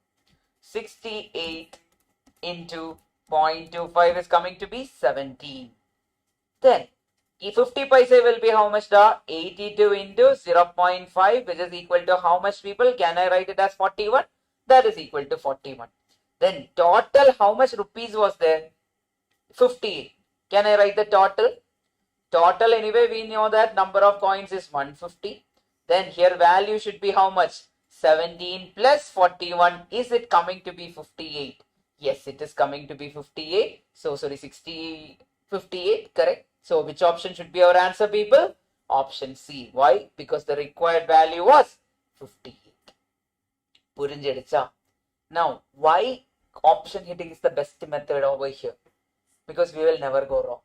68 into 0.25 is coming to be 17. Then 50 paise will be how much? 82 into 0.5, which is equal to how much, people? Can I write it as 41? That is equal to 41. Then total how much rupees was there? 58. Can I write the total? Total, anyway, we know that number of coins is 150. Then here value should be how much? 17 plus 41. Is it coming to be 58? Yes, it is coming to be 58. So, sorry, 58, correct. So, which option should be our answer, people? Option C. Why? Because the required value was 58. Purinjedicha. Now, why option hitting is the best method over here? Because we will never go wrong.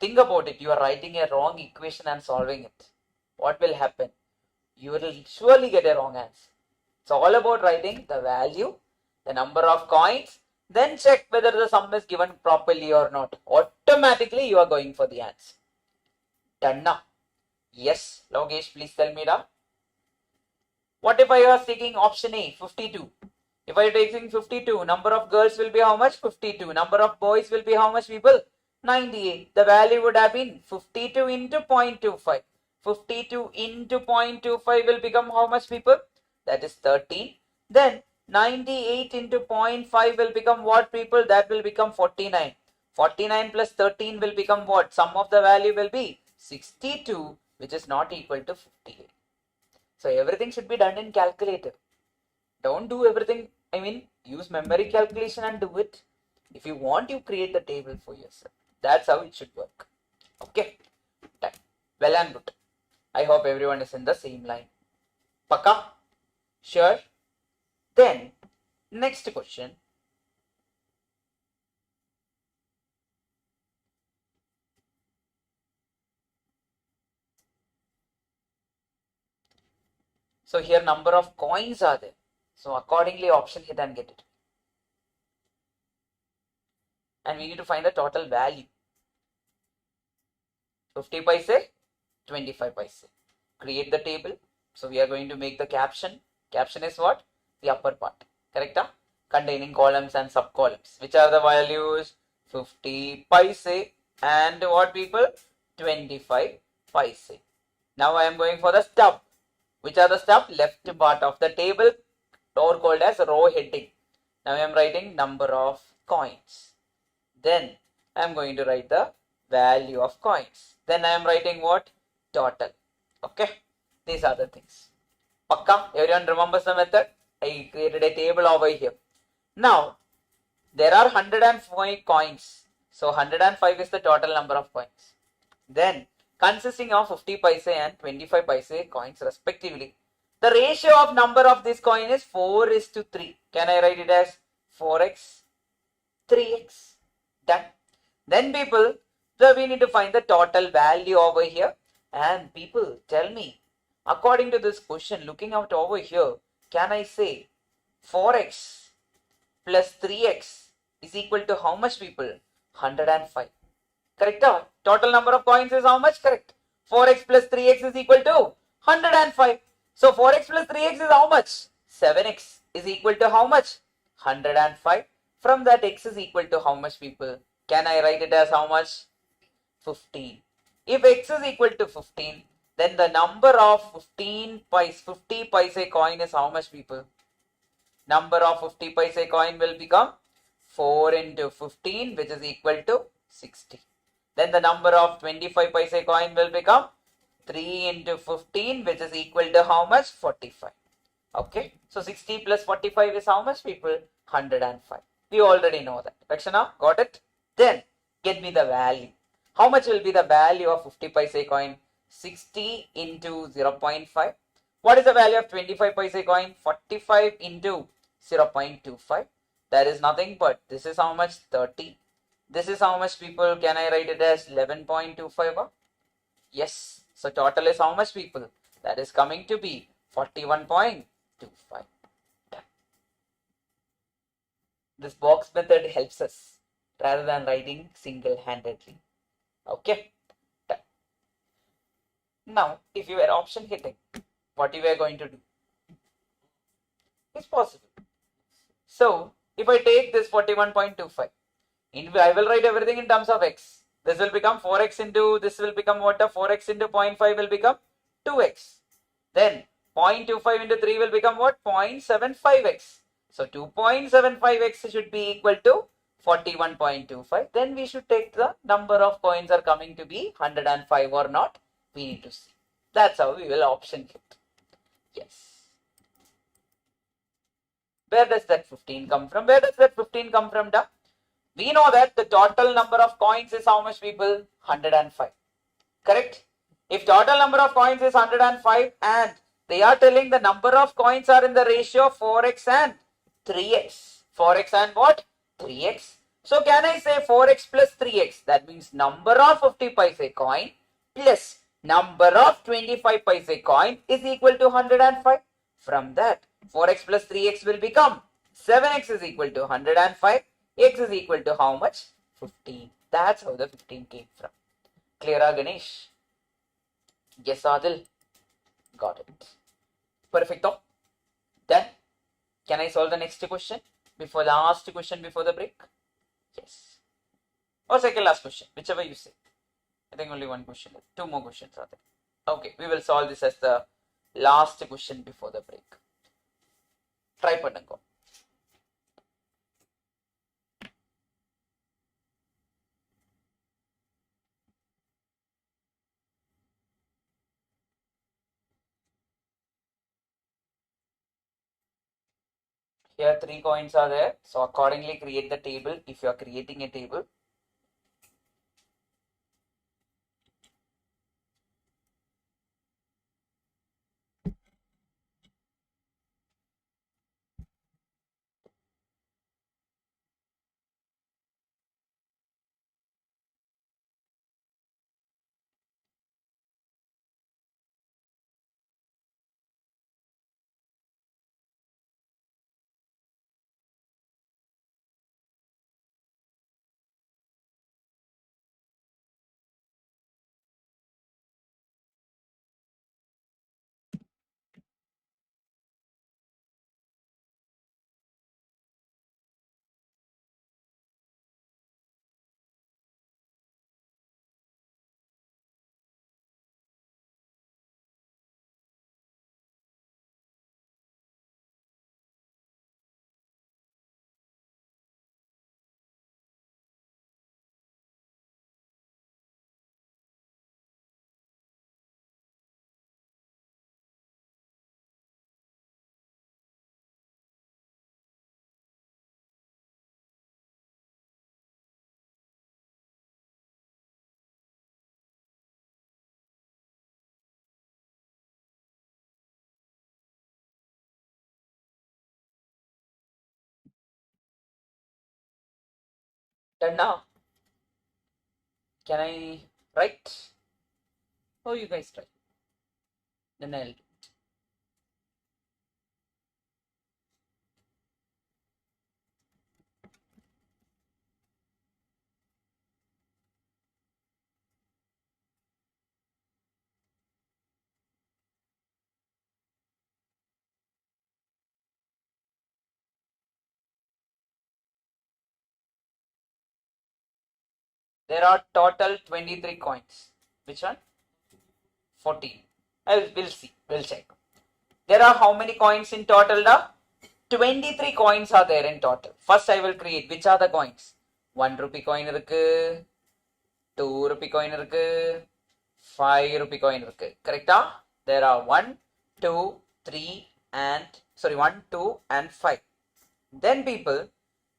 Think about it. You are writing a wrong equation and solving it. What will happen? You will surely get a wrong answer. It's all about writing the value, the number of coins, then check whether the sum is given properly or not. Automatically you are going for the answer. Done now? Yes, Logesh, please tell me now. What if I was taking option A, 52? If I taking 52, number of girls will be how much? 52. Number of boys will be how much people? 98. The value would have been 52 into 0.25. 52 into 0.25 will become how much people? That is 13. Then 98 into 0.5 will become what people? That will become 49. 49 plus 13 will become what? Sum of the value will be 62, which is not equal to 58. So everything should be done in calculator. Don't do everything, use memory calculation and do it. If you want, you create the table for yourself. That's how it should work. Okay, done. Well and good. I hope everyone is in the same line. Paka? Sure? Then, next question. So here number of coins are there. So accordingly option hit and get it. And we need to find the total value. 50 paise, 25 paise. Create the table. So we are going to make the caption. Caption is what? The upper part. Correct? Huh? Containing columns and sub-columns. Which are the values? 50 paise and what people? 25 paise. Now I am going for the stub. Which are the stub? Left part of the table or called as row heading. Now I am writing number of coins. Then I am going to write the value of coins. Then I am writing what? Total. Okay. These are the things. Pakka? Everyone remembers the method? I created a table over here. Now, there are 105 coins. So 105 is the total number of coins. Then, consisting of 50 paise and 25 paise coins respectively. The ratio of number of this coin is 4:3. Can I write it as 4x, 3x? Done. Then people, so we need to find the total value over here. And people, tell me, according to this question, looking out over here, can I say 4x plus 3x is equal to how much people? 105. Correct? Total number of coins is how much? Correct. 4x plus 3x is equal to 105. So 4x plus 3x is how much? 7x is equal to how much? 105. From that, x is equal to how much people? Can I write it as how much? 15. If x is equal to 15, then the number of 50 paise coin is how much people? Number of 50 paise coin will become 4 into 15, which is equal to 60. Then the number of 25 paise coin will become 3 into 15, which is equal to how much? 45. Okay. So 60 plus 45 is how much people? 105. We already know that. Rakshana, got it? Then get me the value. How much will be the value of 50 paise coin? 60 into 0.5. What is the value of 25 paise coin? 45 into 0.25. That is nothing but this is how much? 30. This is how much people? Can I write it as 11.25? Yes. So total is how much people? That is coming to be 41.25. This box method helps us rather than writing single-handedly. Okay. Now, if you were option hitting, what you were going to do? It's possible. So, if I take this 41.25, I will write everything in terms of x. This will become 4x into, this will become what? 4x into 0.5 will become 2x. Then 0.25 into 3 will become what? 0.75x. So 2.75x should be equal to 41.25. Then we should take the number of coins are coming to be 105 or not. We need to see. That's how we will option hit. Yes. Where does that 15 come from? Where does that 15 come from? We know that the total number of coins is how much people? 105. Correct? If total number of coins is 105 and they are telling the number of coins are in the ratio of 4x and 3x. 4x and what? 3x. So can I say 4x plus 3x? That means number of 50 paise coin plus number of 25 paise coin is equal to 105. From that, 4x plus 3x will become 7x is equal to 105. X is equal to how much? 15. That's how the 15 came from. Clear, Ganesh? Yes, Adil? Got it. Perfecto. Can I solve the next question before last question before the break? Yes. Or second last question, whichever you say. I think only one question. Two more questions are there. Okay, we will solve this as the last question before the break. Try பண்ணுங்க. Here 3 coins are there. So accordingly create the table if you are creating a table. Done now. Can I write? Oh, you guys try. Then I'll do it. There are total 23 coins. Which one? 14. We'll see. We'll check. There are how many coins in total? 23 coins are there in total. First I will create. Which are the coins? 1 rupee coin irukku, 2 rupee coin irukku, 5 rupee coin irukku. Correcta? There are 1, 2, 3 and 1, 2 and 5. Then people,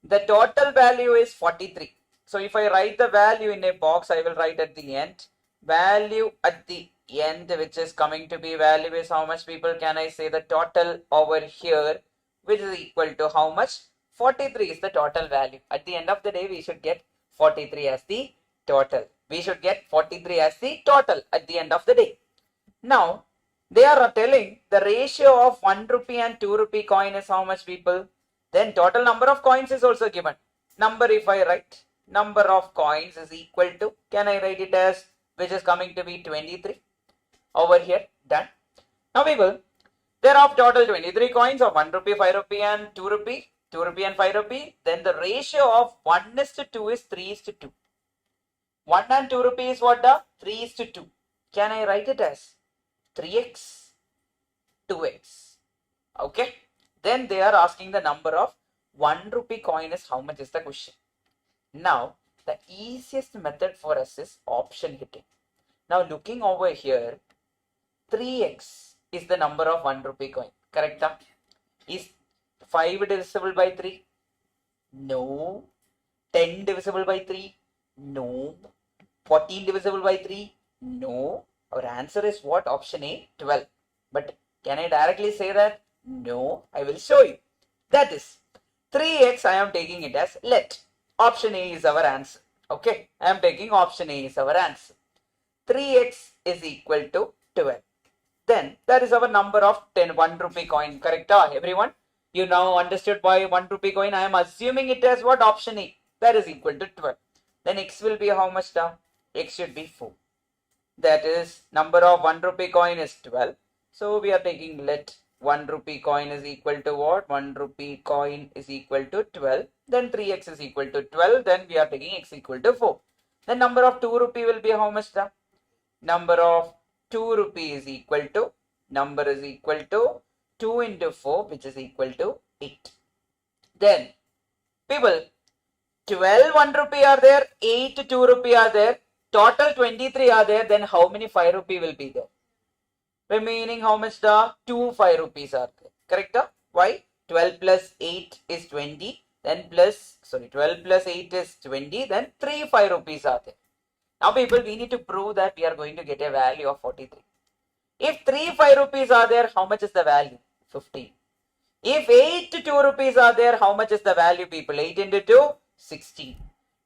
the total value is 43. So if I write the value in a box, I will write at the end. Value at the end, which is coming to be value is how much people can I say the total over here, which is equal to how much? 43 is the total value. At the end of the day, we should get 43 as the total. We should get 43 as the total at the end of the day. Now, they are telling the ratio of 1 rupee and 2 rupee coin is how much people? Then total number of coins is also given. Number if I write, number of coins is equal to, can I write it as, which is coming to be 23 over here, done. Now people, there are total 23 coins of 1 rupee, 5 rupee and 2 rupee, 2 rupee and 5 rupee. Then the ratio of 1 is to 2 is 3 is to 2. 1 and 2 rupee is what? 3 is to 2. Can I write it as 3x, 2x? Okay. Then they are asking the number of 1 rupee coin is how much is the question. Now, the easiest method for us is option hitting. Now, looking over here, 3x is the number of 1 rupee coin. Correct? Is 5 divisible by 3? No. 10 divisible by 3? No. 14 divisible by 3? No. Our answer is what? Option A, 12. But can I directly say that? No. I will show you. That is 3x, I am taking it as let. Option A is our answer. Okay. I am taking option A is our answer. 3x is equal to 12. Then that is our number of 1 rupee coin. Correct? Everyone? You now understood why 1 rupee coin. I am assuming it as what? Option A. That is equal to 12. Then x will be how much now? X should be 4. That is number of 1 rupee coin is 12. So we are taking let 1 rupee coin is equal to what? 1 rupee coin is equal to 12. Then 3x is equal to 12. Then we are taking x equal to 4. The number of 2 rupee will be how much? The number of 2 rupee is equal to, number is equal to 2 into 4, which is equal to 8. Then people, 12 1 rupee are there, 8 2 rupee are there, total 23 are there. Then how many 5 rupee will be there? Remaining how much? The 2 5 rupees are there. Correct? Why? 12 plus 8 is 20. Then 12 plus 8 is 20. Then 3 5 rupees are there. Now people, we need to prove that we are going to get a value of 43. If 3 5 rupees are there, how much is the value? 15. If 8 2 rupees are there, how much is the value, people? 8 into 2, 16.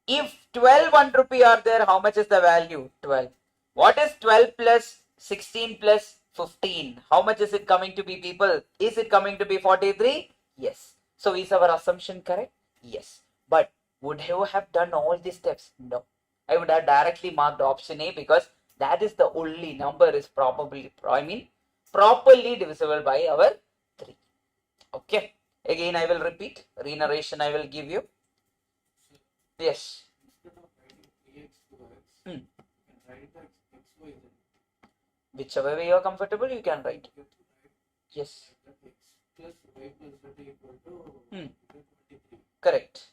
If 12 1 rupee are there, how much is the value? 12. What is 12 plus 16 plus 15? How much is it coming to be, people? Is it coming to be 43? Yes. So is our assumption correct? Yes. But would you have done all these steps? No. I would have directly marked option A because that is the only number is properly divisible by our 3. Okay. Again, I will repeat. Re-narration I will give you. Yes. Whichever way you are comfortable, you can write. Yes. Correct.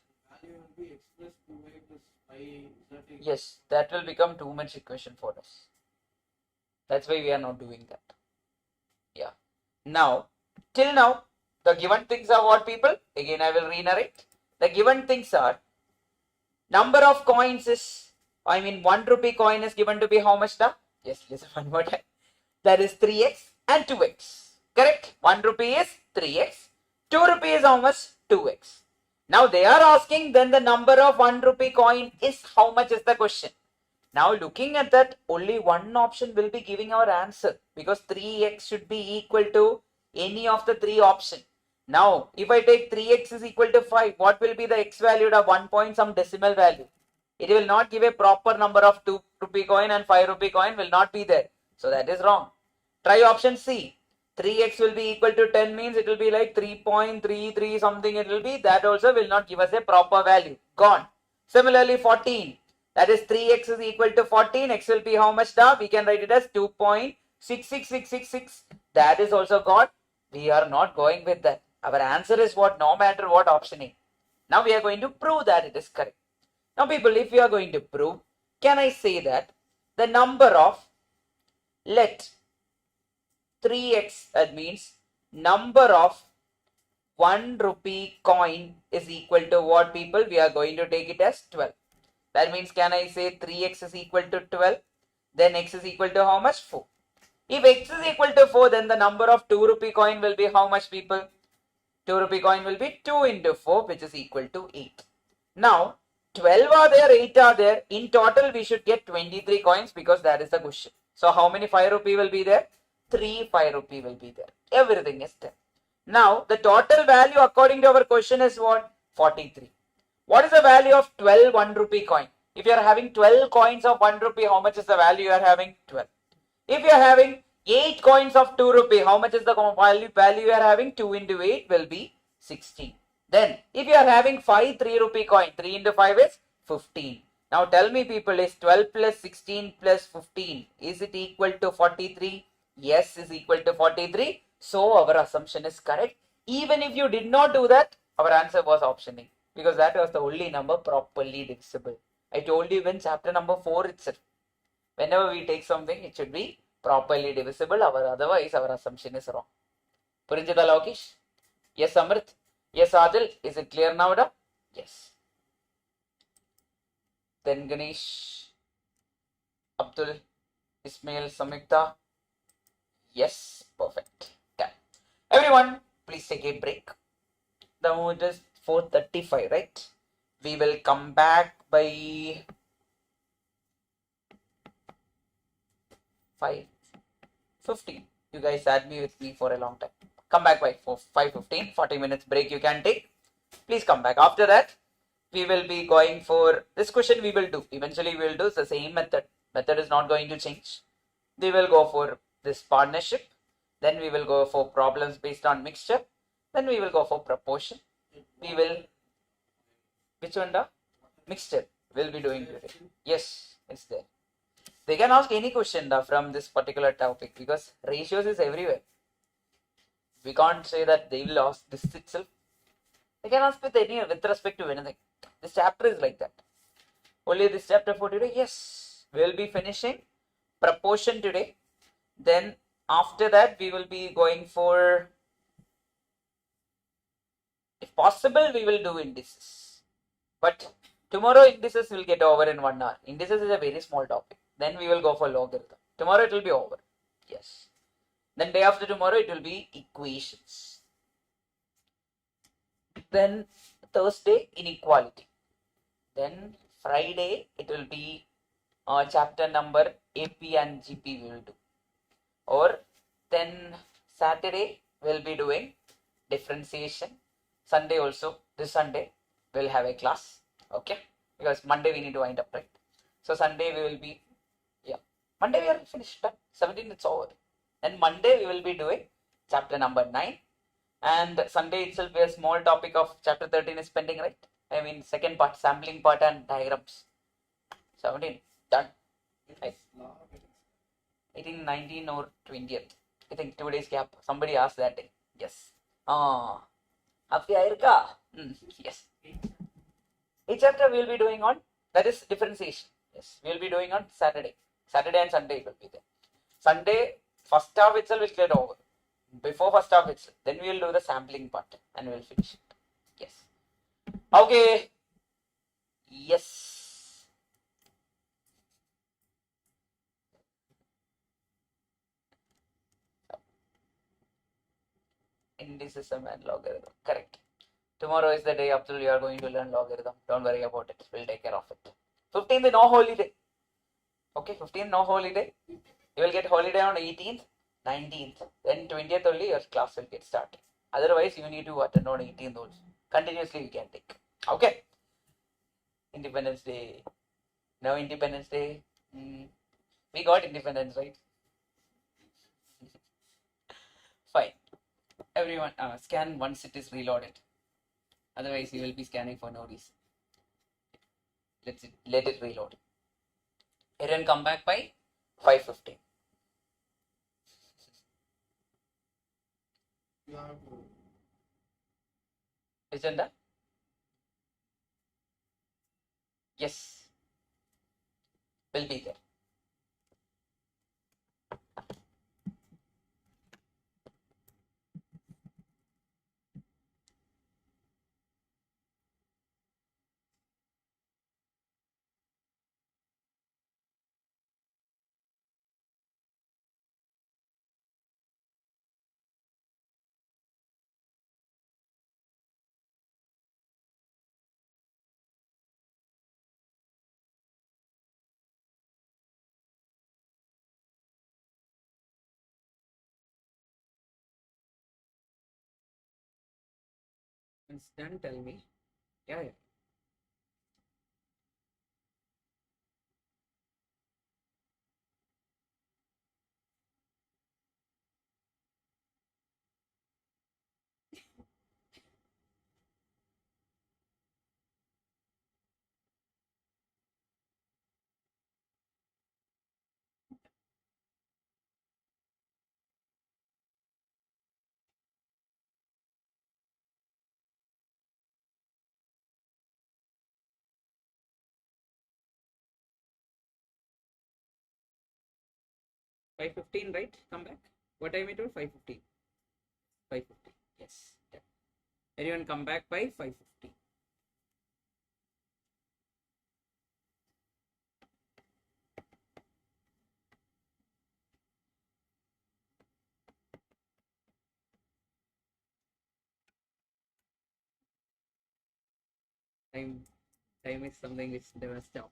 Yes, that will become too much equation for us. That's why we are not doing that. Yeah. Now, till now, the given things are what, people? Again, I will re-narrate. The given things are number of coins is, 1 rupee coin is given to be how much? Yes, listen one more time. That is 3x and 2x. Correct? 1 rupee is 3x. 2 rupee is how much? 2x. Now they are asking then the number of 1 rupee coin is how much is the question. Now looking at that, only one option will be giving our answer because 3x should be equal to any of the 3 options. Now if I take 3x is equal to 5, what will be the x valued of 1 point some decimal value? It will not give a proper number of 2 rupee coin and 5 rupee coin will not be there. So that is wrong. Try option C. 3x will be equal to 10 means it will be like 3.33 something it will be. That also will not give us a proper value. Gone. Similarly 14. That is 3x is equal to 14. X will be how much? We can write it as 2.66666. That is also gone. We are not going with that. Our answer is what? No matter what, option A. Now we are going to prove that it is correct. Now people, if we are going to prove, can I say that the number of, let 3x, that means number of 1 rupee coin is equal to what, people? We are going to take it as 12. That means can I say 3x is equal to 12? Then x is equal to how much? 4. If x is equal to 4, then the number of 2 rupee coin will be how much, people? 2 rupee coin will be 2 into 4, which is equal to 8. Now 12 are there, 8 are there. In total, we should get 23 coins because that is the question. So how many 5 rupee will be there? 3 5 rupee will be there. Everything is there. Now the total value according to our question is what? 43. What is the value of 12 1 rupee coin? If you are having 12 coins of 1 rupee, how much is the value you are having? 12. If you are having 8 coins of 2 rupee, how much is the value you are having? 2 into 8 will be 16. Then if you are having 5 3 rupee coin, 3 into 5 is 15. Now tell me, people, is 12 plus 16 plus 15, is it equal to 43? Yes, is equal to 43. So our assumption is correct. Even if you did not do that, our answer was option A because that was the only number properly divisible. I told you in chapter number 4 itself. Whenever we take something, it should be properly divisible. Otherwise, our assumption is wrong. Purinjada Lokesh? Yes, Amrit? Yes, Adil? Is it clear now? Yes. Then Ganesh, Abdul, Ismail, Samyukta. Yes, perfect. Done. Everyone, please take a break. Now it is 4:35, right? We will come back by 5:15. You guys had me with me for a long time. Come back by 5:15. 40 minutes break you can take. Please come back. After that, we will be going for this question. We will do. Eventually, we will do the same method. Method is not going to change. We will go for this partnership. Then we will go for problems based on mixture. Then we will go for proportion. We will, which one da? Mixture we'll be doing today. Yes, it's there. They can ask any question da from this particular topic because ratios is everywhere. We can't say that they will ask this itself. They can ask with any with respect to anything. This chapter is like that. Only this chapter for today. Yes, we'll be finishing proportion today. Then after that we will be going for, if possible, we will do indices. But tomorrow indices will get over in 1 hour. Indices is a very small topic. Then we will go for logarithm. Tomorrow it will be over. Yes. Then day after tomorrow it will be equations. Then Thursday inequality. Then Friday it will be chapter number AP and GP we will do. Or then Saturday we'll be doing differentiation. Sunday also, this Sunday we'll have a class. Okay, because Monday we need to wind up, right? So Sunday we will be, yeah, Monday we are finished, done. 17 it's over. And Monday we will be doing chapter number 9. And Sunday itself a small topic of chapter 13 is pending, right? I mean second part, sampling part and diagrams. 17 done. Right. 18, 19 or 20th. I think 2 days gap. Somebody asked that day. Yes. Happy Airka? Yes. Each chapter we will be doing on, that is differentiation. Yes, we will be doing on Saturday. Saturday and Sunday will be there. Sunday, first half itself will get over. Before first half itself. Then we will do the sampling part and we will finish it. Yes. Okay. Yes. Indecision and logarithm. Correct. Tomorrow is the day after you are going to learn logarithm. Don't worry about it. We'll take care of it. 15th, no holiday. Okay, 15th, no holiday. You will get holiday on 18th, 19th. Then 20th only your class will get started. Otherwise, you need to attend on 18th also. Continuously you can take. Okay. Independence Day. Now Independence Day. We got independence, right? Fine. Everyone scan once it is reloaded. Otherwise, you will be scanning for no reason. Let it reload. It will come back by 5:15. Isn't that? Yes. Will be there. It's done, tell me. Yeah. 5:15, right? Come back. What time it was? 5:15. 5:15. Yes. Yeah. Everyone come back by 5:15. Time is something which never stop.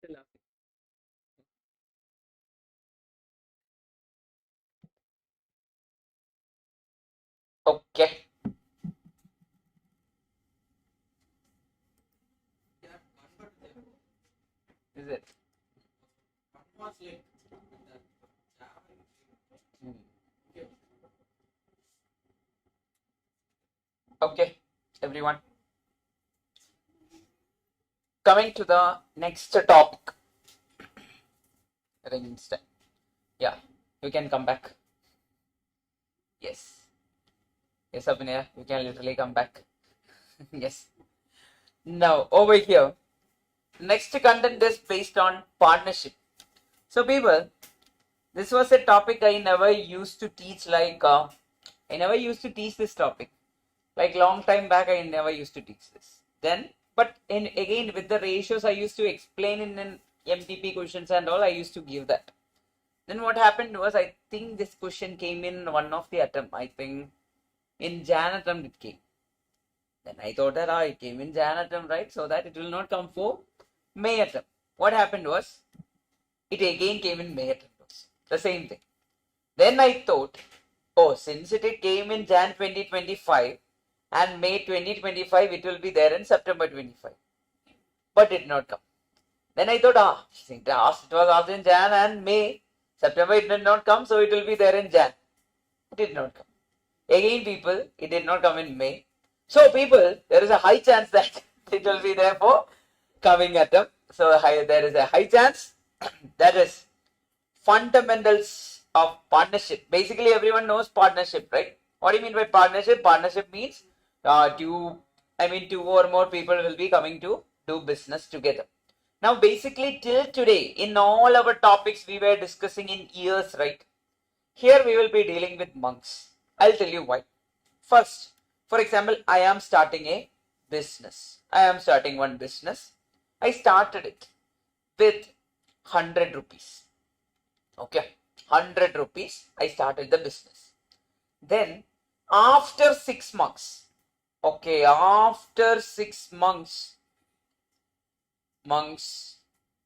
Still laughing. Okay. Is it? Hmm. Okay, everyone. Coming to the next topic. I think it's time. Yeah, you can come back. Yes. Yes, Abhinaya, you can literally come back. Yes. Now, over here, next content is based on partnership. So, people, this was a topic I never used to teach. I never used to teach this topic. Like long time back, I never used to teach this. Then, but in again with the ratios, I used to explain in an MTP questions and all. I used to give that. Then what happened was, I think this question came in one of the attempt. I think in Jan attempt it came. Then I thought that it came in Jan attempt, right? So that it will not come for May attempt. What happened was, it again came in May attempt also. The same thing. Then I thought, oh, since it came in Jan 2025 and May 2025, it will be there in September 25. But it did not come. Then I thought, it was asked in Jan and May. September it did not come, so it will be there in Jan. It did not come. Again, people, it did not come in May. So, people, there is a high chance that it will be there for coming attempt. So, there is a high chance. That is fundamentals of partnership. Basically, everyone knows partnership, right? What do you mean by partnership? Partnership means two or more people will be coming to do business together. Now, basically, till today, in all our topics we were discussing in years, right? Here we will be dealing with months. I'll tell you why. First, for example, I am starting a business. I am starting one business. I started it with 100 rupees. Okay, 100 rupees. I started the business. Then, after 6 months, okay, after 6 months,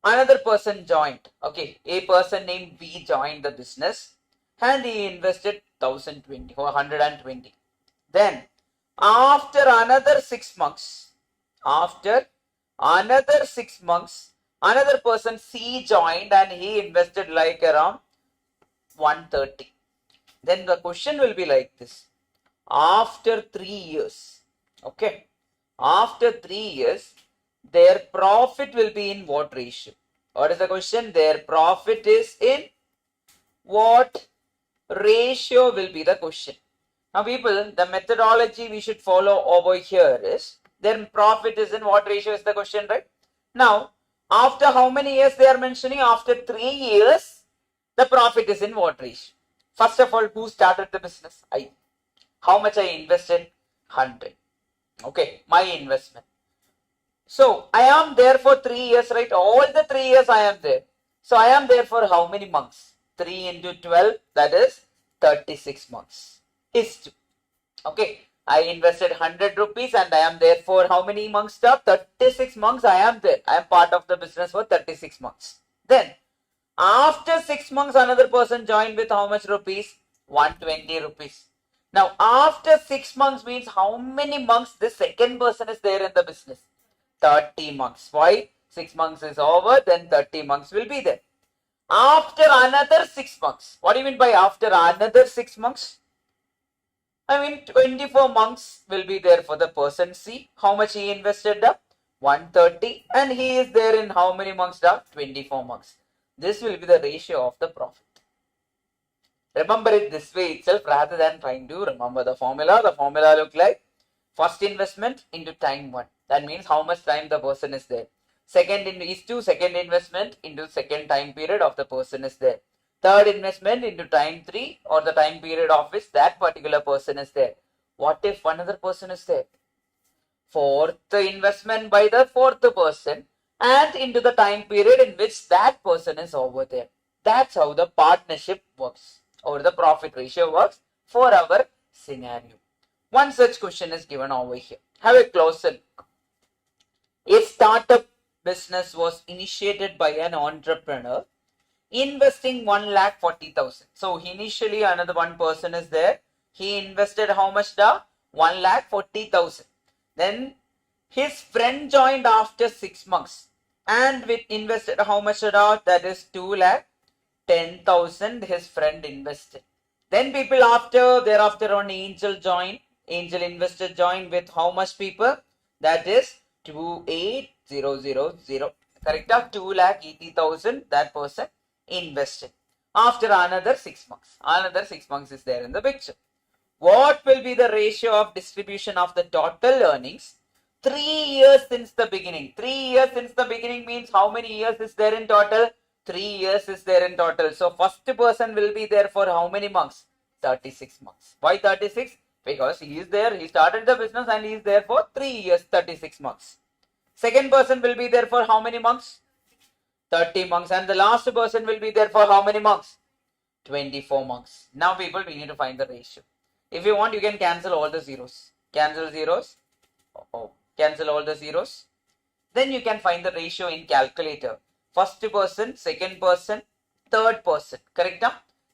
another person joined. Okay, a person named B joined the business and he invested 1020 or 120. Then, after another 6 months, another person C joined and he invested like around 130. Then the question will be like this. After 3 years, okay, after 3 years, their profit will be in what ratio? What is the question? Their profit is in what ratio will be the question. Now, people, the methodology we should follow over here is their profit is in what ratio is the question, right? Now, after how many years they are mentioning? After 3 years, the profit is in what ratio? First of all, who started the business? I. How much I invested? 100. Okay, my investment. So, I am there for 3 years, right? All the 3 years I am there. So, I am there for how many months? 3 into 12, that is 36 months. Is 2. Okay, I invested 100 rupees and I am there for how many months? 36 months I am there. I am part of the business for 36 months. Then, after 6 months, another person joined with how much rupees? 120 rupees. Now, after 6 months means how many months this second person is there in the business? 30 months. Why? 6 months is over, then 30 months will be there. After another 6 months. What do you mean by after another 6 months? I mean 24 months will be there for the person C. How much he invested up? 130. And he is there in how many months up? 24 months. This will be the ratio of the profit. Remember it this way itself rather than trying to remember the formula. The formula look like first investment into time 1. That means how much time the person is there. Second investment into second time period of the person is there. Third investment into time 3 or the time period of which that particular person is there. What if another person is there? Fourth investment by the fourth person and into the time period in which that person is over there. That's how the partnership works or the profit ratio works for our scenario. One such question is given over here. Have a closer look. A startup business was initiated by an entrepreneur investing 1,40,000. So initially another one person is there. He invested how much? The 1,40,000. Then his friend joined after 6 months and with invested how much? That is 2,10,000 his friend invested. Then people thereafter on angel investor join with how much people? That is 28,000. Correct? 2,80,000 that person invested. After another 6 months. Another 6 months is there in the picture. What will be the ratio of distribution of the total earnings 3 years since the beginning? 3 years since the beginning means how many years is there in total? 3 years is there in total. So first person will be there for how many months? 36 months. Why 36? Because he is there, he started the business and he is there for 3 years, 36 months. Second person will be there for how many months? 30 months. And the last person will be there for how many months? 24 months. Now people, we need to find the ratio. If you want, you can cancel all the zeros. Cancel zeros. Cancel all the zeros. Then you can find the ratio in calculator. First person, second person, third person. Correct?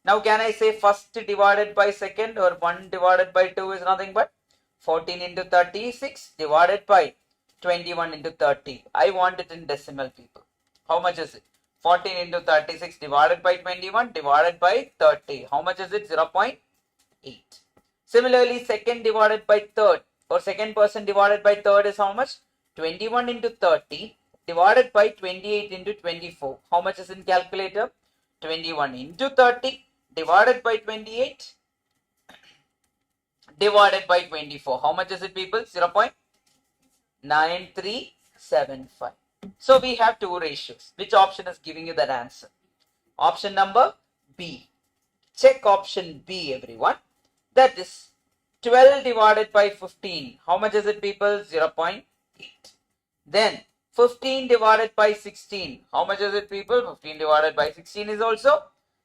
Now can I say first divided by second, or 1 divided by 2 is nothing but 14 into 36 divided by 21 into 30. I want it in decimal, people. How much is it? 14 into 36 divided by 21 divided by 30. How much is it? 0.8. Similarly, second divided by third, or second person divided by third is how much? 21 into 30 divided by 28 into 24. How much is in calculator? 21 into 30 divided by 28 divided by 24. How much is it, people? 0.9375. So we have two ratios. Which option is giving you that answer? Option number B. Check option B, everyone. That is 12 divided by 15. How much is it, people? 0.8. Then 15 divided by 16. How much is it, people? 15 divided by 16 is also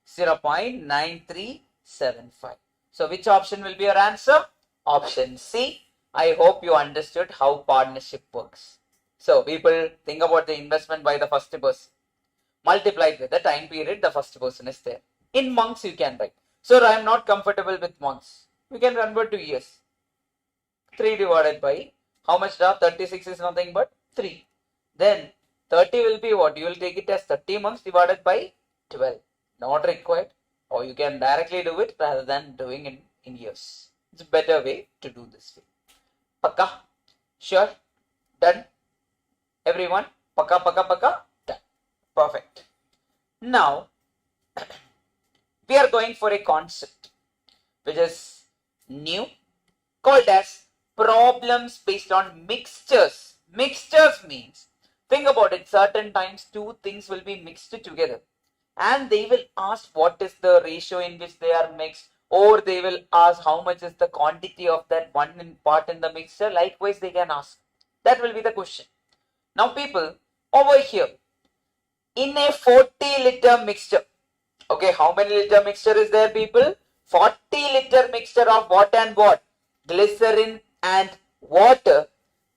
0.9375. So which option will be your answer? Option C. I hope you understood how partnership works. So people, think about the investment by the first person. Multiplied with the time period the first person is there. In months you can write. So I am not comfortable with months. You can convert to years. 3 divided by how much? 36 is nothing but 3. Then 30 will be what? You will take it as 30 months divided by 12. Not required. Or you can directly do it rather than doing it in years. It's a better way to do this way. Pakka? Sure? Done? Everyone? Pakka, pakka, pakka? Done. Perfect. Now, we are going for a concept which is new, called as problems based on mixtures. Mixtures means, think about it, certain times two things will be mixed together and they will ask what is the ratio in which they are mixed, or they will ask how much is the quantity of that one part in the mixture. Likewise they can ask. That will be the question. Now people, over here, in a 40-liter mixture, okay, how many liter mixture is there, people? 40-liter mixture of what and what? Glycerin and water.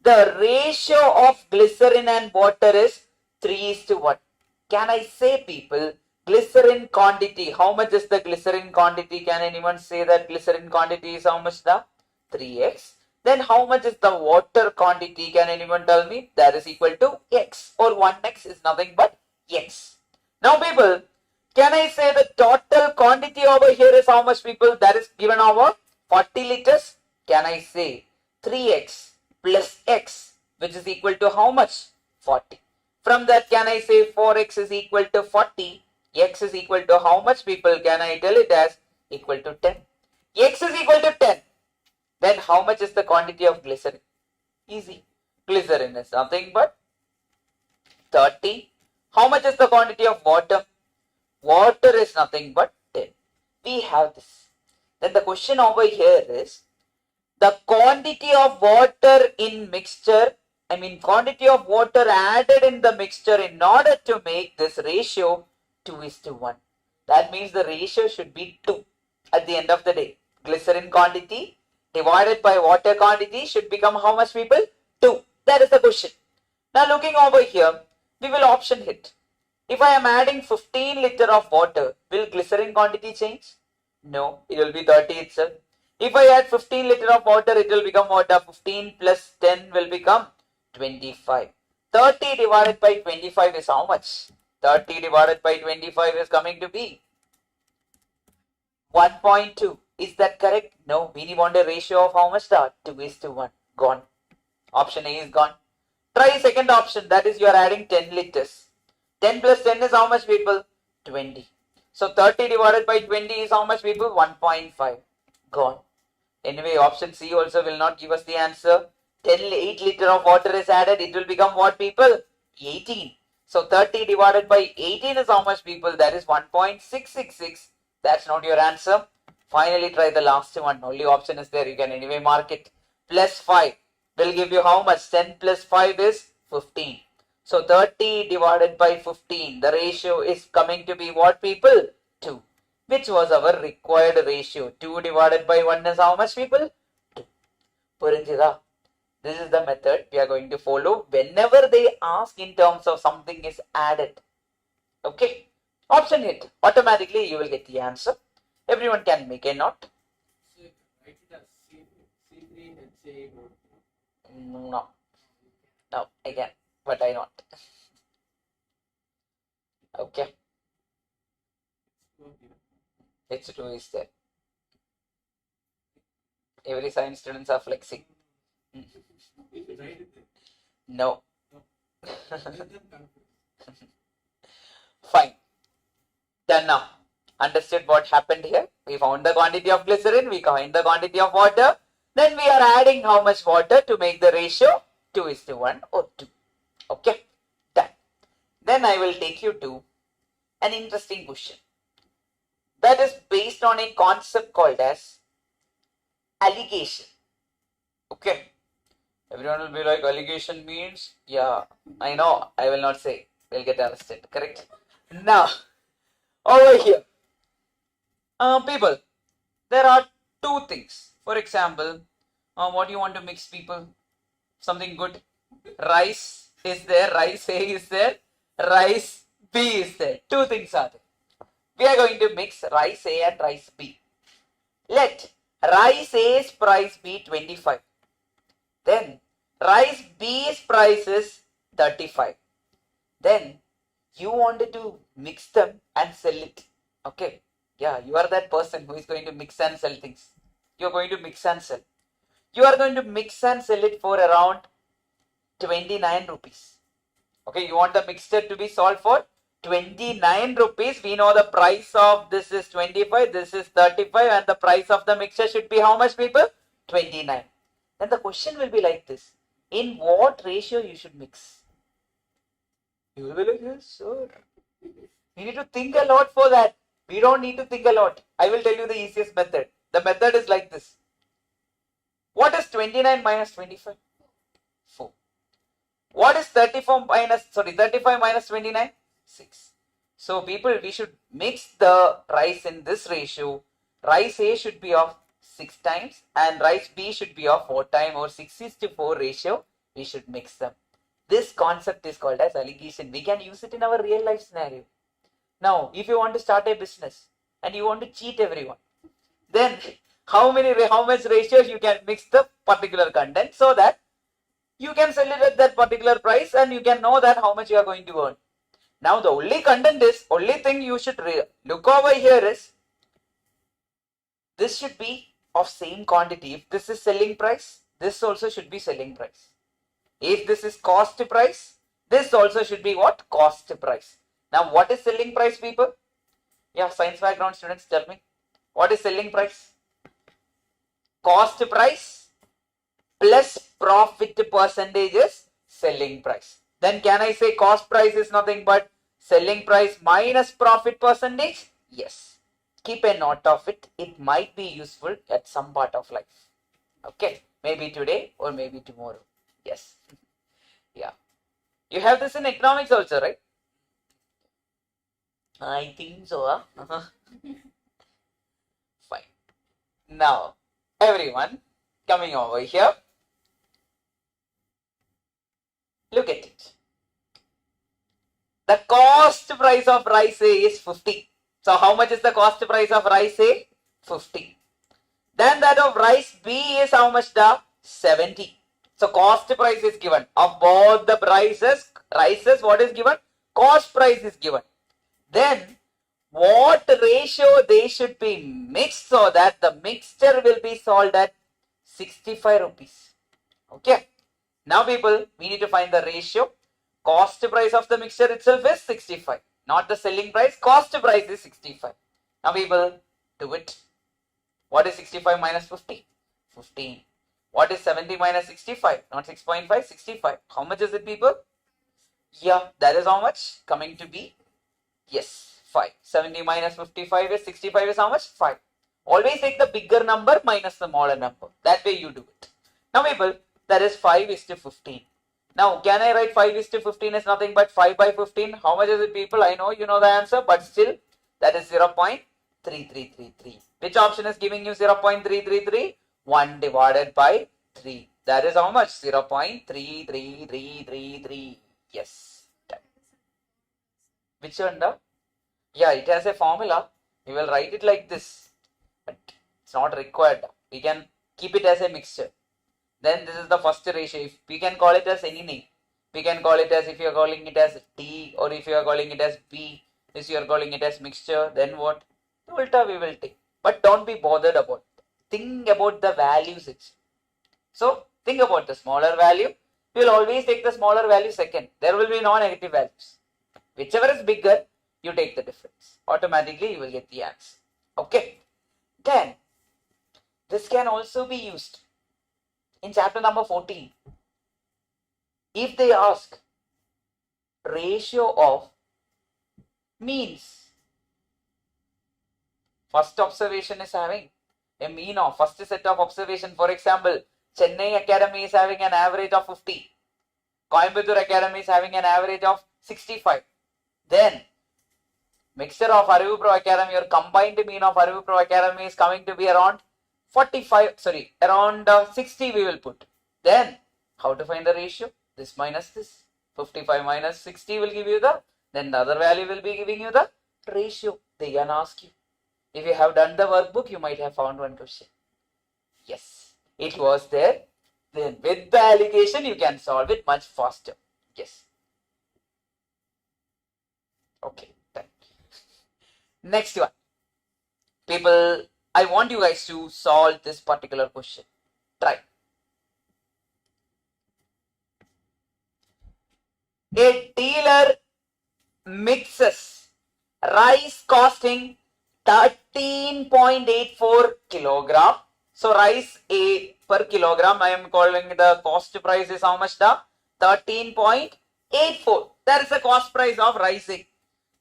The ratio of glycerin and water is 3:1. Can I say, people, glycerin quantity? How much is the glycerin quantity? Can anyone say that glycerin quantity is how much? The 3x. Then how much is the water quantity? Can anyone tell me? That is equal to x, or 1x is nothing but x. Now people, can I say the total quantity over here is how much, people? That is given over 40 liters. Can I say 3x plus x, which is equal to how much? 40. From that, can I say 4x is equal to 40? X is equal to how much, people? Can I tell it as equal to 10? X is equal to 10. Then how much is the quantity of glycerin? Easy. Glycerin is nothing but 30. How much is the quantity of water? Water is nothing but 10. We have this. Then the question over here is, the quantity of water in mixture, quantity of water added in the mixture in order to make this ratio 2:1. That means the ratio should be 2 at the end of the day. Glycerin quantity divided by water quantity should become how much, people? 2. That is the question. Now looking over here, We will option hit. If I am adding 15 liter of water, will glycerin quantity change? No, it will be 30 itself. If I add 15 liter of water, it will become water. 15 plus 10 will become 25. 30 divided by 25 is how much? 30 divided by 25 is coming to be 1.2. Is that correct? No, we want a ratio of how much? 2:1. Gone. Option A is gone. Try second option, that is you are adding 10 liters. 10 plus 10 is how much, people? 20. So 30 divided by 20 is how much, people? 1.5. Gone. Anyway, option C also will not give us the answer. 8 liter of water is added, it will become what, people? 18. So 30 divided by 18 is how much, people? That is 1.666. That's not your answer. Finally, try the last one. Only option is there. You can anyway mark it. Plus 5 will give you how much? 10 plus 5 is 15. So 30 divided by 15. The ratio is coming to be what, people? 2. Which was our required ratio. 2 divided by 1 is how much, people? 2. Purinjida? This is the method we are going to follow whenever they ask in terms of something is added. Okay. Option hit. Automatically you will get the answer. Everyone can make a note. No. No, again. But I not. Okay. H2 is there. Every science students are flexing. No. Fine. Done now. Understood what happened here? We found the quantity of glycerin, we found the quantity of water. Then we are adding how much water to make the ratio 2:1 or 2. Okay, done. Then I will take you to an interesting question. That is based on a concept called as allegation. Okay. Everyone will be like, allegation means, yeah, I know, I will not say, we'll get arrested, correct? Now, over here, people, there are two things. For example, what do you want to mix, people? Something good. Rice is there, rice A is there, rice B is there. Two things are there. We are going to mix rice A and rice B. Let rice A's price be 25. Then rice B's price is 35. Then you wanted to mix them and sell it. Okay. Yeah, you are that person who is going to mix and sell things. You are going to mix and sell. You are going to mix and sell it for around 29 rupees. Okay, you want the mixture to be sold for 29 rupees. We know the price of this is 25, this is 35, and the price of the mixture should be how much, people? 29. Then the question will be like this. In what ratio you should mix? You will be like, yes, sir. You need to think a lot for that. We don't need to think a lot. I will tell you the easiest method. The method is like this. What is 29 minus 25? 4. What is 35 minus 29? 6. So people, we should mix the rice in this ratio. Rice A should be of 6 times and rice B should be of 4 times, or 6:4 ratio. We should mix them. This concept is called as allegation. We can use it in our real life scenario. Now, if you want to start a business and you want to cheat everyone, then how much ratios you can mix the particular content so that you can sell it at that particular price and you can know that how much you are going to earn. Now, the only thing you should look over here is this should be of same quantity. If this is selling price, this also should be selling price. If this is cost price, this also should be what? Cost price. Now, what is selling price, people? Yeah, science background students, tell me. What is selling price? Cost price plus profit percentage is selling price. Then can I say cost price is nothing but selling price minus profit percentage? Yes. Keep a note of it. It might be useful at some part of life. Okay. Maybe today or maybe tomorrow. Yes. Yeah. You have this in economics also, right? I think so. Fine. Now, everyone coming over here. Look at it. The cost price of rice A is 50. So how much is the cost price of rice A? 50. Then that of rice B is how much the 70. So cost price is given. Of both the rices, what is given? Cost price is given. Then what ratio they should be mixed so that the mixture will be sold at 65 rupees. Okay. Now people, we need to find the ratio. Cost price of the mixture itself is 65. Not the selling price. Cost price is 65. Now people, do it. What is 65 minus 50? 15. What is 70 minus 65? Not 6.5, 65. How much is it, people? Yeah, that is how much coming to be? Yes, 5. 70 minus 55 is 65 is how much? 5. Always take the bigger number minus the smaller number. That way you do it. Now people, that is 5 is to 15. Now, can I write 5 is to 15 is nothing but 5 by 15? How much is it, people? I know you know the answer, but still, that is 0.3333. Which option is giving you 0.333? 1 divided by 3. That is how much? 0.33333. Yes. Which one? Yeah, it has a formula. We will write it like this. But it's not required. We can keep it as a mixture. Then this is the first ratio. If we can call it as any name. We can call it as, if you are calling it as D, or if you are calling it as B, if you are calling it as mixture, then what? The ulta we will take. But don't be bothered about it. Think about the values. So think about the smaller value. We will always take the smaller value second. There will be no negative values. Whichever is bigger, you take the difference. Automatically you will get the answer. Okay. Then this can also be used in chapter number 14. If they ask ratio of means, first observation is having a mean of first set of observation. For example, Chennai Academy is having an average of 50. Coimbatore Academy is having an average of 65. Then mixture of ArivuPro Academy or combined mean of ArivuPro Academy is coming to be around 60 we will put. Then how to find the ratio? This minus this. 55 minus 60 will give you then the other value will be giving you the ratio. They can ask you. If you have done the workbook, you might have found one question. Yes, it was there. Then with the allocation, you can solve it much faster. Yes. Okay. Next one. People, I want you guys to solve this particular question. Try. A dealer mixes rice costing 13.84 kilogram. So rice A per kilogram, I am calling the cost price is how much? The 13.84. That is the cost price of rice A.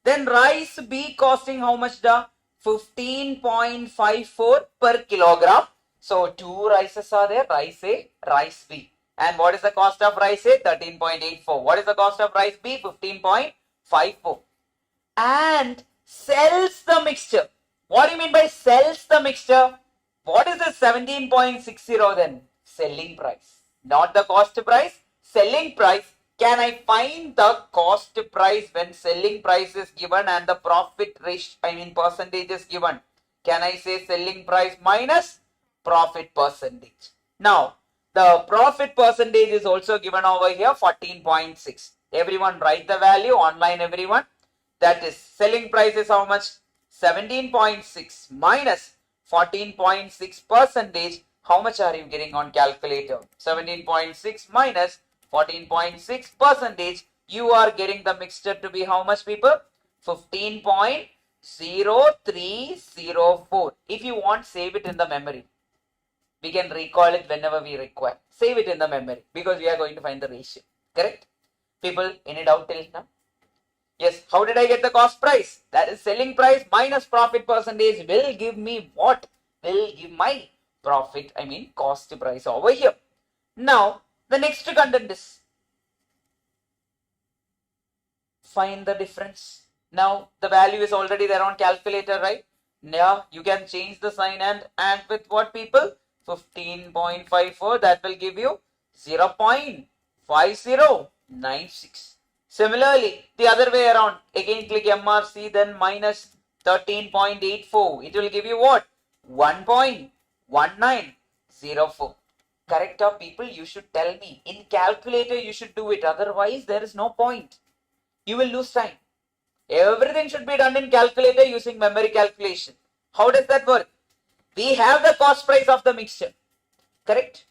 Then rice B costing how much? The 15.54 per kilogram. So two rices are there, rice A, rice B. And what is the cost of rice A? 13.84. What is the cost of rice B? 15.54. And sells the mixture. What do you mean by sells the mixture? What is the 17.60 then? Selling price. Not the cost price, selling price. Can I find the cost price when selling price is given and the profit ratio, percentage is given? Can I say selling price minus profit percentage? Now, the profit percentage is also given over here, 14.6. Everyone write the value online, everyone. That is selling price is how much? 17.6 minus 14.6 percentage. How much are you getting on calculator? 17.6 minus 14.6 percentage. You are getting the mixture to be how much, people? 15.0304. If you want, save it in the memory. We can recall it whenever we require. Save it in the memory because we are going to find the ratio. Correct? People, any doubt till now? Yes. How did I get the cost price? That is selling price minus profit percentage will give me what? Will give my profit, cost price over here. Now, the next content is find the difference. Now, the value is already there on calculator, right? Now, you can change the sign and with what, people? 15.54, that will give you 0.5096. Similarly, the other way around, again click MRC, then minus 13.84. It will give you what? 1.1904. Correct or people? You should tell me. In calculator, you should do it. Otherwise, there is no point. You will lose time. Everything should be done in calculator using memory calculation. How does that work? We have the cost price of the mixture. Correct?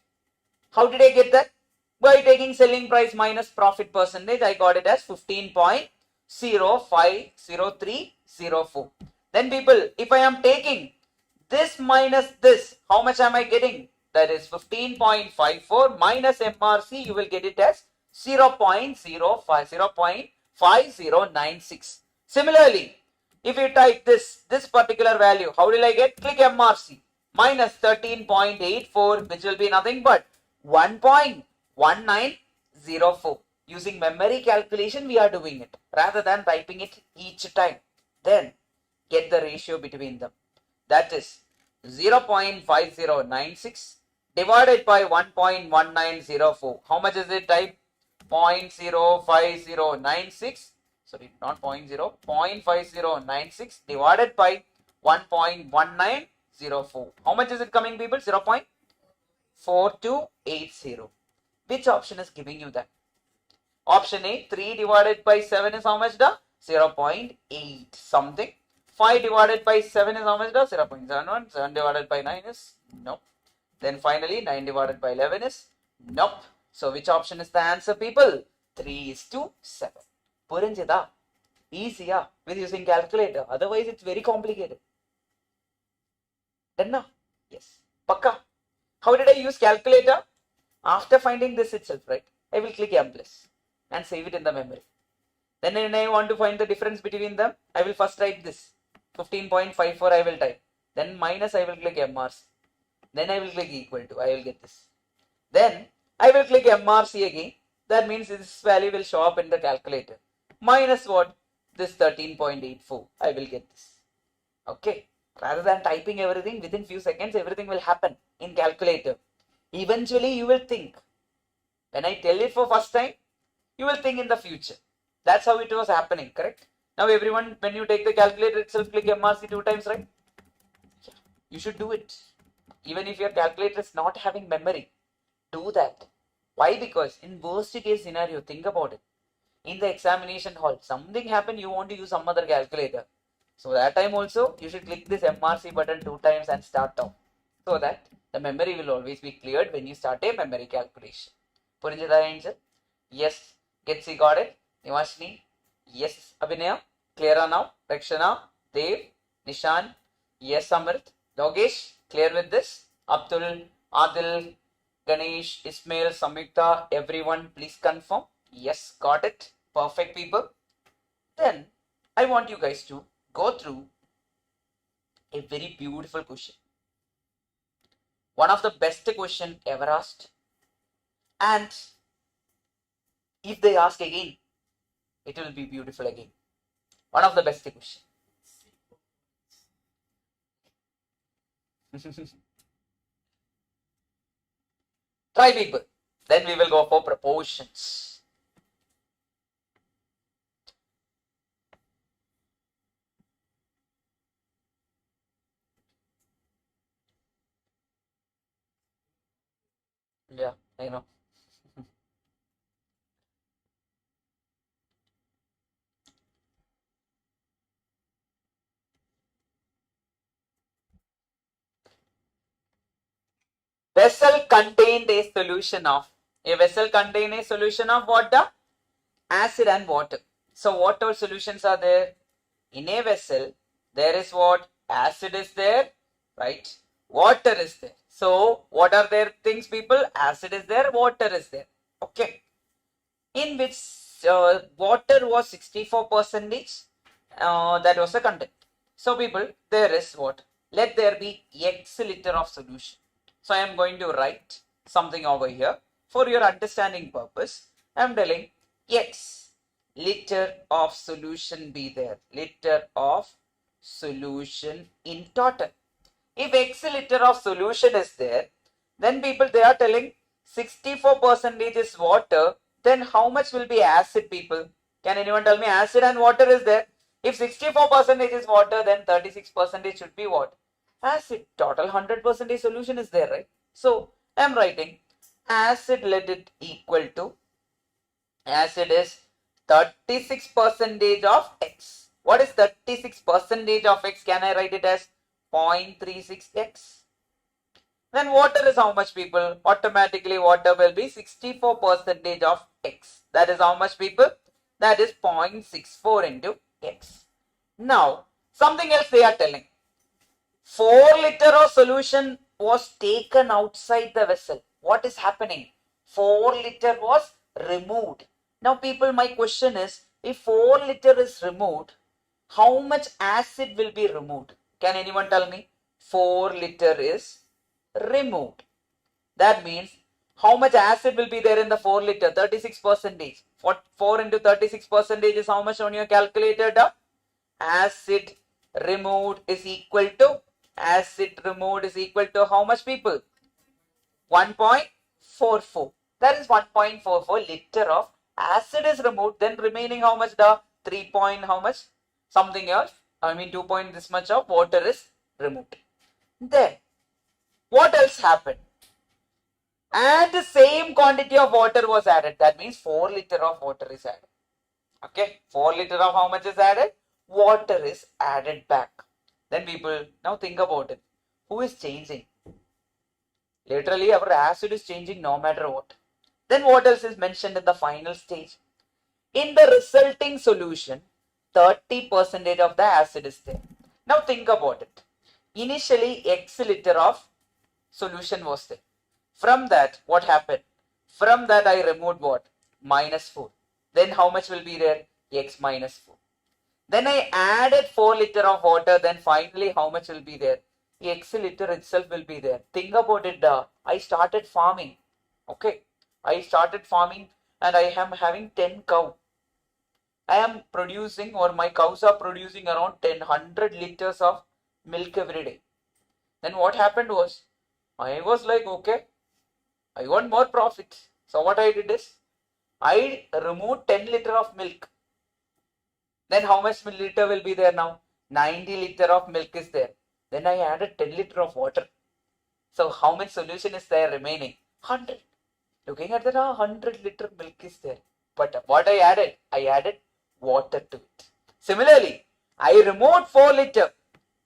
How did I get that? By taking selling price minus profit percentage, I got it as 15.050304. Then people, if I am taking this minus this, how much am I getting? That is 15.54 minus MRC, you will get it as 0.5096. Similarly, if you type this particular value, how will I get? Click MRC minus 13.84, which will be nothing but 1.1904. Using memory calculation, we are doing it rather than typing it each time. Then get the ratio between them. That is 0.5096 divided by 1.1904. How much is it? Type 0.05096. Sorry, not 0.5096 divided by 1.1904. How much is it coming, people? 0.4280. Which option is giving you that? Option A, 3 divided by 7 is how much? 0.8 something. 5 divided by 7 is how much? 0.71. 7 divided by 9 is nope. Then finally 9 divided by 11 is nope. So which option is the answer, people? 3:7. Purinjida. Easy with using calculator. Otherwise it's very complicated. Done now? Yes. Pakka. How did I use calculator? After finding this itself, right? I will click M plus and save it in the memory. Then when I want to find the difference between them, I will first write this. 15.54 I will type. Then minus I will click MRC. Then I will click equal to. I will get this. Then I will click MRC again. That means this value will show up in the calculator. Minus what? This 13.84. I will get this. Okay. Rather than typing everything, within few seconds, everything will happen in calculator. Eventually, you will think. When I tell it for first time, you will think in the future. That's how it was happening, correct? Now everyone, when you take the calculator itself, click MRC 2 times, right? Yeah, you should do it. Even if your calculator is not having memory, do that. Why? Because in worst case scenario, think about it. In the examination hall, something happened, you want to use some other calculator. So that time also, you should click this MRC button 2 times and start off. So that the memory will always be cleared when you start a memory calculation. Purinjada Angel? Yes. Getsi got it? Nivashni? Yes. Abhinaya? Clear now? Rakshana? Dev? Nishan? Yes. Amrit? Logesh? Clear with this? Abdul? Adil? Ganesh? Ismail? Samyukta? Everyone please confirm? Yes. Got it? Perfect, people. Then I want you guys to go through a very beautiful question. One of the best question ever asked. And if they ask again, it will be beautiful again. One of the best question. Try, people. Then we will go for proportions. Yeah, I know. Vessel contained a solution of what? The acid and water. So what all solutions are there? In a vessel, there is what? Acid is there, right? Water is there. So what are there things, people? Acid is there, water is there. Okay. In which water was 64%, that was the content. So people, there is what? Let there be X liter of solution. So I am going to write something over here for your understanding purpose. I am telling X liter of solution be there. Liter of solution in total. If X liter of solution is there, then people, they are telling 64% is water, then how much will be acid, people? Can anyone tell me? Acid and water is there. If 64% is water, then 36% should be what? Acid. Total 100% solution is there, right? So I am writing acid, let it equal to, acid is 36% of X. What is 36% of X? Can I write it as 0.36X? Then water is how much, people? Automatically water will be 64% of X. That is how much, people? That is 0.64 into X. Now, something else they are telling. 4 liter of solution was taken outside the vessel. What is happening? 4 liter was removed. Now, people, my question is, if 4 liter is removed, how much acid will be removed? Can anyone tell me? 4 liter is removed. That means how much acid will be there in the 4 liter? 36%. 4 into 36% is how much on your calculator? Acid removed is equal to, how much, people? 1.44. That is 1.44 liter of acid is removed. Then remaining how much? The 3 point how much? Something else. 2 point this much of water is removed. Then what else happened? And the same quantity of water was added. That means 4 liter of water is added. Okay, 4 liter of how much is added? Water is added back. Then people, now think about it. Who is changing? Literally our acid is changing no matter what. Then what else is mentioned in the final stage? In the resulting solution, 30% of the acid is there. Now think about it. Initially X liter of solution was there. From that, what happened? From that I removed what? -4. Then how much will be there? X minus 4. Then I added 4 liter of water. Then finally how much will be there? X liter itself will be there. Think about it. I started farming. Okay. I started farming and I am having 10 cow. I am producing, or my cows are producing around 100 liters of milk every day. Then what happened was, I was like, okay, I want more profit. So what I did is, I removed 10 liter of milk. Then how much liter will be there now? 90 liter of milk is there. Then I added 10 liter of water. So how much solution is there remaining? 100. Looking at that, 100 liter milk is there. But what I added water to it. Similarly, I removed 4 liter.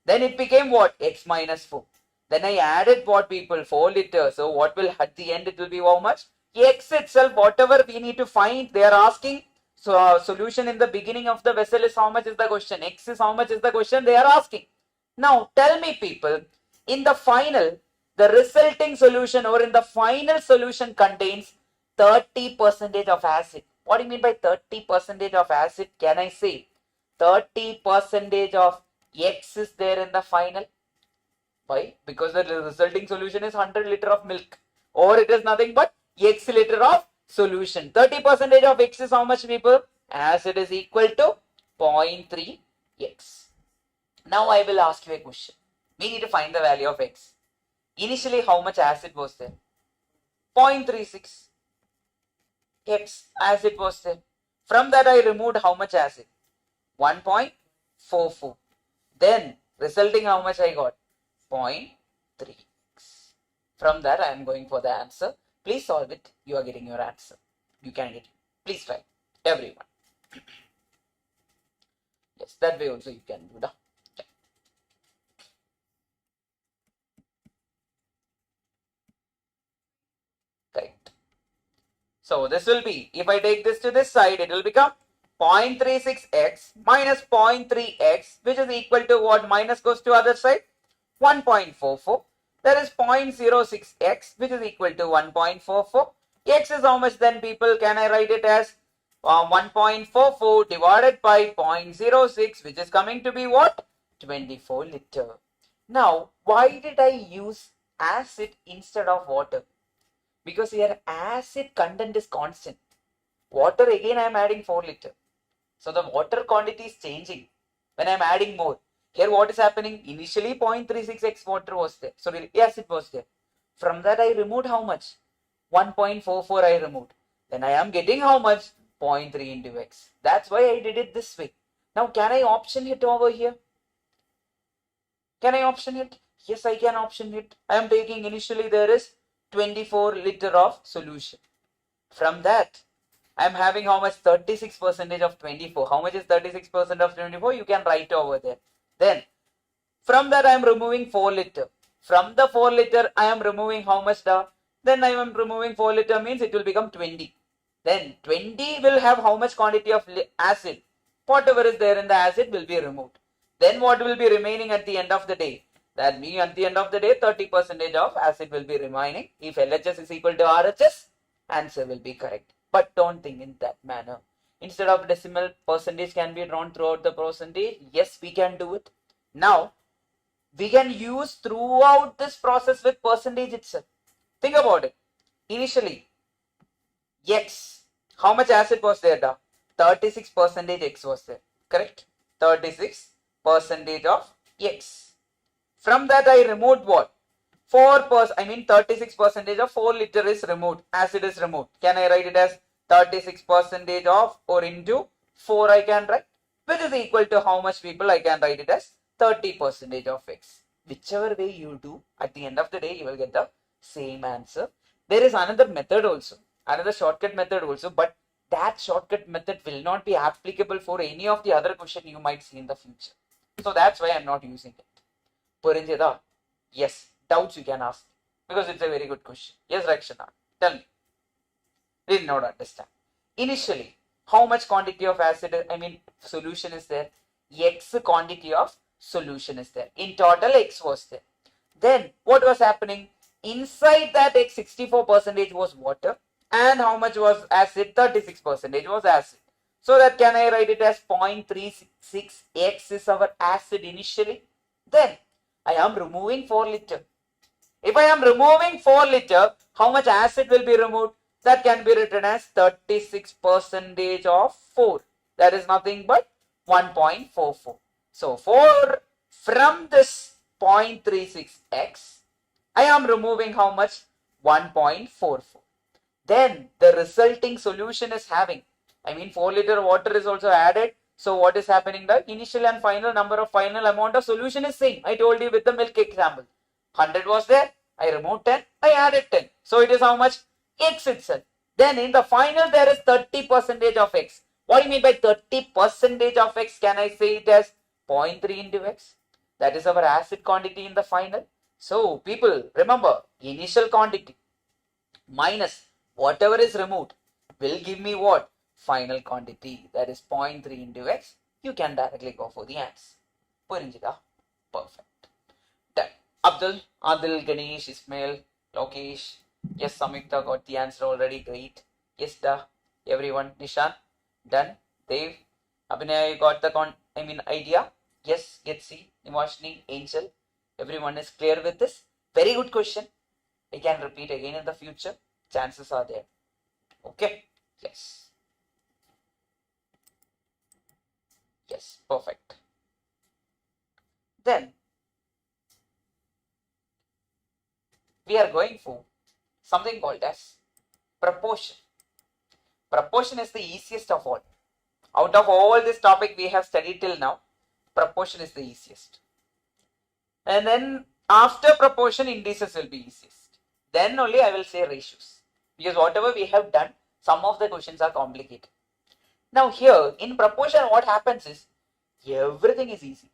Then it became what? X minus 4. Then I added what, people? 4 liter. So what will at the end it will be how much? X itself, whatever we need to find, they are asking. So solution in the beginning of the vessel is how much is the question? X is how much is the question they are asking. Now tell me, people, in the final, the resulting solution or in the final solution contains 30% of acid. What do you mean by 30% of acid? Can I say 30% of X is there in the final? Why? Because the resulting solution is 100 liter of milk, or it is nothing but X liter of solution. 30% of X is how much, people? Acid is equal to 0.3 X. Now I will ask you a question. We need to find the value of X. Initially, how much acid was there? 0.36 X acid was there. From that, I removed how much acid? 1.44. Then, resulting how much I got? 0.3 X. From that, I am going for the answer. Please solve it. You are getting your answer. You can get it. Please try. Everyone. Yes, that way also you can do that. Correct. So this will be, if I take this to this side, it will become 0.36x minus 0.3x, which is equal to what? Minus goes to other side, 1.44. That is 0.06x, which is equal to 1.44. X is how much then, people? Can I write it as 1.44 divided by 0.06, which is coming to be what? 24 liter. Now, why did I use acid instead of water? Because here acid content is constant. Water again I am adding 4 liter. So the water quantity is changing when I am adding more. Here what is happening? Initially 0.36x water was there. So acid was there. From that I removed how much? 1.44 I removed. Then I am getting how much? 0.3 into x. That's why I did it this way. Now, can I option it over here? Can I option it? Yes, I can option it. I am taking initially there is 24 liter of solution. From that, I am having how much? 36% of 24. How much is 36% of 24? You can write over there. Then, from that I am removing 4 liter. From the 4 liter, I am removing how much? Then I am removing 4 liter means it will become 20. Then 20 will have how much quantity of acid? Whatever is there in the acid will be removed. Then what will be remaining at the end of the day? That means at the end of the day, 30% of acid will be remaining. If LHS is equal to RHS, answer will be correct. But don't think in that manner. Instead of decimal, percentage can be drawn throughout the percentage. Yes, we can do it. Now, we can use throughout this process with percentage itself. Think about it. Initially, X, how much acid was there? 36% X was there. Correct? 36% of X. From that, I removed what? 36% of 4 liter is removed. Acid is removed. Can I write it as 36% of or into 4 I can write? Which is equal to how much people I can write it as 30% of X. Whichever way you do, at the end of the day, you will get the same answer. There is another method also. Another shortcut method also. But that shortcut method will not be applicable for any of the other question you might see in the future. So that's why I'm not using it. Purinjeda? Yes. Doubts you can ask. Because it's a very good question. Yes, Rakshana. Tell me. Did not understand. Initially, how much quantity of solution is there? X quantity of solution is there. In total, X was there. Then, what was happening? Inside that X, 64% was water. And how much was acid? 36% was acid. So that can I write it as 0.36 X is our acid initially. Then, I am removing 4 liter. If I am removing 4 liter, how much acid will be removed? That can be written as 36% of 4. That is nothing but 1.44. So, from this 0.36x, I am removing how much? 1.44. Then, the resulting solution is having, 4 liter water is also added. So, what is happening? The initial and final number of final amount of solution is same. I told you with the milk example. 100 was there. I removed 10. I added 10. So, it is how much? X itself. Then in the final there is 30% of X. What do you mean by 30% of X? Can I say it as 0.3 into X? That is our acid quantity in the final. So people remember initial quantity minus whatever is removed will give me what? Final quantity. That is 0.3 into X. You can directly go for the answer. Purinjida. Perfect. Done. Abdul, Adil, Ganesh, Ismail, Lokesh. Yes, Samyukta got the answer already. Great. Yes, everyone. Nishan, done. Dev, Abhinay got the idea. Yes, Getsi, Nimashni, Angel. Everyone is clear with this. Very good question. I can repeat again in the future. Chances are there. Okay. Yes. Yes, perfect. Then we are going for something called as proportion. Proportion is the easiest of all. Out of all this topic we have studied till now, proportion is the easiest. And then after proportion, indices will be easiest. Then only I will say ratios. Because whatever we have done, some of the questions are complicated. Now here, in proportion, what happens is, everything is easy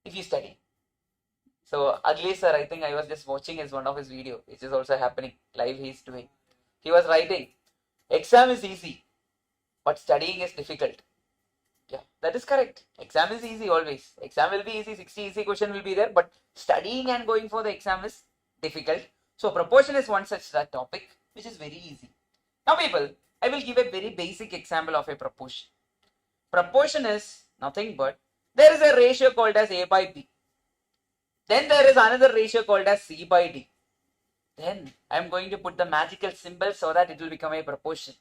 if you study. So, Ugly Sir, I think I was just watching one of his video, which is also happening, live he is doing. He was writing, exam is easy, but studying is difficult. Yeah, that is correct. Exam is easy always. Exam will be easy, 60 easy question will be there, but studying and going for the exam is difficult. So, proportion is one such topic, which is very easy. Now, people, I will give a very basic example of a proportion. Proportion is nothing but, there is a ratio called as A by B. Then there is another ratio called as C by D. Then I am going to put the magical symbol so that it will become a proportion.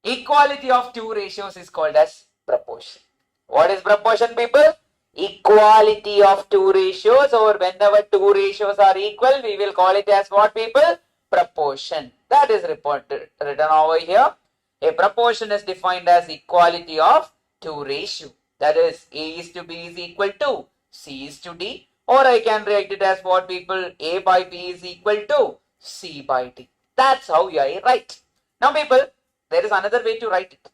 Equality of two ratios is called as proportion. What is proportion, people? Equality of two ratios, or whenever two ratios are equal, we will call it as what, people? Proportion. That is written over here. A proportion is defined as equality of two ratio. That is, A is to B is equal to C is to D. Or I can write it as what people, A by B is equal to C by D. That's how I write. Now people, there is another way to write it.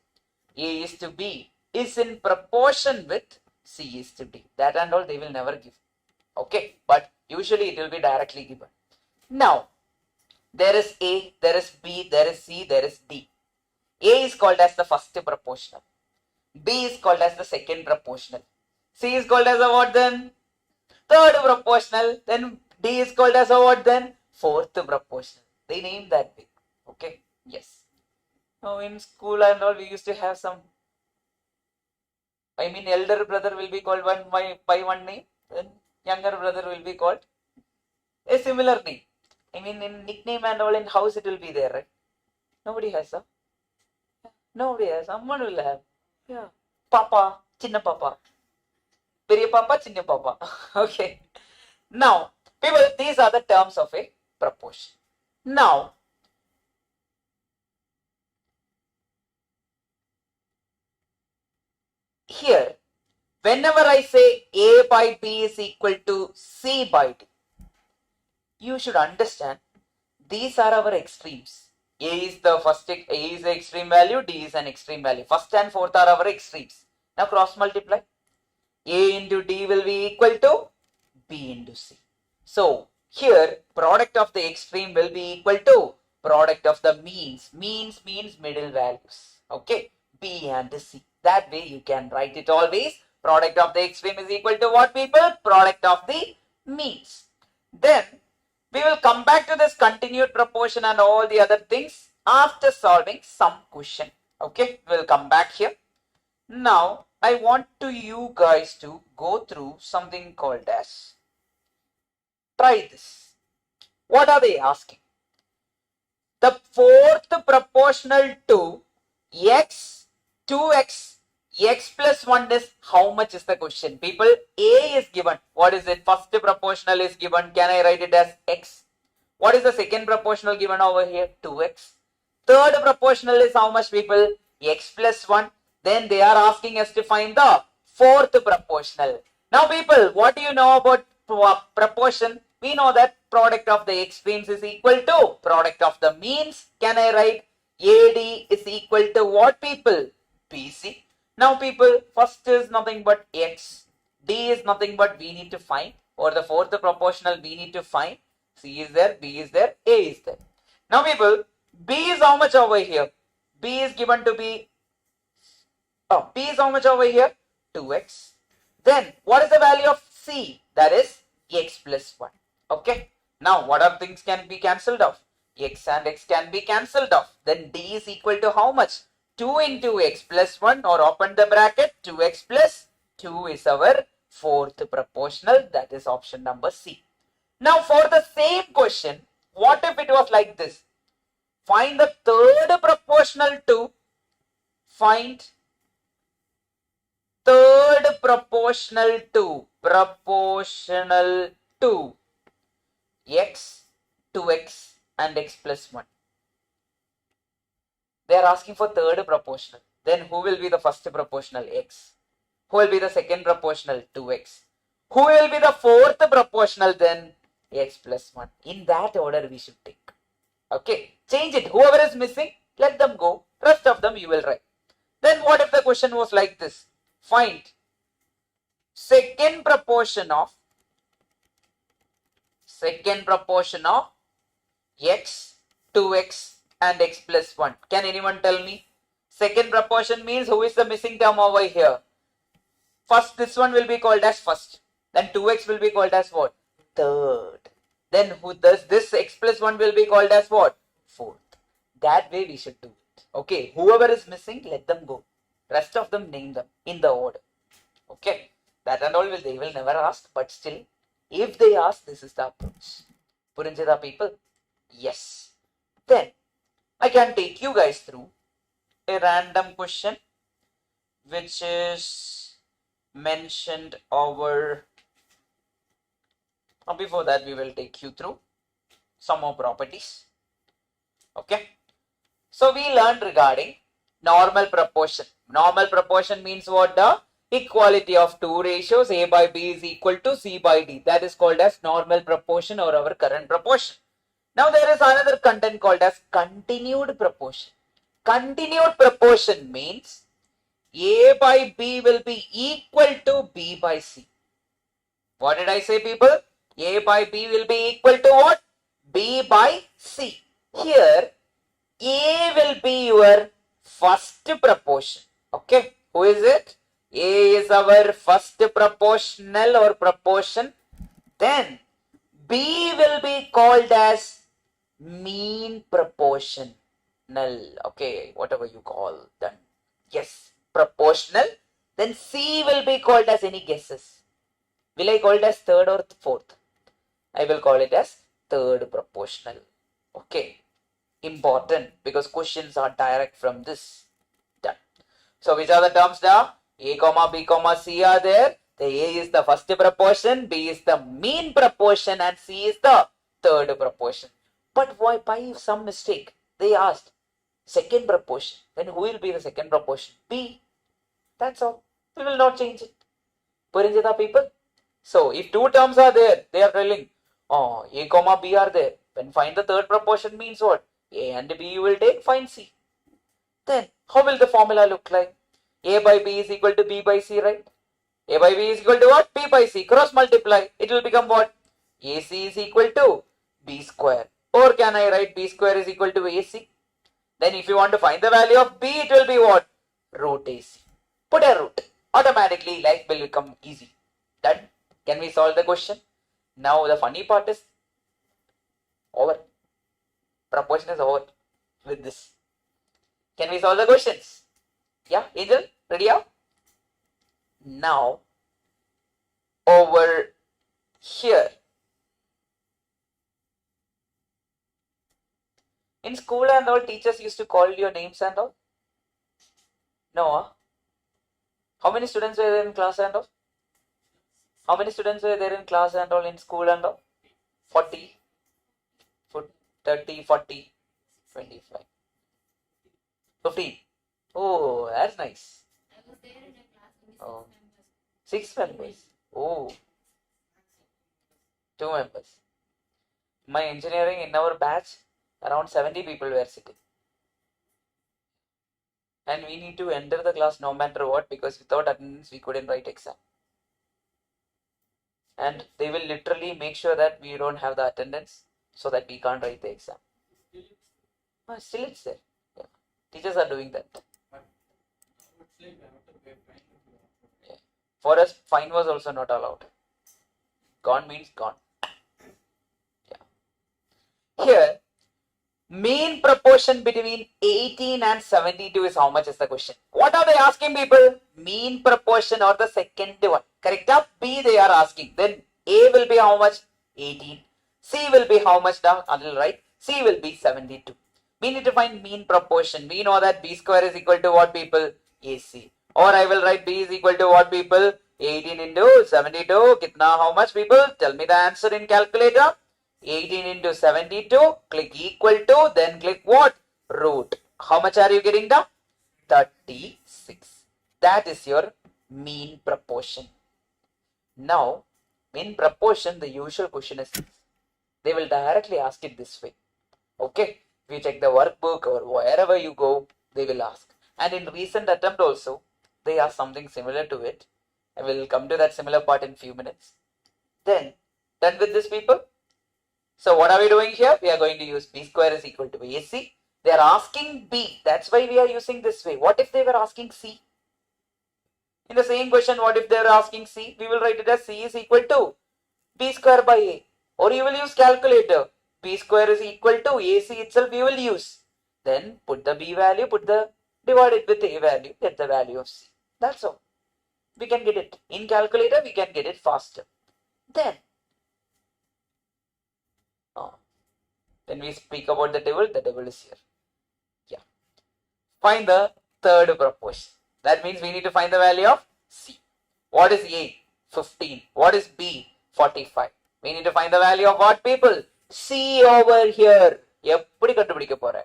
A is to B is in proportion with C is to D. That and all they will never give. Okay, but usually it will be directly given. Now, there is A, there is B, there is C, there is D. A is called as the first proportional. B is called as the second proportional. C is called as a what then? Third proportional. Then D is called as a what then? Fourth proportional. They name that way. Okay, yes. Now in school and all we used to have some, I mean elder brother will be called by one name. Then younger brother will be called a similar name. I mean in nickname and all in house it will be there, right? Nobody has a. Nobody has. Someone will have. Yeah. Papa, Chinna Papa. Periya Papa, Chinna Papa. Okay. Now, people, these are the terms of a proportion. Now, here, whenever I say A by B is equal to C by D, you should understand these are our extremes. A is the extreme value, D is an extreme value. First and fourth are our extremes. Now cross multiply. A into D will be equal to B into C. So here product of the extreme will be equal to product of the means. Means means middle values. Okay, B and C. That way you can write it always. Product of the extreme is equal to what people? Product of the means. Then we will come back to this continued proportion and all the other things after solving some question. Okay, we will come back here. Now, I want you guys to go through something called as, try this. What are they asking? The fourth proportional to x, 2x, x plus 1 is how much is the question? People, A is given. What is it? First proportional is given. Can I write it as x? What is the second proportional given over here? 2x. Third proportional is how much, people? X plus 1. Then they are asking us to find the fourth proportional. Now people, what do you know about proportion? We know that product of the extremes is equal to product of the means. Can I write AD is equal to what, people? BC. Now people, first is nothing but x. D is nothing but we need to find. Or the fourth proportional we need to find. C is there, B is there, A is there. Now people, B is how much over here? B is given to be, B is how much over here? 2x. Then what is the value of C? That is x plus 1. Okay. Now what are things can be cancelled off? X and x can be cancelled off. Then D is equal to how much? 2 into x plus 1, or open the bracket, 2x plus 2 is our fourth proportional. That is option number C. Now for the same question, what if it was like this? Find the third proportional to, find third proportional to x, 2x and x plus 1. They are asking for third proportional. Then who will be the first proportional? X. Who will be the second proportional? 2x. Who will be the fourth proportional then? X plus 1. In that order we should take. Okay. Change it. Whoever is missing, let them go. Rest of them you will write. Then what if the question was like this? Find second proportion of x, 2x and x plus 1. Can anyone tell me? Second proportion means who is the missing term over here? First, this one will be called as first. Then 2x will be called as what? Third. Then who does this x plus 1 will be called as what? Fourth. That way we should do it. Okay. Whoever is missing, let them go. Rest of them name them in the order. Okay. That and all they will never ask, but still, if they ask, this is the approach. Purinjada people? Yes. Then I can take you guys through a random question which is mentioned over. Before that, we will take you through some more properties. Okay. So we learned regarding normal proportion. Normal proportion means what? The equality of two ratios, A by B is equal to C by D. That is called as normal proportion or our current proportion. Now there is another content called as continued proportion. Continued proportion means A by B will be equal to B by C. What did I say, people? A by B will be equal to what? B by C. Here, A will be your first proportion. Okay, who is it? A is our first proportional or proportion. Then B will be called as mean proportional. Okay, whatever you call them. Yes, proportional. Then C will be called as any guesses. Will I call it as third or fourth? I will call it as third proportional. Okay. Important because questions are direct from this. Done. So which are the terms now? A comma B comma C are there. The A is the first proportion, B is the mean proportion, and C is the third proportion. But why by some mistake they asked second proportion? Then who will be the second proportion? B. That's all. We will not change it. Purinjita people. So if two terms are there, they are telling, oh, A comma B are there. When find the third proportion means what? A and B you will take, find C. Then how will the formula look like? A by B is equal to B by C, right? A by B is equal to what? B by C. Cross multiply. It will become what? AC is equal to B square. Or can I write B square is equal to AC? Then if you want to find the value of B, it will be what? Root AC. Put a root. Automatically life will become easy. Done. Can we solve the question? Now the funny part is over. Proportion is over with this. Can we solve the questions? Yeah, Angel, ready up? Now, over here. In school and all, teachers used to call your names and all? No, huh? How many students were there in class and all? How many students were there in class and all in school and all? 40, 30, 40, 25, 15. Oh, that's nice. Oh, 6 members. Oh, 2 members. My engineering in our batch, around 70 people were sitting. And we need to enter the class no matter what, because without attendance we couldn't write exam. And they will literally make sure that we don't have the attendance so that we can't write the exam. Still it's there. Yeah. Teachers are doing that. Yeah. For us, fine was also not allowed. Gone means gone. Yeah. Here, mean proportion between 18 and 72 is how much is the question. What are they asking, people? Mean proportion or the second one. Correct? B they are asking. Then A will be how much? 18. C will be how much now? Until right. C will be 72. We need to find mean proportion. We know that B square is equal to what, people? AC. Or I will write B is equal to what, people? 18 into 72. Kitna, how much, people? Tell me the answer in calculator. 18 into 72. Click equal to. Then click what? Root. How much are you getting now? 36. That is your mean proportion. Now, mean proportion, the usual question is this. They will directly ask it this way. Okay, if you check the workbook or wherever you go, they will ask. And in recent attempt also, they ask something similar to it. I will come to that similar part in few minutes. Then, done with this, people? So what are we doing here? We are going to use B square is equal to AC. They are asking B. That's why we are using this way. What if they were asking C? In the same question, what if they are asking C? We will write it as C is equal to B square by A. Or you will use calculator. B square is equal to AC itself you will use. Then put the B value, divide it with A value, get the value of C. That's all. We can get it. In calculator, we can get it faster. Then when we speak about the table is here. Yeah. Find the third proportion. That means we need to find the value of C. What is A? 15. What is B? 45. We need to find the value of what, people? C over here. எப்படி கண்டுபிடிக்க போற?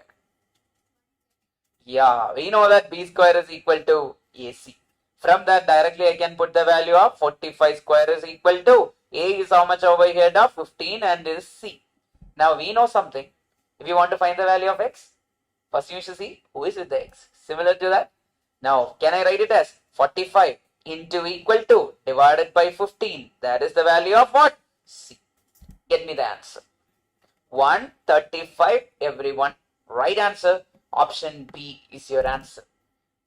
Yeah, we know that b square is equal to AC. From that directly I can put the value of 45 square is equal to A is how much over here? 15 and is C. Now we know something. If you want to find the value of x, first you should see who is with the x. Similar to that. Now can I write it as 45 into equal to divided by 15. That is the value of what? C. Get me the answer. 135 everyone. Right answer. Option B is your answer.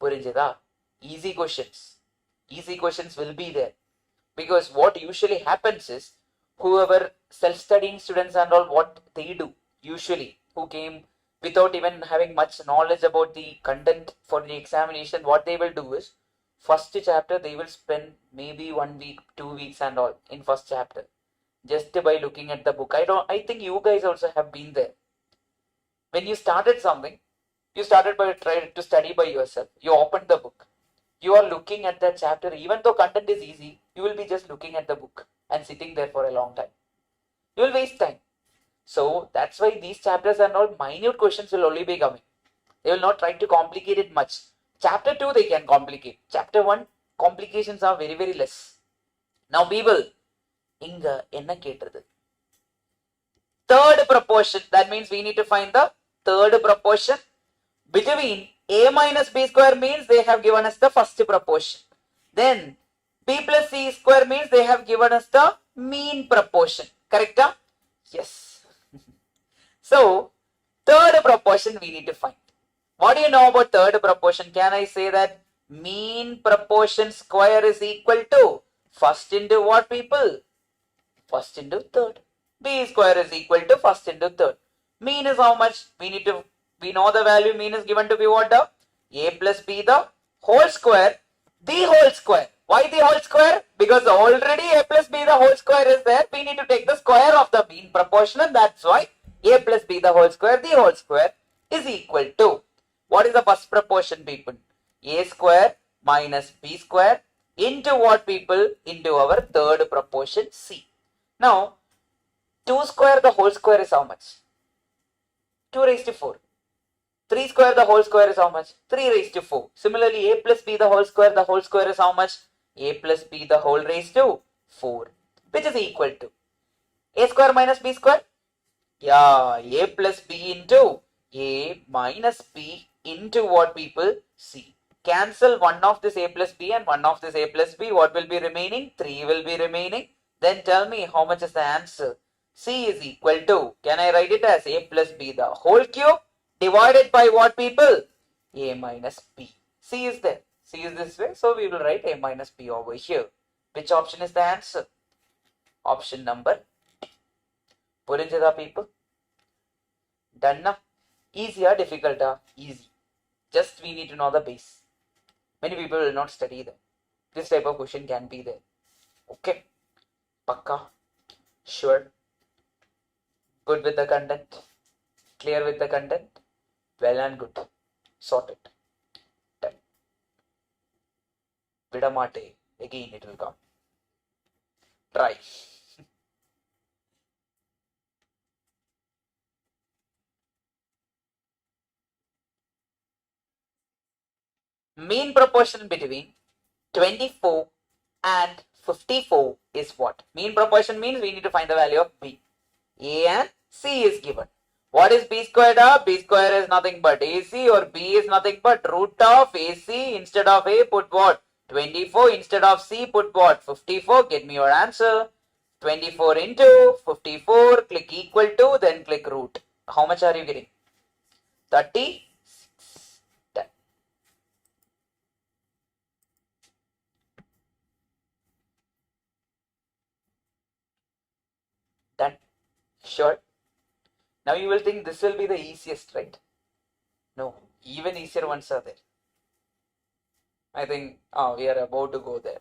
Purinjada? Easy questions. Easy questions will be there. Because what usually happens is, whoever self-studying students and all, what they do, usually, who came without even having much knowledge about the content for the examination, what they will do is, first chapter they will spend maybe 1 week, 2 weeks and all in first chapter. Just by looking at the book. I think you guys also have been there. When you started something, you started by trying to study by yourself. You opened the book. You are looking at that chapter. Even though content is easy, you will be just looking at the book and sitting there for a long time. You will waste time. So that's why these chapters and all minute questions will only be coming. They will not try to complicate it much. Chapter 2 they can complicate. Chapter 1 complications are very, very less. Now people, inga enna ketradhu? Third proportion. That means we need to find the third proportion between a minus b square means they have given us the first proportion. Then b plus c square means they have given us the mean proportion. Correct? Yes. So third proportion we need to find. What do you know about third proportion? Can I say that mean proportion square is equal to first into what people? First into third. B square is equal to first into third. Mean is how much? We know the value. Mean is given to be what? A plus b the whole square. The whole square. Why the whole square? Because already a plus b the whole square is there. We need to take the square of the mean proportion, and that's why a plus b the whole square, the whole square is equal to. What is the first proportion, people? A square minus b square into what, people? Into our third proportion, C. Now 2 square the whole square is how much? 2 raised to 4. 3 square the whole square is how much? 3 raised to 4. Similarly, a plus b the whole square is how much? A plus b the whole raised to 4, which is equal to a square minus b square. Yeah, a plus b into a minus b into what, people? C. Cancel one of this a plus b and one of this a plus b. What will be remaining? 3 will be remaining. Then tell me how much is the answer. C is equal to, can I write it as a plus b the whole cube divided by what, people? A minus b. C is there. C is this way. So we will write a minus b over here. Which option is the answer? Option number D. Purinjada, people? Done na? Easy or difficult? Easy. Just we need to know the base. Many people will not study them. This type of question can be there. Okay. Pakka. Sure. Good with the content. Clear with the content. Well and good. Sorted. Done. Vidamate. Again it will come. Try. Mean proportion between 24 and 54 is what? Mean proportion means we need to find the value of b. A and C is given. What is b squared? B square is nothing but AC, or b is nothing but root of AC. Instead of a, put what? 24. Instead of C, put what? 54. Get me your answer. 24 into 54. Click equal to, then click root. How much are you getting? 36. Done. Done. Sure. Now you will think this will be the easiest, right? No, even easier ones are there. I think we are about to go there.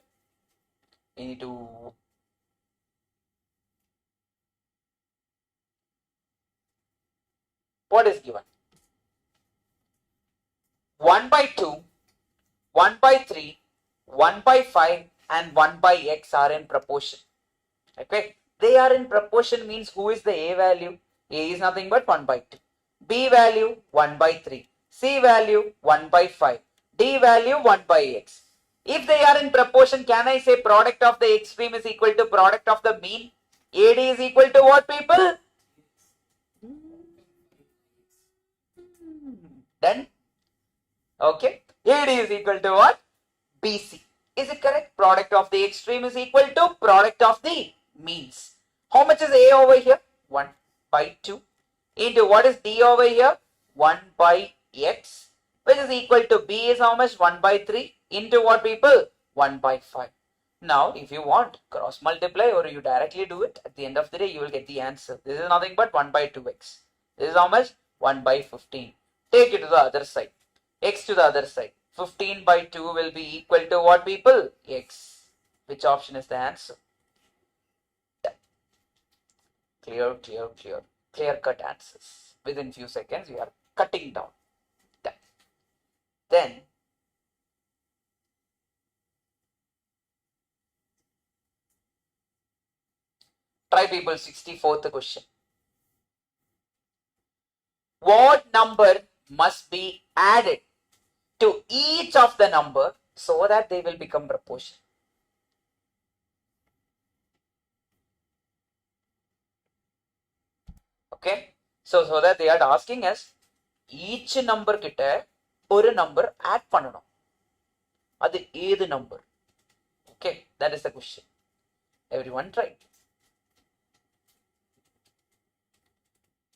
We need to. What is given? 1 by 2, 1 by 3, 1 by 5 and 1 by x are in proportion. Okay. They are in proportion means who is the a value? A is nothing but 1 by 2. B value 1 by 3, C value 1 by 5, D value 1 by x. If they are in proportion, can I say product of the extreme is equal to product of the mean? AD is equal to what, people? Done? Okay. AD is equal to what? BC. Is it correct? Product of the extreme is equal to product of the means. How much is A over here? 1 by 2 into what is D over here? 1 by x, which is equal to B is how much? 1 by 3 into what, people? 1 by 5. Now, if you want, cross multiply or you directly do it. At the end of the day, you will get the answer. This is nothing but 1 by 2x. This is how much? 1 by 15. Take it to the other side. X to the other side. 15 by 2 will be equal to what, people? X. Which option is the answer? Clear, clear, clear. Clear cut answers. Within few seconds, you are cutting down. Then, try, people, 64th question. What number must be added to each of the number so that they will become proportional? Okay, so that they are asking us each number kitta ஒரு number add பண்ணணும். அது ஏது number? Okay, that is the question. Everyone try.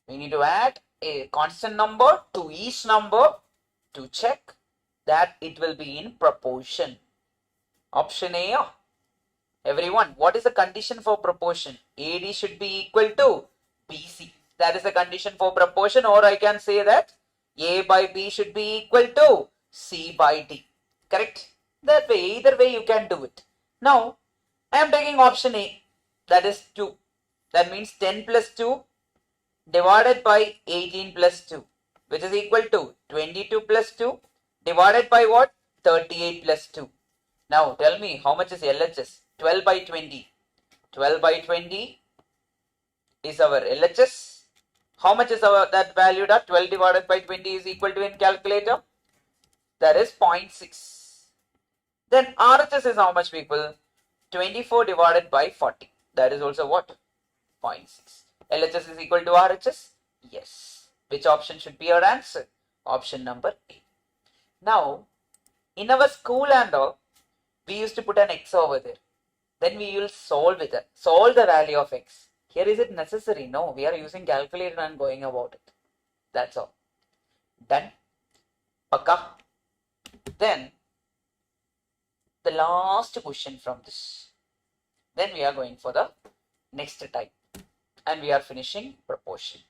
We need to add a constant number to each number to check that it will be in proportion. Option A. Everyone, what is the condition for proportion? AD should be equal to BC. That is the condition for proportion, or I can say that A by B should be equal to C by D. Correct? That way, either way you can do it. Now, I am taking option A, that is 2. That means 10 plus 2 divided by 18 plus 2, which is equal to 22 plus 2 divided by what? 38 plus 2. Now, tell me, how much is LHS? 12 by 20. 12 by 20 is our LHS. How much is that valued at? 12 divided by 20 is equal to in calculator? That is 0.6. Then RHS is how much, people? 24 divided by 40. That is also what? 0.6. LHS is equal to RHS? Yes. Which option should be our answer? Option number A. Now, in our school and all, we used to put an x over there. Then we will solve it. Solve the value of x. Here is it necessary? No, we are using calculator and going about it. That's all. Done. Pakka. Then, the last question from this. Then we are going for the next type. And we are finishing proportion.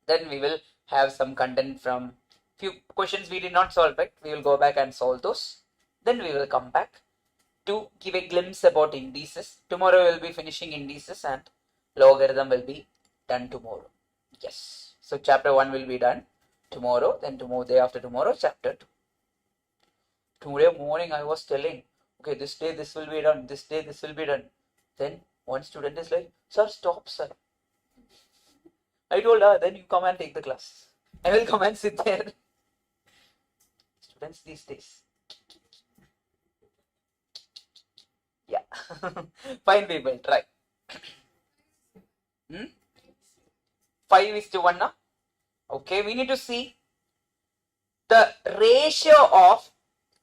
Then we will have some content from few questions we did not solve, right? We will go back and solve those. Then we will come back to give a glimpse about indices. Tomorrow we will be finishing indices and logarithm will be done tomorrow. Yes. So chapter 1 will be done tomorrow. Then tomorrow, day after tomorrow, chapter 2. Today morning I was telling, okay, this day this will be done, this day this will be done. Then one student is like, sir, stop, sir. I told her, then you come and take the class. I will come and sit there. Students these days. Yeah. Fine, people, try. 5:1 now. Okay, we need to see the ratio of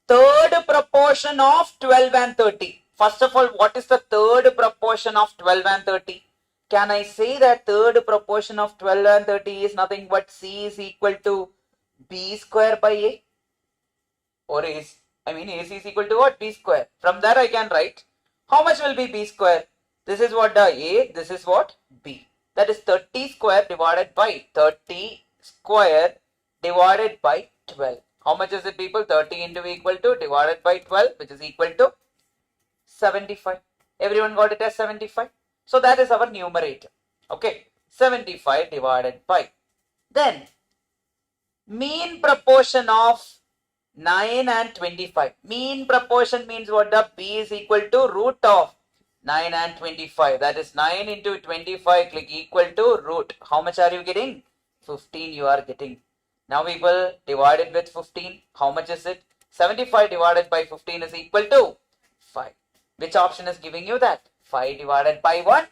third proportion of 12 and 30. First of all, what is the third proportion of 12 and 30? Can I say that third proportion of 12 and 30 is nothing but C is equal to B square by A? Or AC is equal to what? B square. From there I can write, how much will be B square? This is what the A, this is what B. That is 30 square divided by 30 square divided by 12. How much is it, people? 30 into equal to divided by 12, which is equal to 75. Everyone got it as 75? So that is our numerator. Okay, 75 divided by. Then, mean proportion of 9 and 25. Mean proportion means what? The B is equal to root of 9 and 25. That is 9 into 25, click equal to root. How much are you getting? 15 you are getting. Now people, divide it with 15. How much is it? 75 divided by 15 is equal to 5. Which option is giving you that? 5 divided by 1.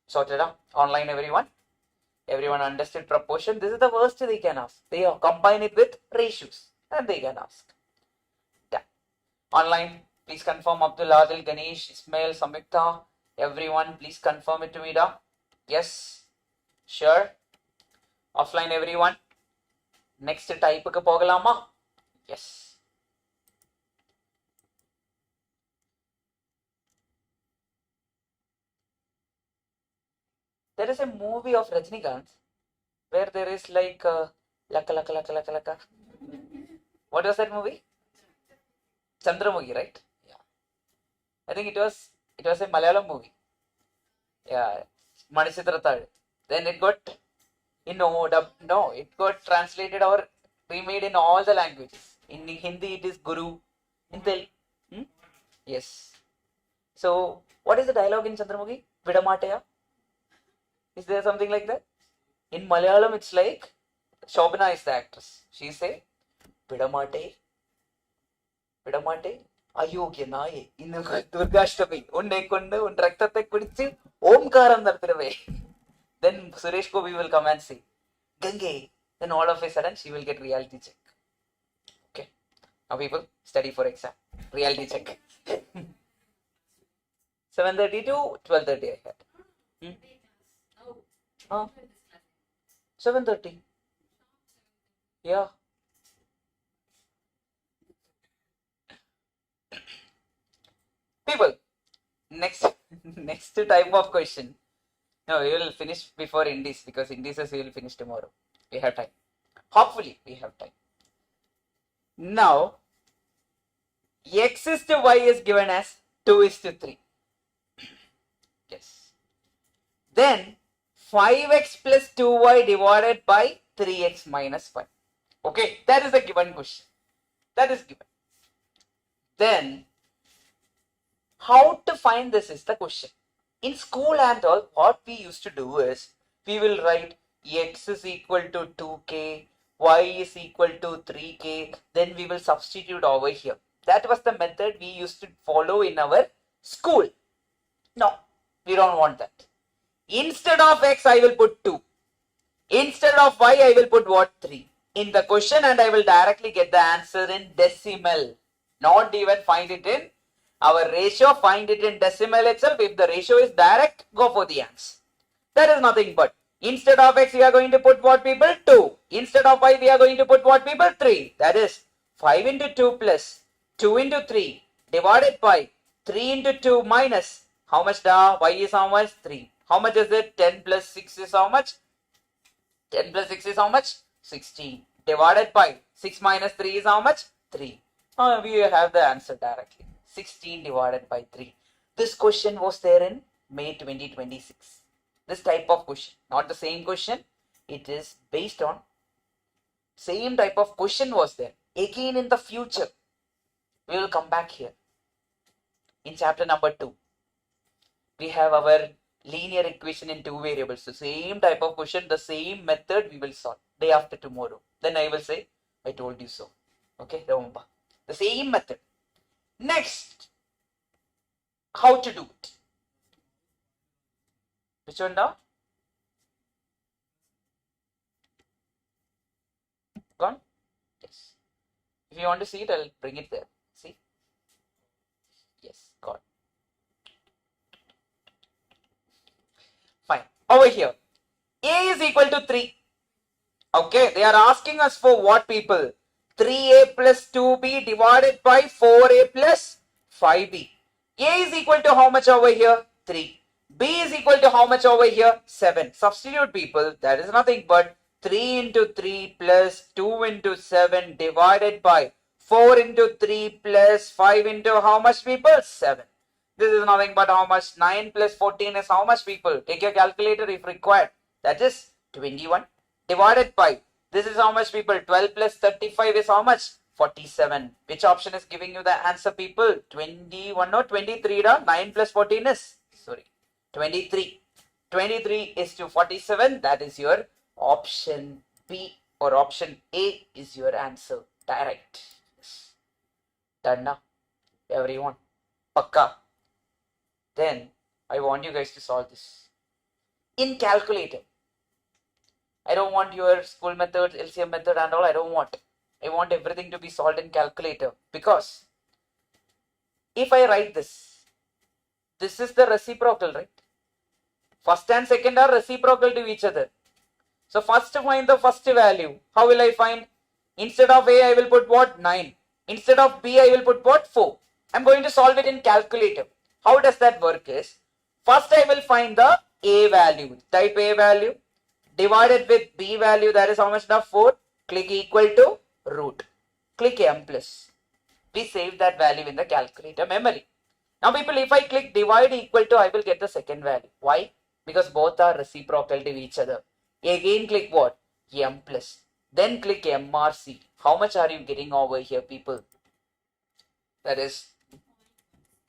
Sorted out. Online everyone. Everyone understood proportion. This is the worst they can ask. They combine it with ratios and they can ask. Yeah. Online, please confirm Abdul Adil, Ganesh, Ismail, Samyukta. Everyone, please confirm it to me. Yes. Sure. Offline everyone. Next type ku pogalama. Yes. There is a movie of Rajnikant where there is like laka laka laka laka laka. What was that movie? Chandramukhi, right? Yeah. I think it was a Malayalam movie. Yeah. Manichitrathal. Then it got it got translated or remade in all the languages. In Hindi it is Guru. In Telugu. Yes. So what is the dialogue in Chandramukhi? Vidamateya? Is there something like that? In Malayalam, it's like Shobana is the actress. She say, Vidamate, Ayogya Naye, in Durgashtami, Unne Kundu, Undraktate Kuditsi, Omkaram Nartirave. Then Suresh Gopi will come and say, Gange. Then all of a sudden, she will get reality check. Okay. Now people, study for exam. Reality check. 7:30 to 12:30 I had. 7:30. Yeah. People, next type of question. No, we will finish before Indies because Indies we will finish tomorrow. We have time. Hopefully, we have time. Now, x is to y is given as 2 is to 3. Yes. Then 5x plus 2y divided by 3x minus 1. Okay, that is the given question. That is given. Then, how to find this is the question. In school and all, what we used to do is, we will write x is equal to 2k, y is equal to 3k, then we will substitute over here. That was the method we used to follow in our school. No, we don't want that. Instead of x, I will put 2. Instead of y, I will put what? 3 in the question, and I will directly get the answer in decimal. Not even find it in our ratio, find it in decimal itself. If the ratio is direct, go for the answer. That is nothing but, instead of x, we are going to put what, people? 2. Instead of y, we are going to put what, people? 3. That is 5 into 2 plus 2 into 3 divided by 3 into 2 minus, how much da? Y is how much? 3. How much is it? 10 plus 6 is how much? 10 plus 6 is how much? 16. Divided by 6 minus 3 is how much? 3. We have the answer directly. 16 divided by 3. This question was there in May 2026. This type of question. Not the same question. It is based on same type of question was there. Again in the future. We will come back here. In chapter number 2. We have our linear equation in 2 variables. The same type of question, the same method we will solve day after tomorrow. Then I will say, I told you so. Okay, remember. The same method. Next, how to do it? Which one now? Gone? Yes. If you want to see it, I'll bring it there. See? Yes, got. Fine. Over here, a is equal to 3. Okay, they are asking us for what, people? 3a plus 2b divided by 4a plus 5b. A is equal to how much over here? 3. B is equal to how much over here? 7. Substitute, people. That is nothing but 3 into 3 plus 2 into 7 divided by 4 into 3 plus 5 into how much, people? 7. This is nothing but how much? 9 plus 14 is how much, people? Take your calculator if required. That is 21 divided by, this is how much, people? 12 plus 35 is how much? 47. Which option is giving you the answer, people? 21 or 23, 9 plus 14 is, sorry, 23. 23 is to 47. That is your option B, or option A is your answer. Direct. Yes. Done now. Everyone. Pakka. Then I want you guys to solve this in calculator. I don't want your school method, LCM method and all. I don't want. I want everything to be solved in calculator, because if I write this is the reciprocal, right? First and second are reciprocal to each other. So first find the first value. How will I find? Instead of A, I will put what? 9. Instead of B, I will put what? 4. I'm going to solve it in calculator. How does that work is, first I will find the A value. Type A value divided with B value, that is how much now? 4. Click equal to root. Click M plus. We save that value in the calculator memory. Now people, if I click divide equal to, I will get the second value. Why? Because both are reciprocal to each other. Again click what? M plus. Then click MRC. How much are you getting over here, people? That is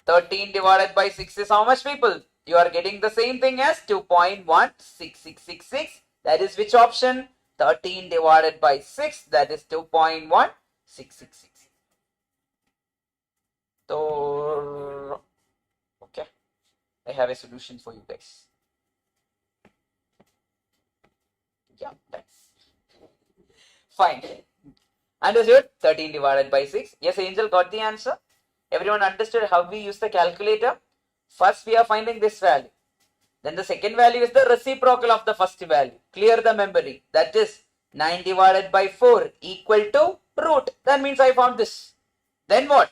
13 divided by 6 is how much, people? You are getting the same thing as 2.16666. That is which option? 13 divided by 6. That is 2.1666. So, okay. I have a solution for you guys. Yeah, that's fine. Understood? 13 divided by 6. Yes, Angel got the answer. Everyone understood how we use the calculator? First, we are finding this value. Then the second value is the reciprocal of the first value. Clear the memory. That is 9 divided by 4 equal to root. That means I found this. Then what?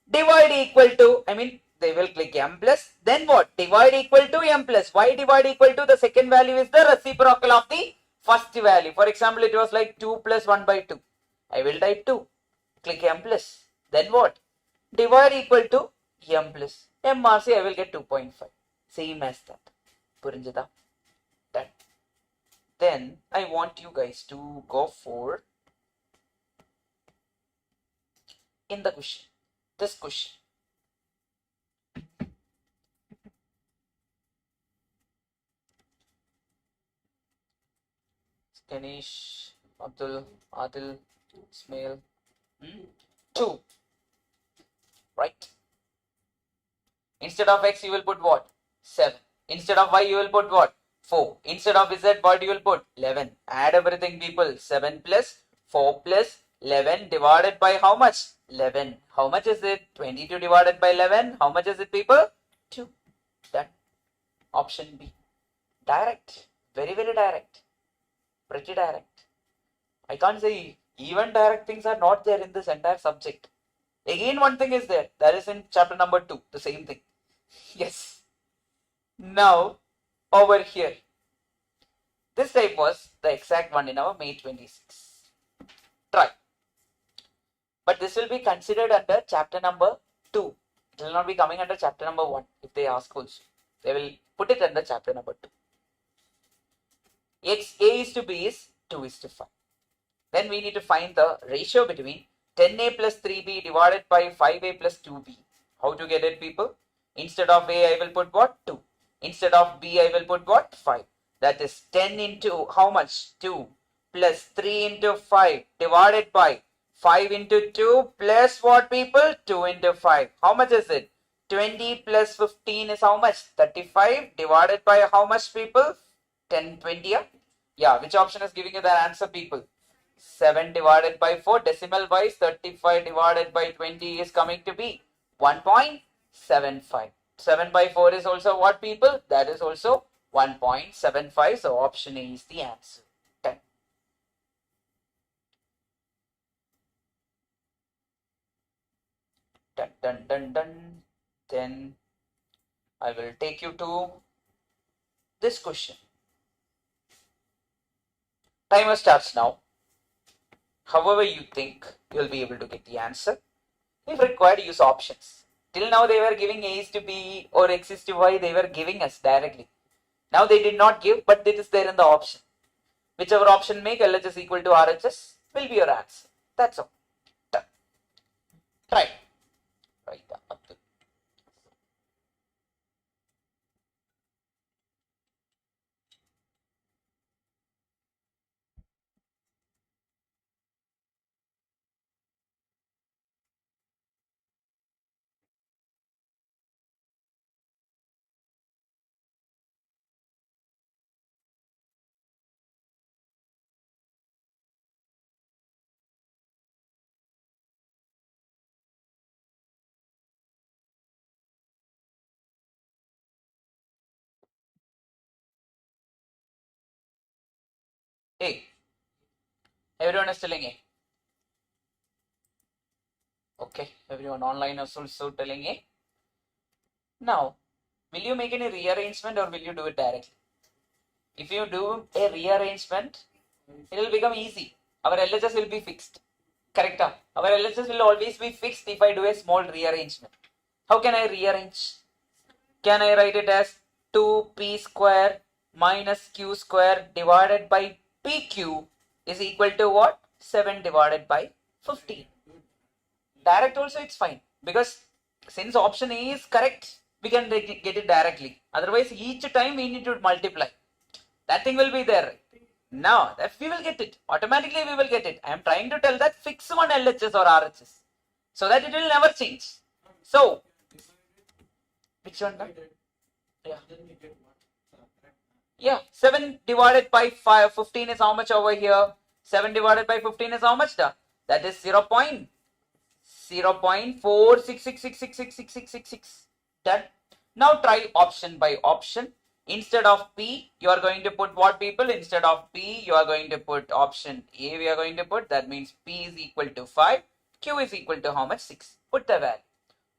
Divide equal to, they will click M plus. Then what? Divide equal to M plus. Why divide equal to? The second value is the reciprocal of the first value. For example, it was like 2 plus 1 by 2. I will type 2. Click M plus. Then what? Divide equal to M plus. MRC, I will get 2.5. Same as that. Purinjada. Done. Then I want you guys to go for in the question. This question. Ganesh, Abdul, Adil, Ismail. 2. Right? Instead of X, you will put what? 7. Instead of Y, you will put what? 4. Instead of Z, what you will put? 11. Add everything, people. 7 plus 4 plus 11 divided by how much? 11. How much is it? 22 divided by 11. How much is it, people? 2. Done. Option B. Direct. Very, very direct. Pretty direct. I can't say even direct things are not there in this entire subject. Again, one thing is there. That is in chapter number 2. The same thing. Yes. Now, over here. This type was the exact one in our May 26. Try. But this will be considered under chapter number 2. It will not be coming under chapter number 1 if they ask also. They will put it under chapter number 2. X A is to B is 2 is to 5. Then we need to find the ratio between 10A plus 3B divided by 5A plus 2B. How to get it, people? Instead of A, I will put what? 2. Instead of B, I will put what? 5. That is 10 into how much? 2 plus 3 into 5 divided by 5 into 2 plus what, people? 2 into 5. How much is it? 20 plus 15 is how much? 35 divided by how much, people? 10, 20. Yeah, which option is giving you the answer, people? 7 divided by 4, decimal wise 35 divided by 20 is coming to be 1.75. 7 by 4 is also what, people? That is also 1.75. So option A is the answer. 10. Dun, dun, dun, dun. Then I will take you to this question. Timer starts now. However you think, you'll be able to get the answer. If required, use options. Till now they were giving A is to B or X is to Y. They were giving us directly. Now they did not give, but it is there in the option. Whichever option make LHS equal to RHS will be your answer. That's all. Done. Try. Right. A. Everyone is telling A. Okay, everyone online is also telling A. Now, will you make any rearrangement or will you do it directly? If you do a rearrangement, it will become easy. Our LHS will be fixed. Correct? Our LHS will always be fixed if I do a small rearrangement. How can I rearrange? Can I write it as 2p square minus q square divided by pq is equal to what? 7 divided by 15. Direct also it's fine because since option A is correct, we can get it directly. Otherwise, each time we need to multiply. That thing will be there. Now, that we will get it. Automatically we will get it. I am trying to tell that fix one LHS or RHS so that it will never change. So, which one? Yeah. Yeah, 7 divided by 15 is how much over here? 7 divided by 15 is how much? That is 0.466666666. Done. Now try option by option. Instead of P, you are going to put what, people? Instead of P, you are going to put option A, we are going to put. That means P is equal to 5. Q is equal to how much? 6. Put the value.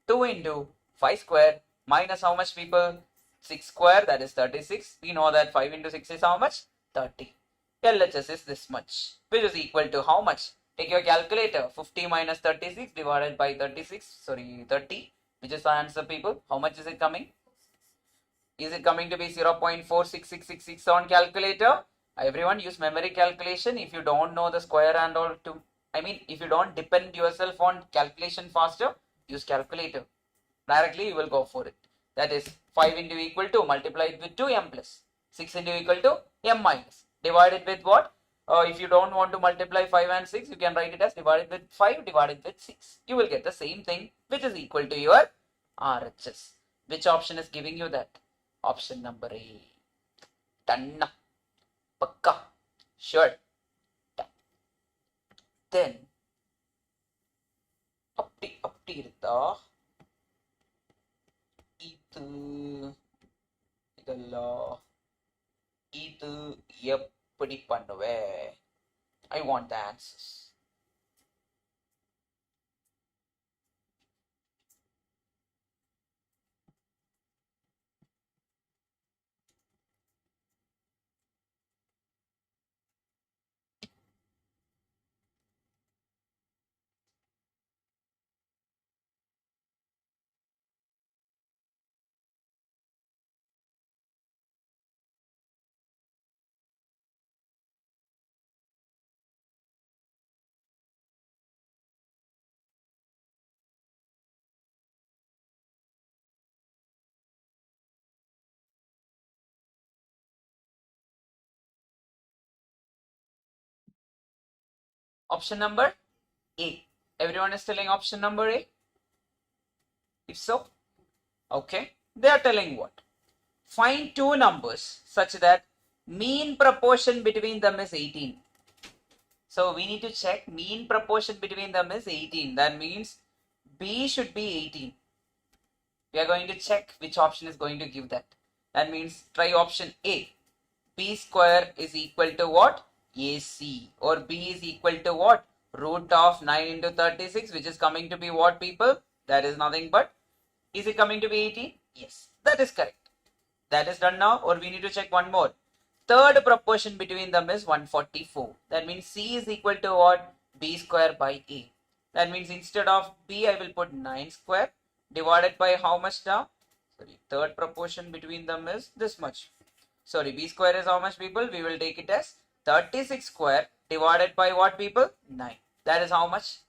2 into 5 square minus how much, people? 6 square, that is 36. We know that 5 into 6 is how much? 30. LHS is this much, which is equal to how much? Take your calculator. 50 minus 36 divided by 36. Sorry, 30. Which is the answer, people? How much is it coming? Is it coming to be 0.46666 on calculator? Everyone use memory calculation. If you don't know the square and all if you don't depend yourself on calculation faster, use calculator. Directly you will go for it. That is 5 into equal to multiplied with 2m plus 6 into equal to m minus divided with what? If you don't want to multiply 5 and 6, you can write it as divided with 5 divided with 6. You will get the same thing, which is equal to your RHS. Which option is giving you that? Option number A. Done. Pakka. Sure. Then அப்படி இருந்தா இது எப்படி பண்ணுவே? I want the answers. Option number A. Everyone is telling option number A? If so, okay. They are telling what? Find two numbers such that mean proportion between them is 18. So we need to check mean proportion between them is 18. That means B should be 18. We are going to check which option is going to give that. That means try option A. B square is equal to what? AC. Or B is equal to what? Root of 9 into 36, which is coming to be what, people? That is nothing but, is it coming to be 18? Yes, that is correct. That is done now, or we need to check one more. Third proportion between them is 144. That means C is equal to what? B square by A. That means instead of B, I will put 9 square divided by how much now? Sorry, third proportion between them is this much. Sorry, B square is how much, people? We will take it as 36 square divided by what, people? 9. That is how much?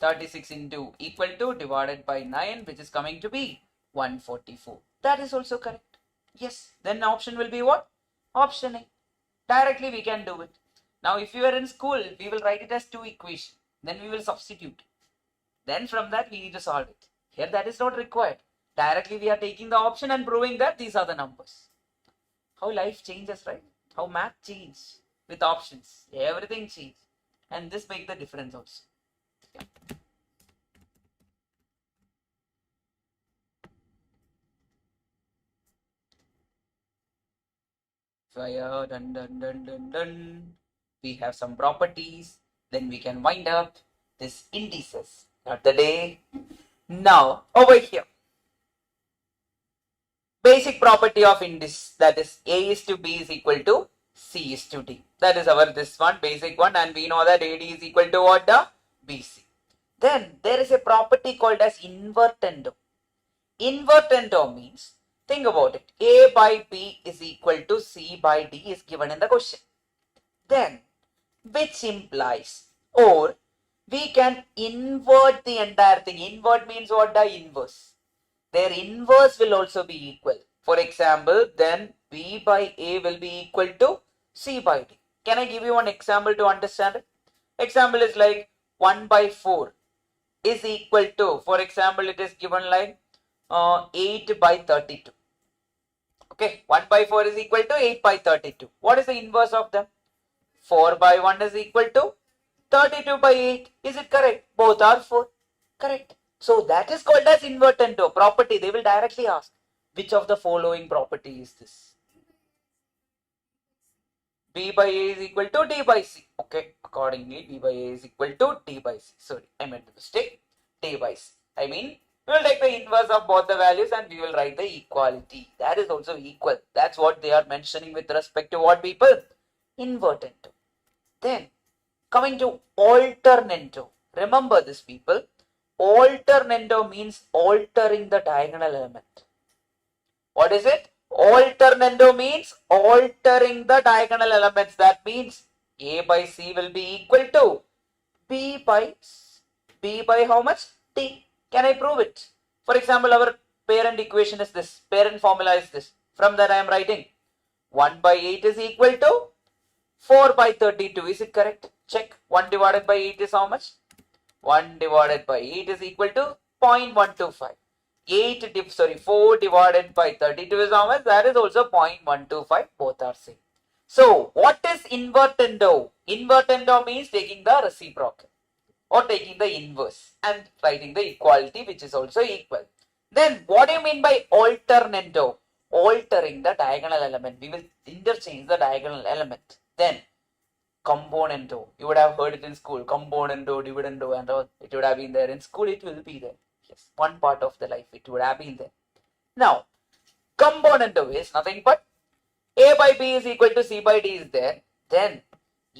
36 into equal to divided by 9, which is coming to be 144. That is also correct. Yes, then option will be what? Option A. Directly we can do it. Now if you are in school, we will write it as 2 equation. Then we will substitute. Then from that we need to solve it. Here that is not required. Directly we are taking the option and proving that these are the numbers. How life changes, right? How math changes with options. Everything changes. And this makes the difference also. Yeah. Fire, dun dun dun dun dun. we have some properties, then we can wind up this indices. Not the day. Now, over here, basic property of indices, that is A is to B is equal to C is to D. That is our this one, basic one, and we know that AD is equal to what? The BC. Then there is a property called as invertendo. Invertendo means, think about it, A by B is equal to C by D is given in the question. Then, which implies, or we can invert the entire thing. Invert means what? The inverse. Their inverse will also be equal. For example, then B by A will be equal to C by D. Can I give you one example to understand it? Example is like 1 by 4 is equal to, for example, it is given like 8 by 32. Okay, 1 by 4 is equal to 8 by 32. What is the inverse of them? 4 by 1 is equal to 32 by 8. Is it correct? Both are 4. Correct. So that is called as invertendo property. They will directly ask, which of the following property is this? B by A is equal to D by C. Okay, accordingly, B by A is equal to D by C. Sorry, I made the mistake. D by C. I mean, we will take the inverse of both the values and we will write the equality. That is also equal. That's what they are mentioning with respect to what, people? Invertendo. Then, coming to alternando. Remember this, people. Alternando means altering the diagonal element. What is it? Alternando means altering the diagonal elements. That means A by C will be equal to B by how much? D. Can I prove it? For example, our parent equation is this. Parent formula is this. From that I am writing 1 by 8 is equal to 4 by 32. Is it correct? Check. 1 divided by 8 is how much? 1 divided by 8 is equal to 0.125. 4 divided by 32 is how much? That is also 0.125. Both are same. So, what is invertendo? Invertendo means taking the reciprocal or taking the inverse and writing the equality, which is also equal. Then, what do you mean by alternando? Altering the diagonal element. We will interchange the diagonal element. Then, componendo. You would have heard it in school. Componendo, dividendo, and all. It would have been there in school. It will be there. Yes, one part of the life it would have been there. Now, componendo is nothing but A by B is equal to C by D is there. Then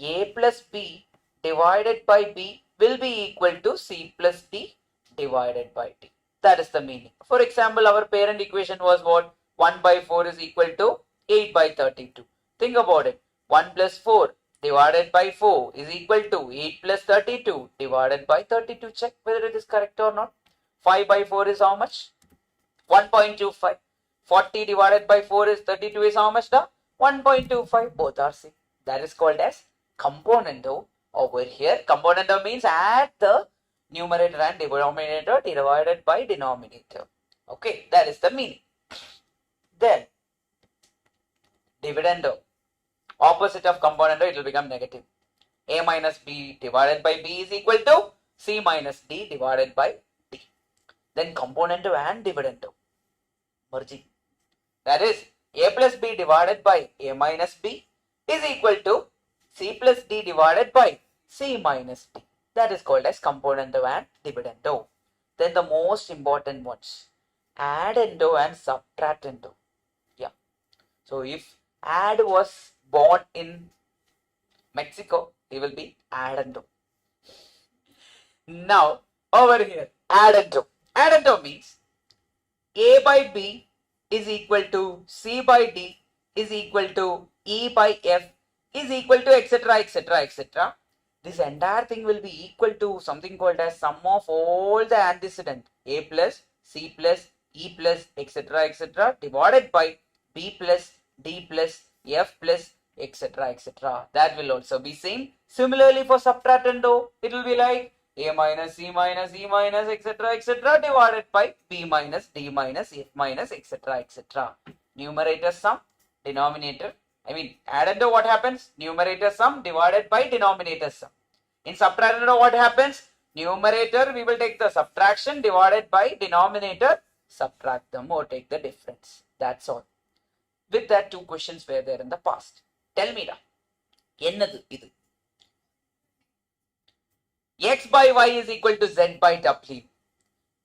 A plus B divided by B will be equal to C plus D divided by D. That is the meaning. For example, our parent equation was what? 1 by 4 is equal to 8 by 32. Think about it. 1 plus 4 divided by 4 is equal to 8 plus 32 divided by 32. Check whether it is correct or not. 5 by 4 is how much? 1.25. 40 divided by 4 is 32 is how much? 1.25. Both are same. That is called as componendo over here. Componendo means add the numerator and denominator divided by denominator. Okay, that is the meaning. Then, dividendo. Opposite of componendo, it will become negative. A minus B divided by B is equal to C minus D divided by D. Then componendo and dividendo. Merging. That is, A plus B divided by A minus B is equal to C plus D divided by C minus D. That is called as componendo and dividendo. Then the most important ones, addendo and subtractendo. Yeah. So if add was born in Mexico, he will be addendo. Now, over here, addendo. Addendo means A by B is equal to C by D is equal to E by F is equal to etc, etc, etc. This entire thing will be equal to something called as sum of all the antecedent A plus C plus E plus etc, etc divided by B plus D plus F plus etc, etc. That will also be same. Similarly for subtractendo, it will be like A minus C minus E minus etc, etc divided by B minus D minus F minus etc, etc. Numerator sum, denominator. Addendo, what happens? Numerator sum divided by denominator sum. In subtractendo, what happens? Numerator, we will take the subtraction divided by denominator, subtract them or take the difference. That's all. With that, two questions were there in the past. Tell me da, ennadu idu? X by Y is equal to Z by W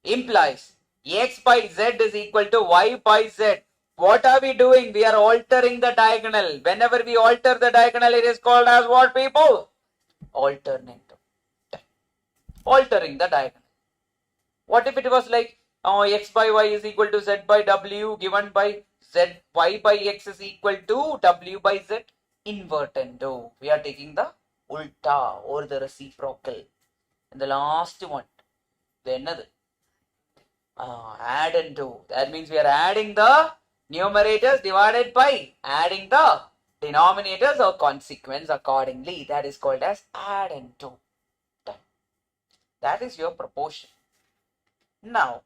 implies X by Z is equal to Y by Z. What are we doing? We are altering the diagonal. Whenever we alter the diagonal, it is called as what, people? Alternative. Altering the diagonal. What if it was like X by Y is equal to Z by W given by Z, Y by X is equal to W by Z? Invertendo. We are taking the ulta or the reciprocal. And the last one, the another. Add and do. That means we are adding the numerators divided by adding the denominators or consequence accordingly. That is called as add and do. That is your proportion. Now,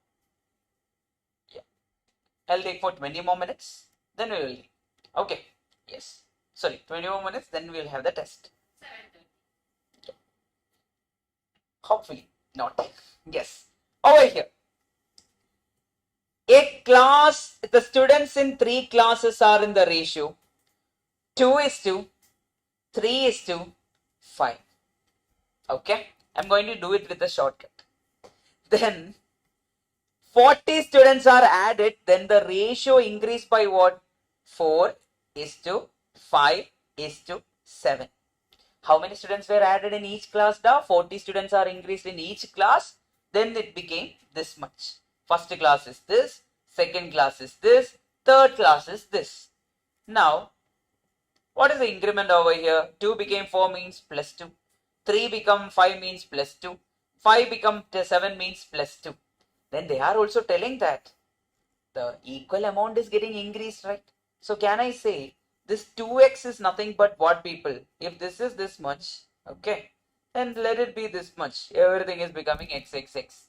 I'll take for 20 more minutes. Then we will leave. Okay. Yes. Sorry, 20 more minutes. Then we will have the test. Hopefully not. Yes. Over here. A class, the students in 3 classes are in the ratio 2:3:5. Okay. I'm going to do it with a shortcut. Then 40 students are added, then the ratio increased by what? 4:5:7. How many students were added in each class? 40 students are increased in each class. Then it became this much. First class is this, second class is this, third class is this. Now, what is the increment over here? 2 became 4 means plus 2. 3 become 5 means plus 2. 5 become 7 means plus 2. Then they are also telling that the equal amount is getting increased, right? So can I say this 2x is nothing but what, people? If this is this much, okay, then let it be this much. Everything is becoming x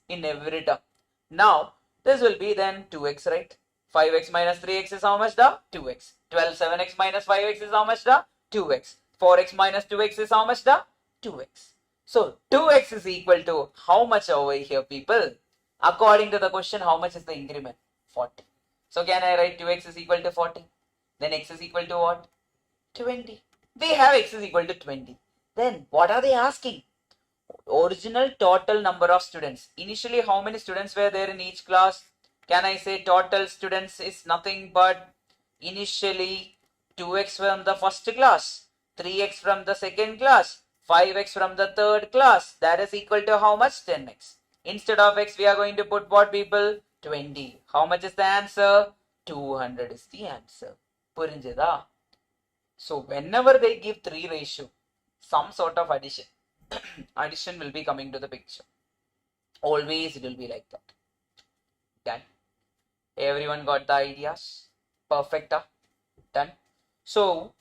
in every term. Now, this will be then 2x, right? 5x minus 3x is how much? 2x. 7x minus 5x is how much? 2x. 4x minus 2x is how much? 2x. So, 2x is equal to how much over here, people? According to the question, how much is the increment? 40. So, can I write 2x is equal to 40? Then x is equal to what? 20. We have x is equal to 20. Then, what are they asking? Original total number of students. Initially, how many students were there in each class? Can I say total students is nothing but initially 2x from the first class, 3x from the second class, 5x from the third class. That is equal to how much? 10x. Instead of x, we are going to put what, people? 20. How much is the answer? 200 is the answer. Purinjada. So, whenever they give 3 ratio, some sort of addition will be coming to the picture. Always it will be like that. Done. Everyone got the ideas? Perfect. Done. So,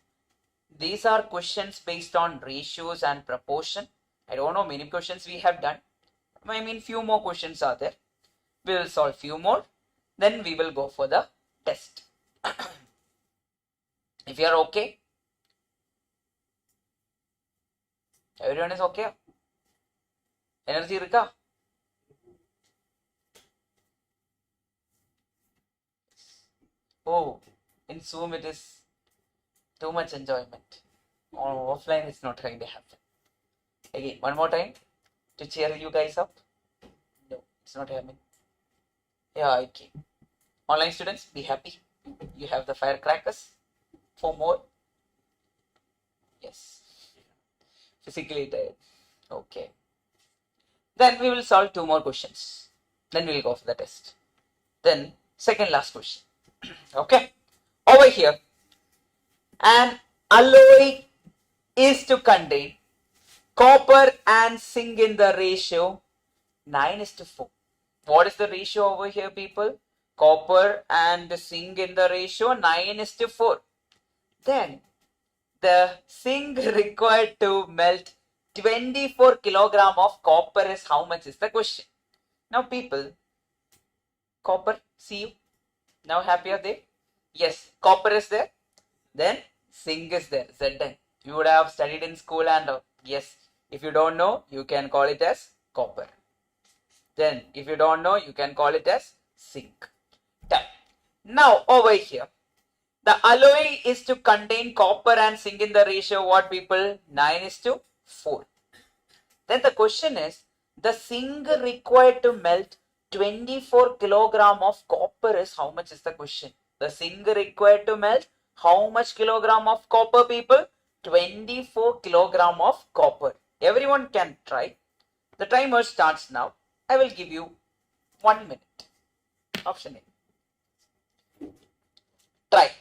these are questions based on ratios and proportion. I don't know many questions we have done. I mean, few more questions are there. We will solve few more. Then we will go for the test. If you are okay. Everyone is okay? Energy irukka? Oh, in Zoom it is too much enjoyment. Offline it's not going to happen. Again, one more time to cheer you guys up. No, it's not happening. Yeah, okay. Online students, be happy. You have the firecrackers. 4 more. Yes. Physically tired. Okay. Then we will solve 2 more questions. Then we will go for the test. Then second last question. Okay. Over here, an alloy is to contain copper and zinc in the ratio 9:4. What is the ratio over here, people? Copper and zinc in the ratio 9:4. Then the zinc required to melt 24 kilogram of copper is how much is the question. Now, people, copper, see you. Now happy are they? Yes, copper is there. Then zinc is there. Zn. You would have studied in school and yes, if you don't know, you can call it as copper. Then if you don't know, you can call it as zinc. Done. Now over here, the alloy is to contain copper and zinc in the ratio what, people? 9:4. Then the question is, the zinc required to melt 24 kilogram of copper is how much is the question? The zinc required to melt how much kilogram of copper, people? 24 kilogram of copper. Everyone can try. The timer starts now. I will give you 1 minute. Option A. Try.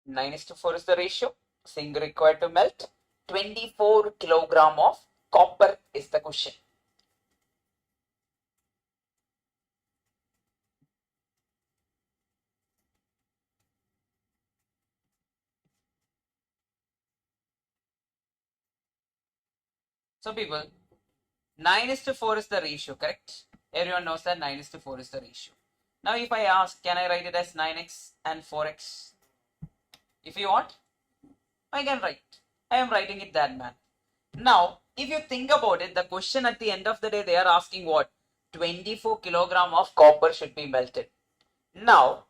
Nine is to 4 is the ratio. Zinc required to melt 24 kilogram of copper is the question. So people, 9 is to 4 is the ratio, correct? Everyone knows that 9 is to 4 is the ratio. Now if I ask, can I write it as 9x and 4x? If you want, I can write. I am writing it that man. Now, if you think about it, the question at the end of the day, they are asking what? 24 kilogram of copper should be melted. Now,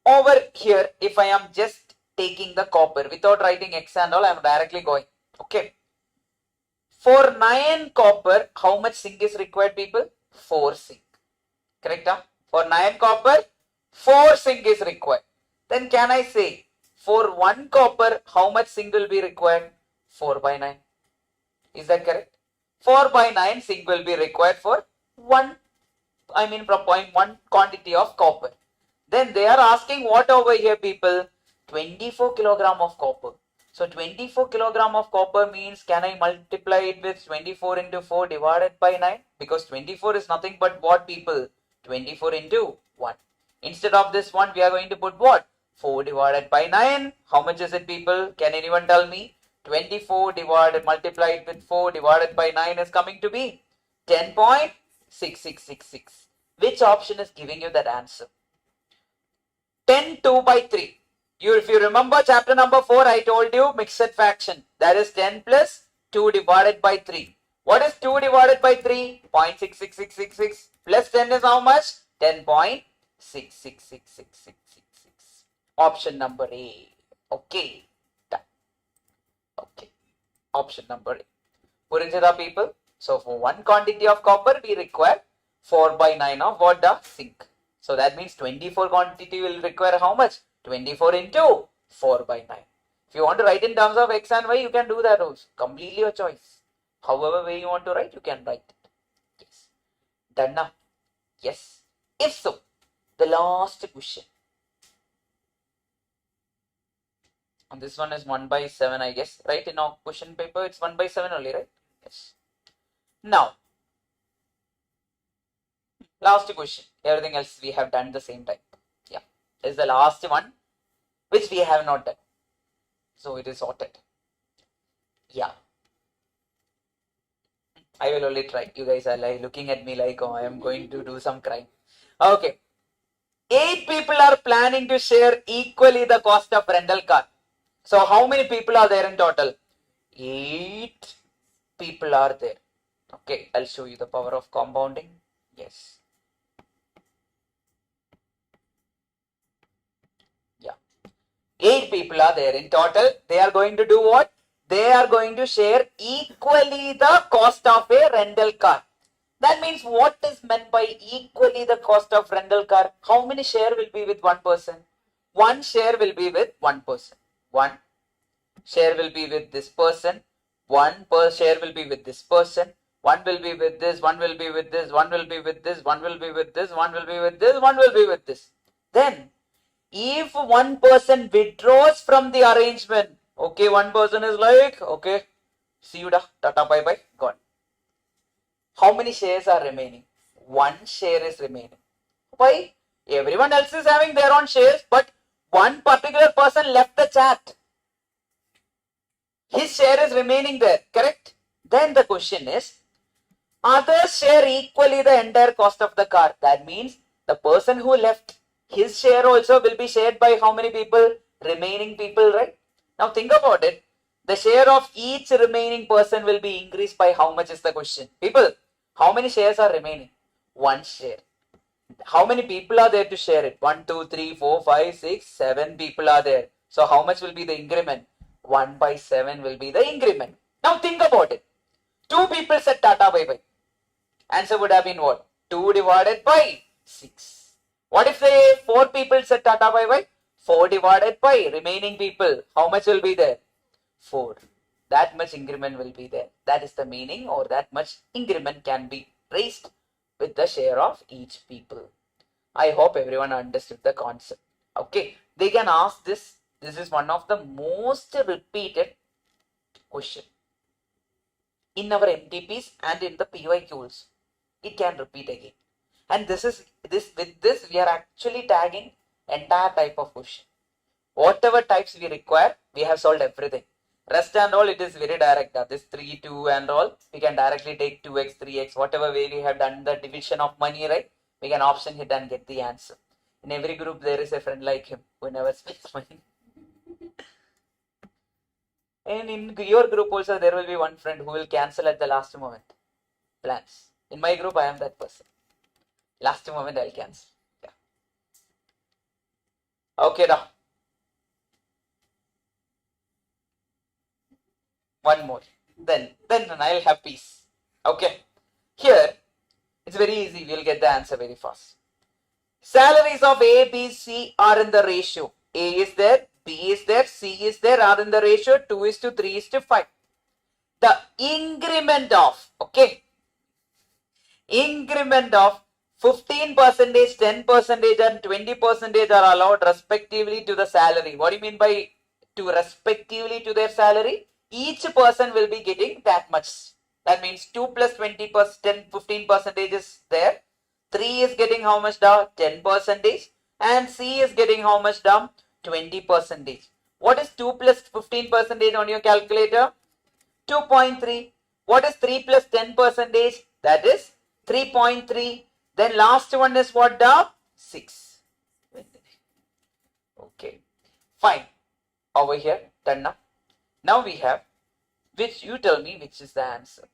over here, if I am just taking the copper without writing x and all, I am directly going. Okay. For 9 copper, how much zinc is required, people? 4 zinc. Correct? Huh? For 9 copper, 4 zinc is required. Then can I say, for 1 copper, how much zinc will be required? 4 by 9. Is that correct? 4 by 9 zinc will be required for 1 quantity of copper. Then they are asking what over here, people? 24 kilogram of copper. So 24 kilogram of copper means, can I multiply it with 24 into 4 divided by 9? Because 24 is nothing but what, people? 24 into 1. Instead of this 1, we are going to put what? 4 divided by 9. How much is it, people? Can anyone tell me? 24 multiplied with 4 divided by 9 is coming to be 10.6666. Which option is giving you that answer? 10 2 by 3. If you remember chapter number 4, I told you mixed fraction. That is 10 plus 2 divided by 3. What is 2 divided by 3? 0.66666 plus 10 is how much? 10.666666. Option number A. Okay. Done. Okay. Option number A. Purinjada, people. So for 1 quantity of copper, we require 4 by 9 of what? The zinc. So that means 24 quantity will require how much? 24 into 4 by 9. If you want to write in terms of x and y, you can do that also. Completely your choice. However way you want to write, you can write it. Yes. Done now? Yes. If so, the last question. And this one is 1 by 7, I guess. Right? In our question paper, it's 1 by 7 only, right? Yes. Now, last question. Everything else we have done the same time. Yeah. This is the last one, which we have not done. So it is sorted. Yeah. I will only try. You guys are like looking at me like, oh, I am going to do some crime. Okay. 8 people are planning to share equally the cost of rental car. So how many people are there in total? 8 people are there. Okay, I'll show you the power of compounding. Yes. Yeah. 8 people are there in total. They are going to do what? They are going to share equally the cost of a rental car. That means what is meant by equally the cost of rental car? How many share will be with one person? One share will be with one person. One share will be with this person. One per share will be with this person. One will be with this. One will be with this. One will be with this. One will be with this. One will be with this. One will be with this. Then, if one person withdraws from the arrangement, okay, one person is like, okay, see you da, tata, bye bye, gone. How many shares are remaining? One share is remaining. Why? Everyone else is having their own shares, but one particular person left the chat. His share is remaining there, correct? Then the question is, others share equally the entire cost of the car. That means the person who left, his share also will be shared by how many people? Remaining people, right? Now think about it. The share of each remaining person will be increased by how much is the question? People, how many shares are remaining? One share. How many people are there to share it? 1, 2, 3, 4, 5, 6, 7 people are there. So how much will be the increment? 1 by 7 will be the increment. Now think about it. 2 people said Tata bye bye. Answer would have been what? 2 divided by 6. What if they 4 people said Tata bye bye? 4 divided by remaining people. How much will be there? 4. That much increment will be there. That is the meaning, or that much increment can be raised with the share of each people. I hope everyone understood the concept. Okay, they can ask this. This is one of the most repeated question in our MTPs and in the PYQs. It can repeat again. And this with this we are actually tagging entire type of question. Whatever types we require, we have solved everything. Rest and all, it is very direct. This 3, 2 and all, we can directly take 2x, 3x, whatever way we have done the division of money, right? We can option hit and get the answer. In every group, there is a friend like him who never spends money. And in your group also, there will be one friend who will cancel at the last moment plans. In my group, I am that person. Last moment, I'll cancel. Yeah. Okay, now. One more. Then I'll have peace. Okay. Here, it's very easy. We'll get the answer very fast. Salaries of A, B, C are in the ratio. A is there, B is there, C is there, are in the ratio 2:3:5. The increment of, okay, increment of 15%, 10% and 20% are allowed respectively to the salary. What do you mean by to respectively to their salary? Each person will be getting that much. That means 2 plus 20%, 15% is there. 3 is getting how much down? 10%. And C is getting how much down? 20%. What is 2 plus 15% on your calculator? 2.3. What is 3 plus 10%? That is 3.3. Then last one is what down? 6. Okay. Fine. Over here, done now. Now we have, which you tell me which is the answer.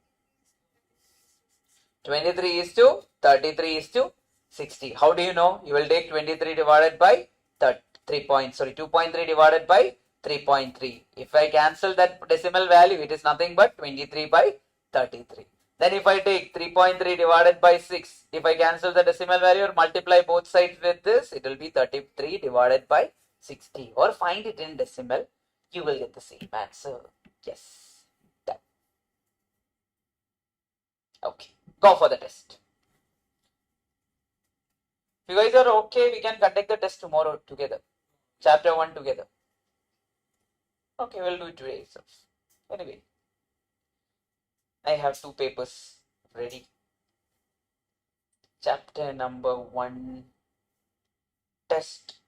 23:33:60. How do you know? You will take 23 divided by 2.3 divided by 3.3. If I cancel that decimal value, it is nothing but 23 by 33. Then if I take 3.3 divided by 6, if I cancel the decimal value or multiply both sides with this, it will be 33 divided by 60. Or find it in decimal, you will get the same answer. Yes. Done. Okay. Go for the test. If you guys are okay, we can conduct the test tomorrow together. Chapter 1 together. Okay, we'll do it today itself. Anyway, I have 2 papers ready. Chapter number 1, test.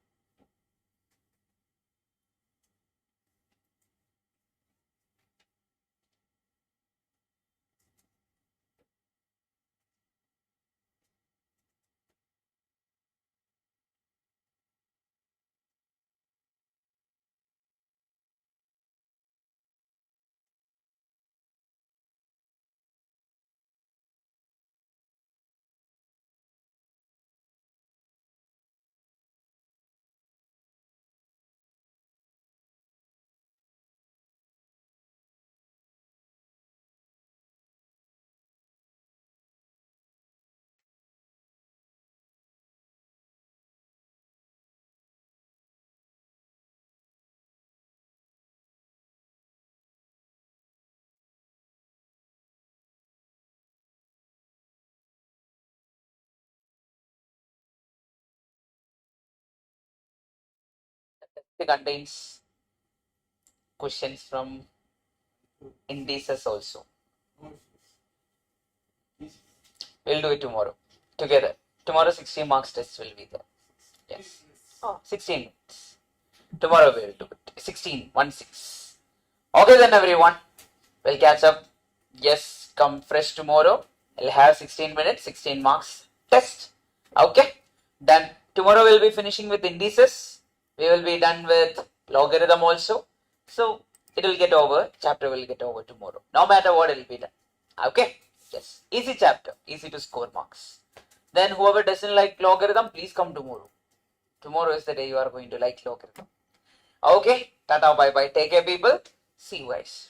It contains questions from indices also. We'll do it tomorrow together. Tomorrow 16 marks test will be there. Yes. Oh, 16 minutes. Tomorrow we will do it. 16, 1, 6. Okay then everyone, we'll catch up. Yes, come fresh tomorrow. I'll have 16 minutes, 16 marks test. Okay, done. Tomorrow we'll be finishing with indices. We will be done with logarithm also. So it will get over, chapter will get over tomorrow. No matter what, it will be done. Okay, yes, easy chapter, easy to score marks. Then whoever doesn't like logarithm, please come tomorrow. Tomorrow is the day you are going to like logarithm. Okay, tata, bye bye. Take care, people. See you guys.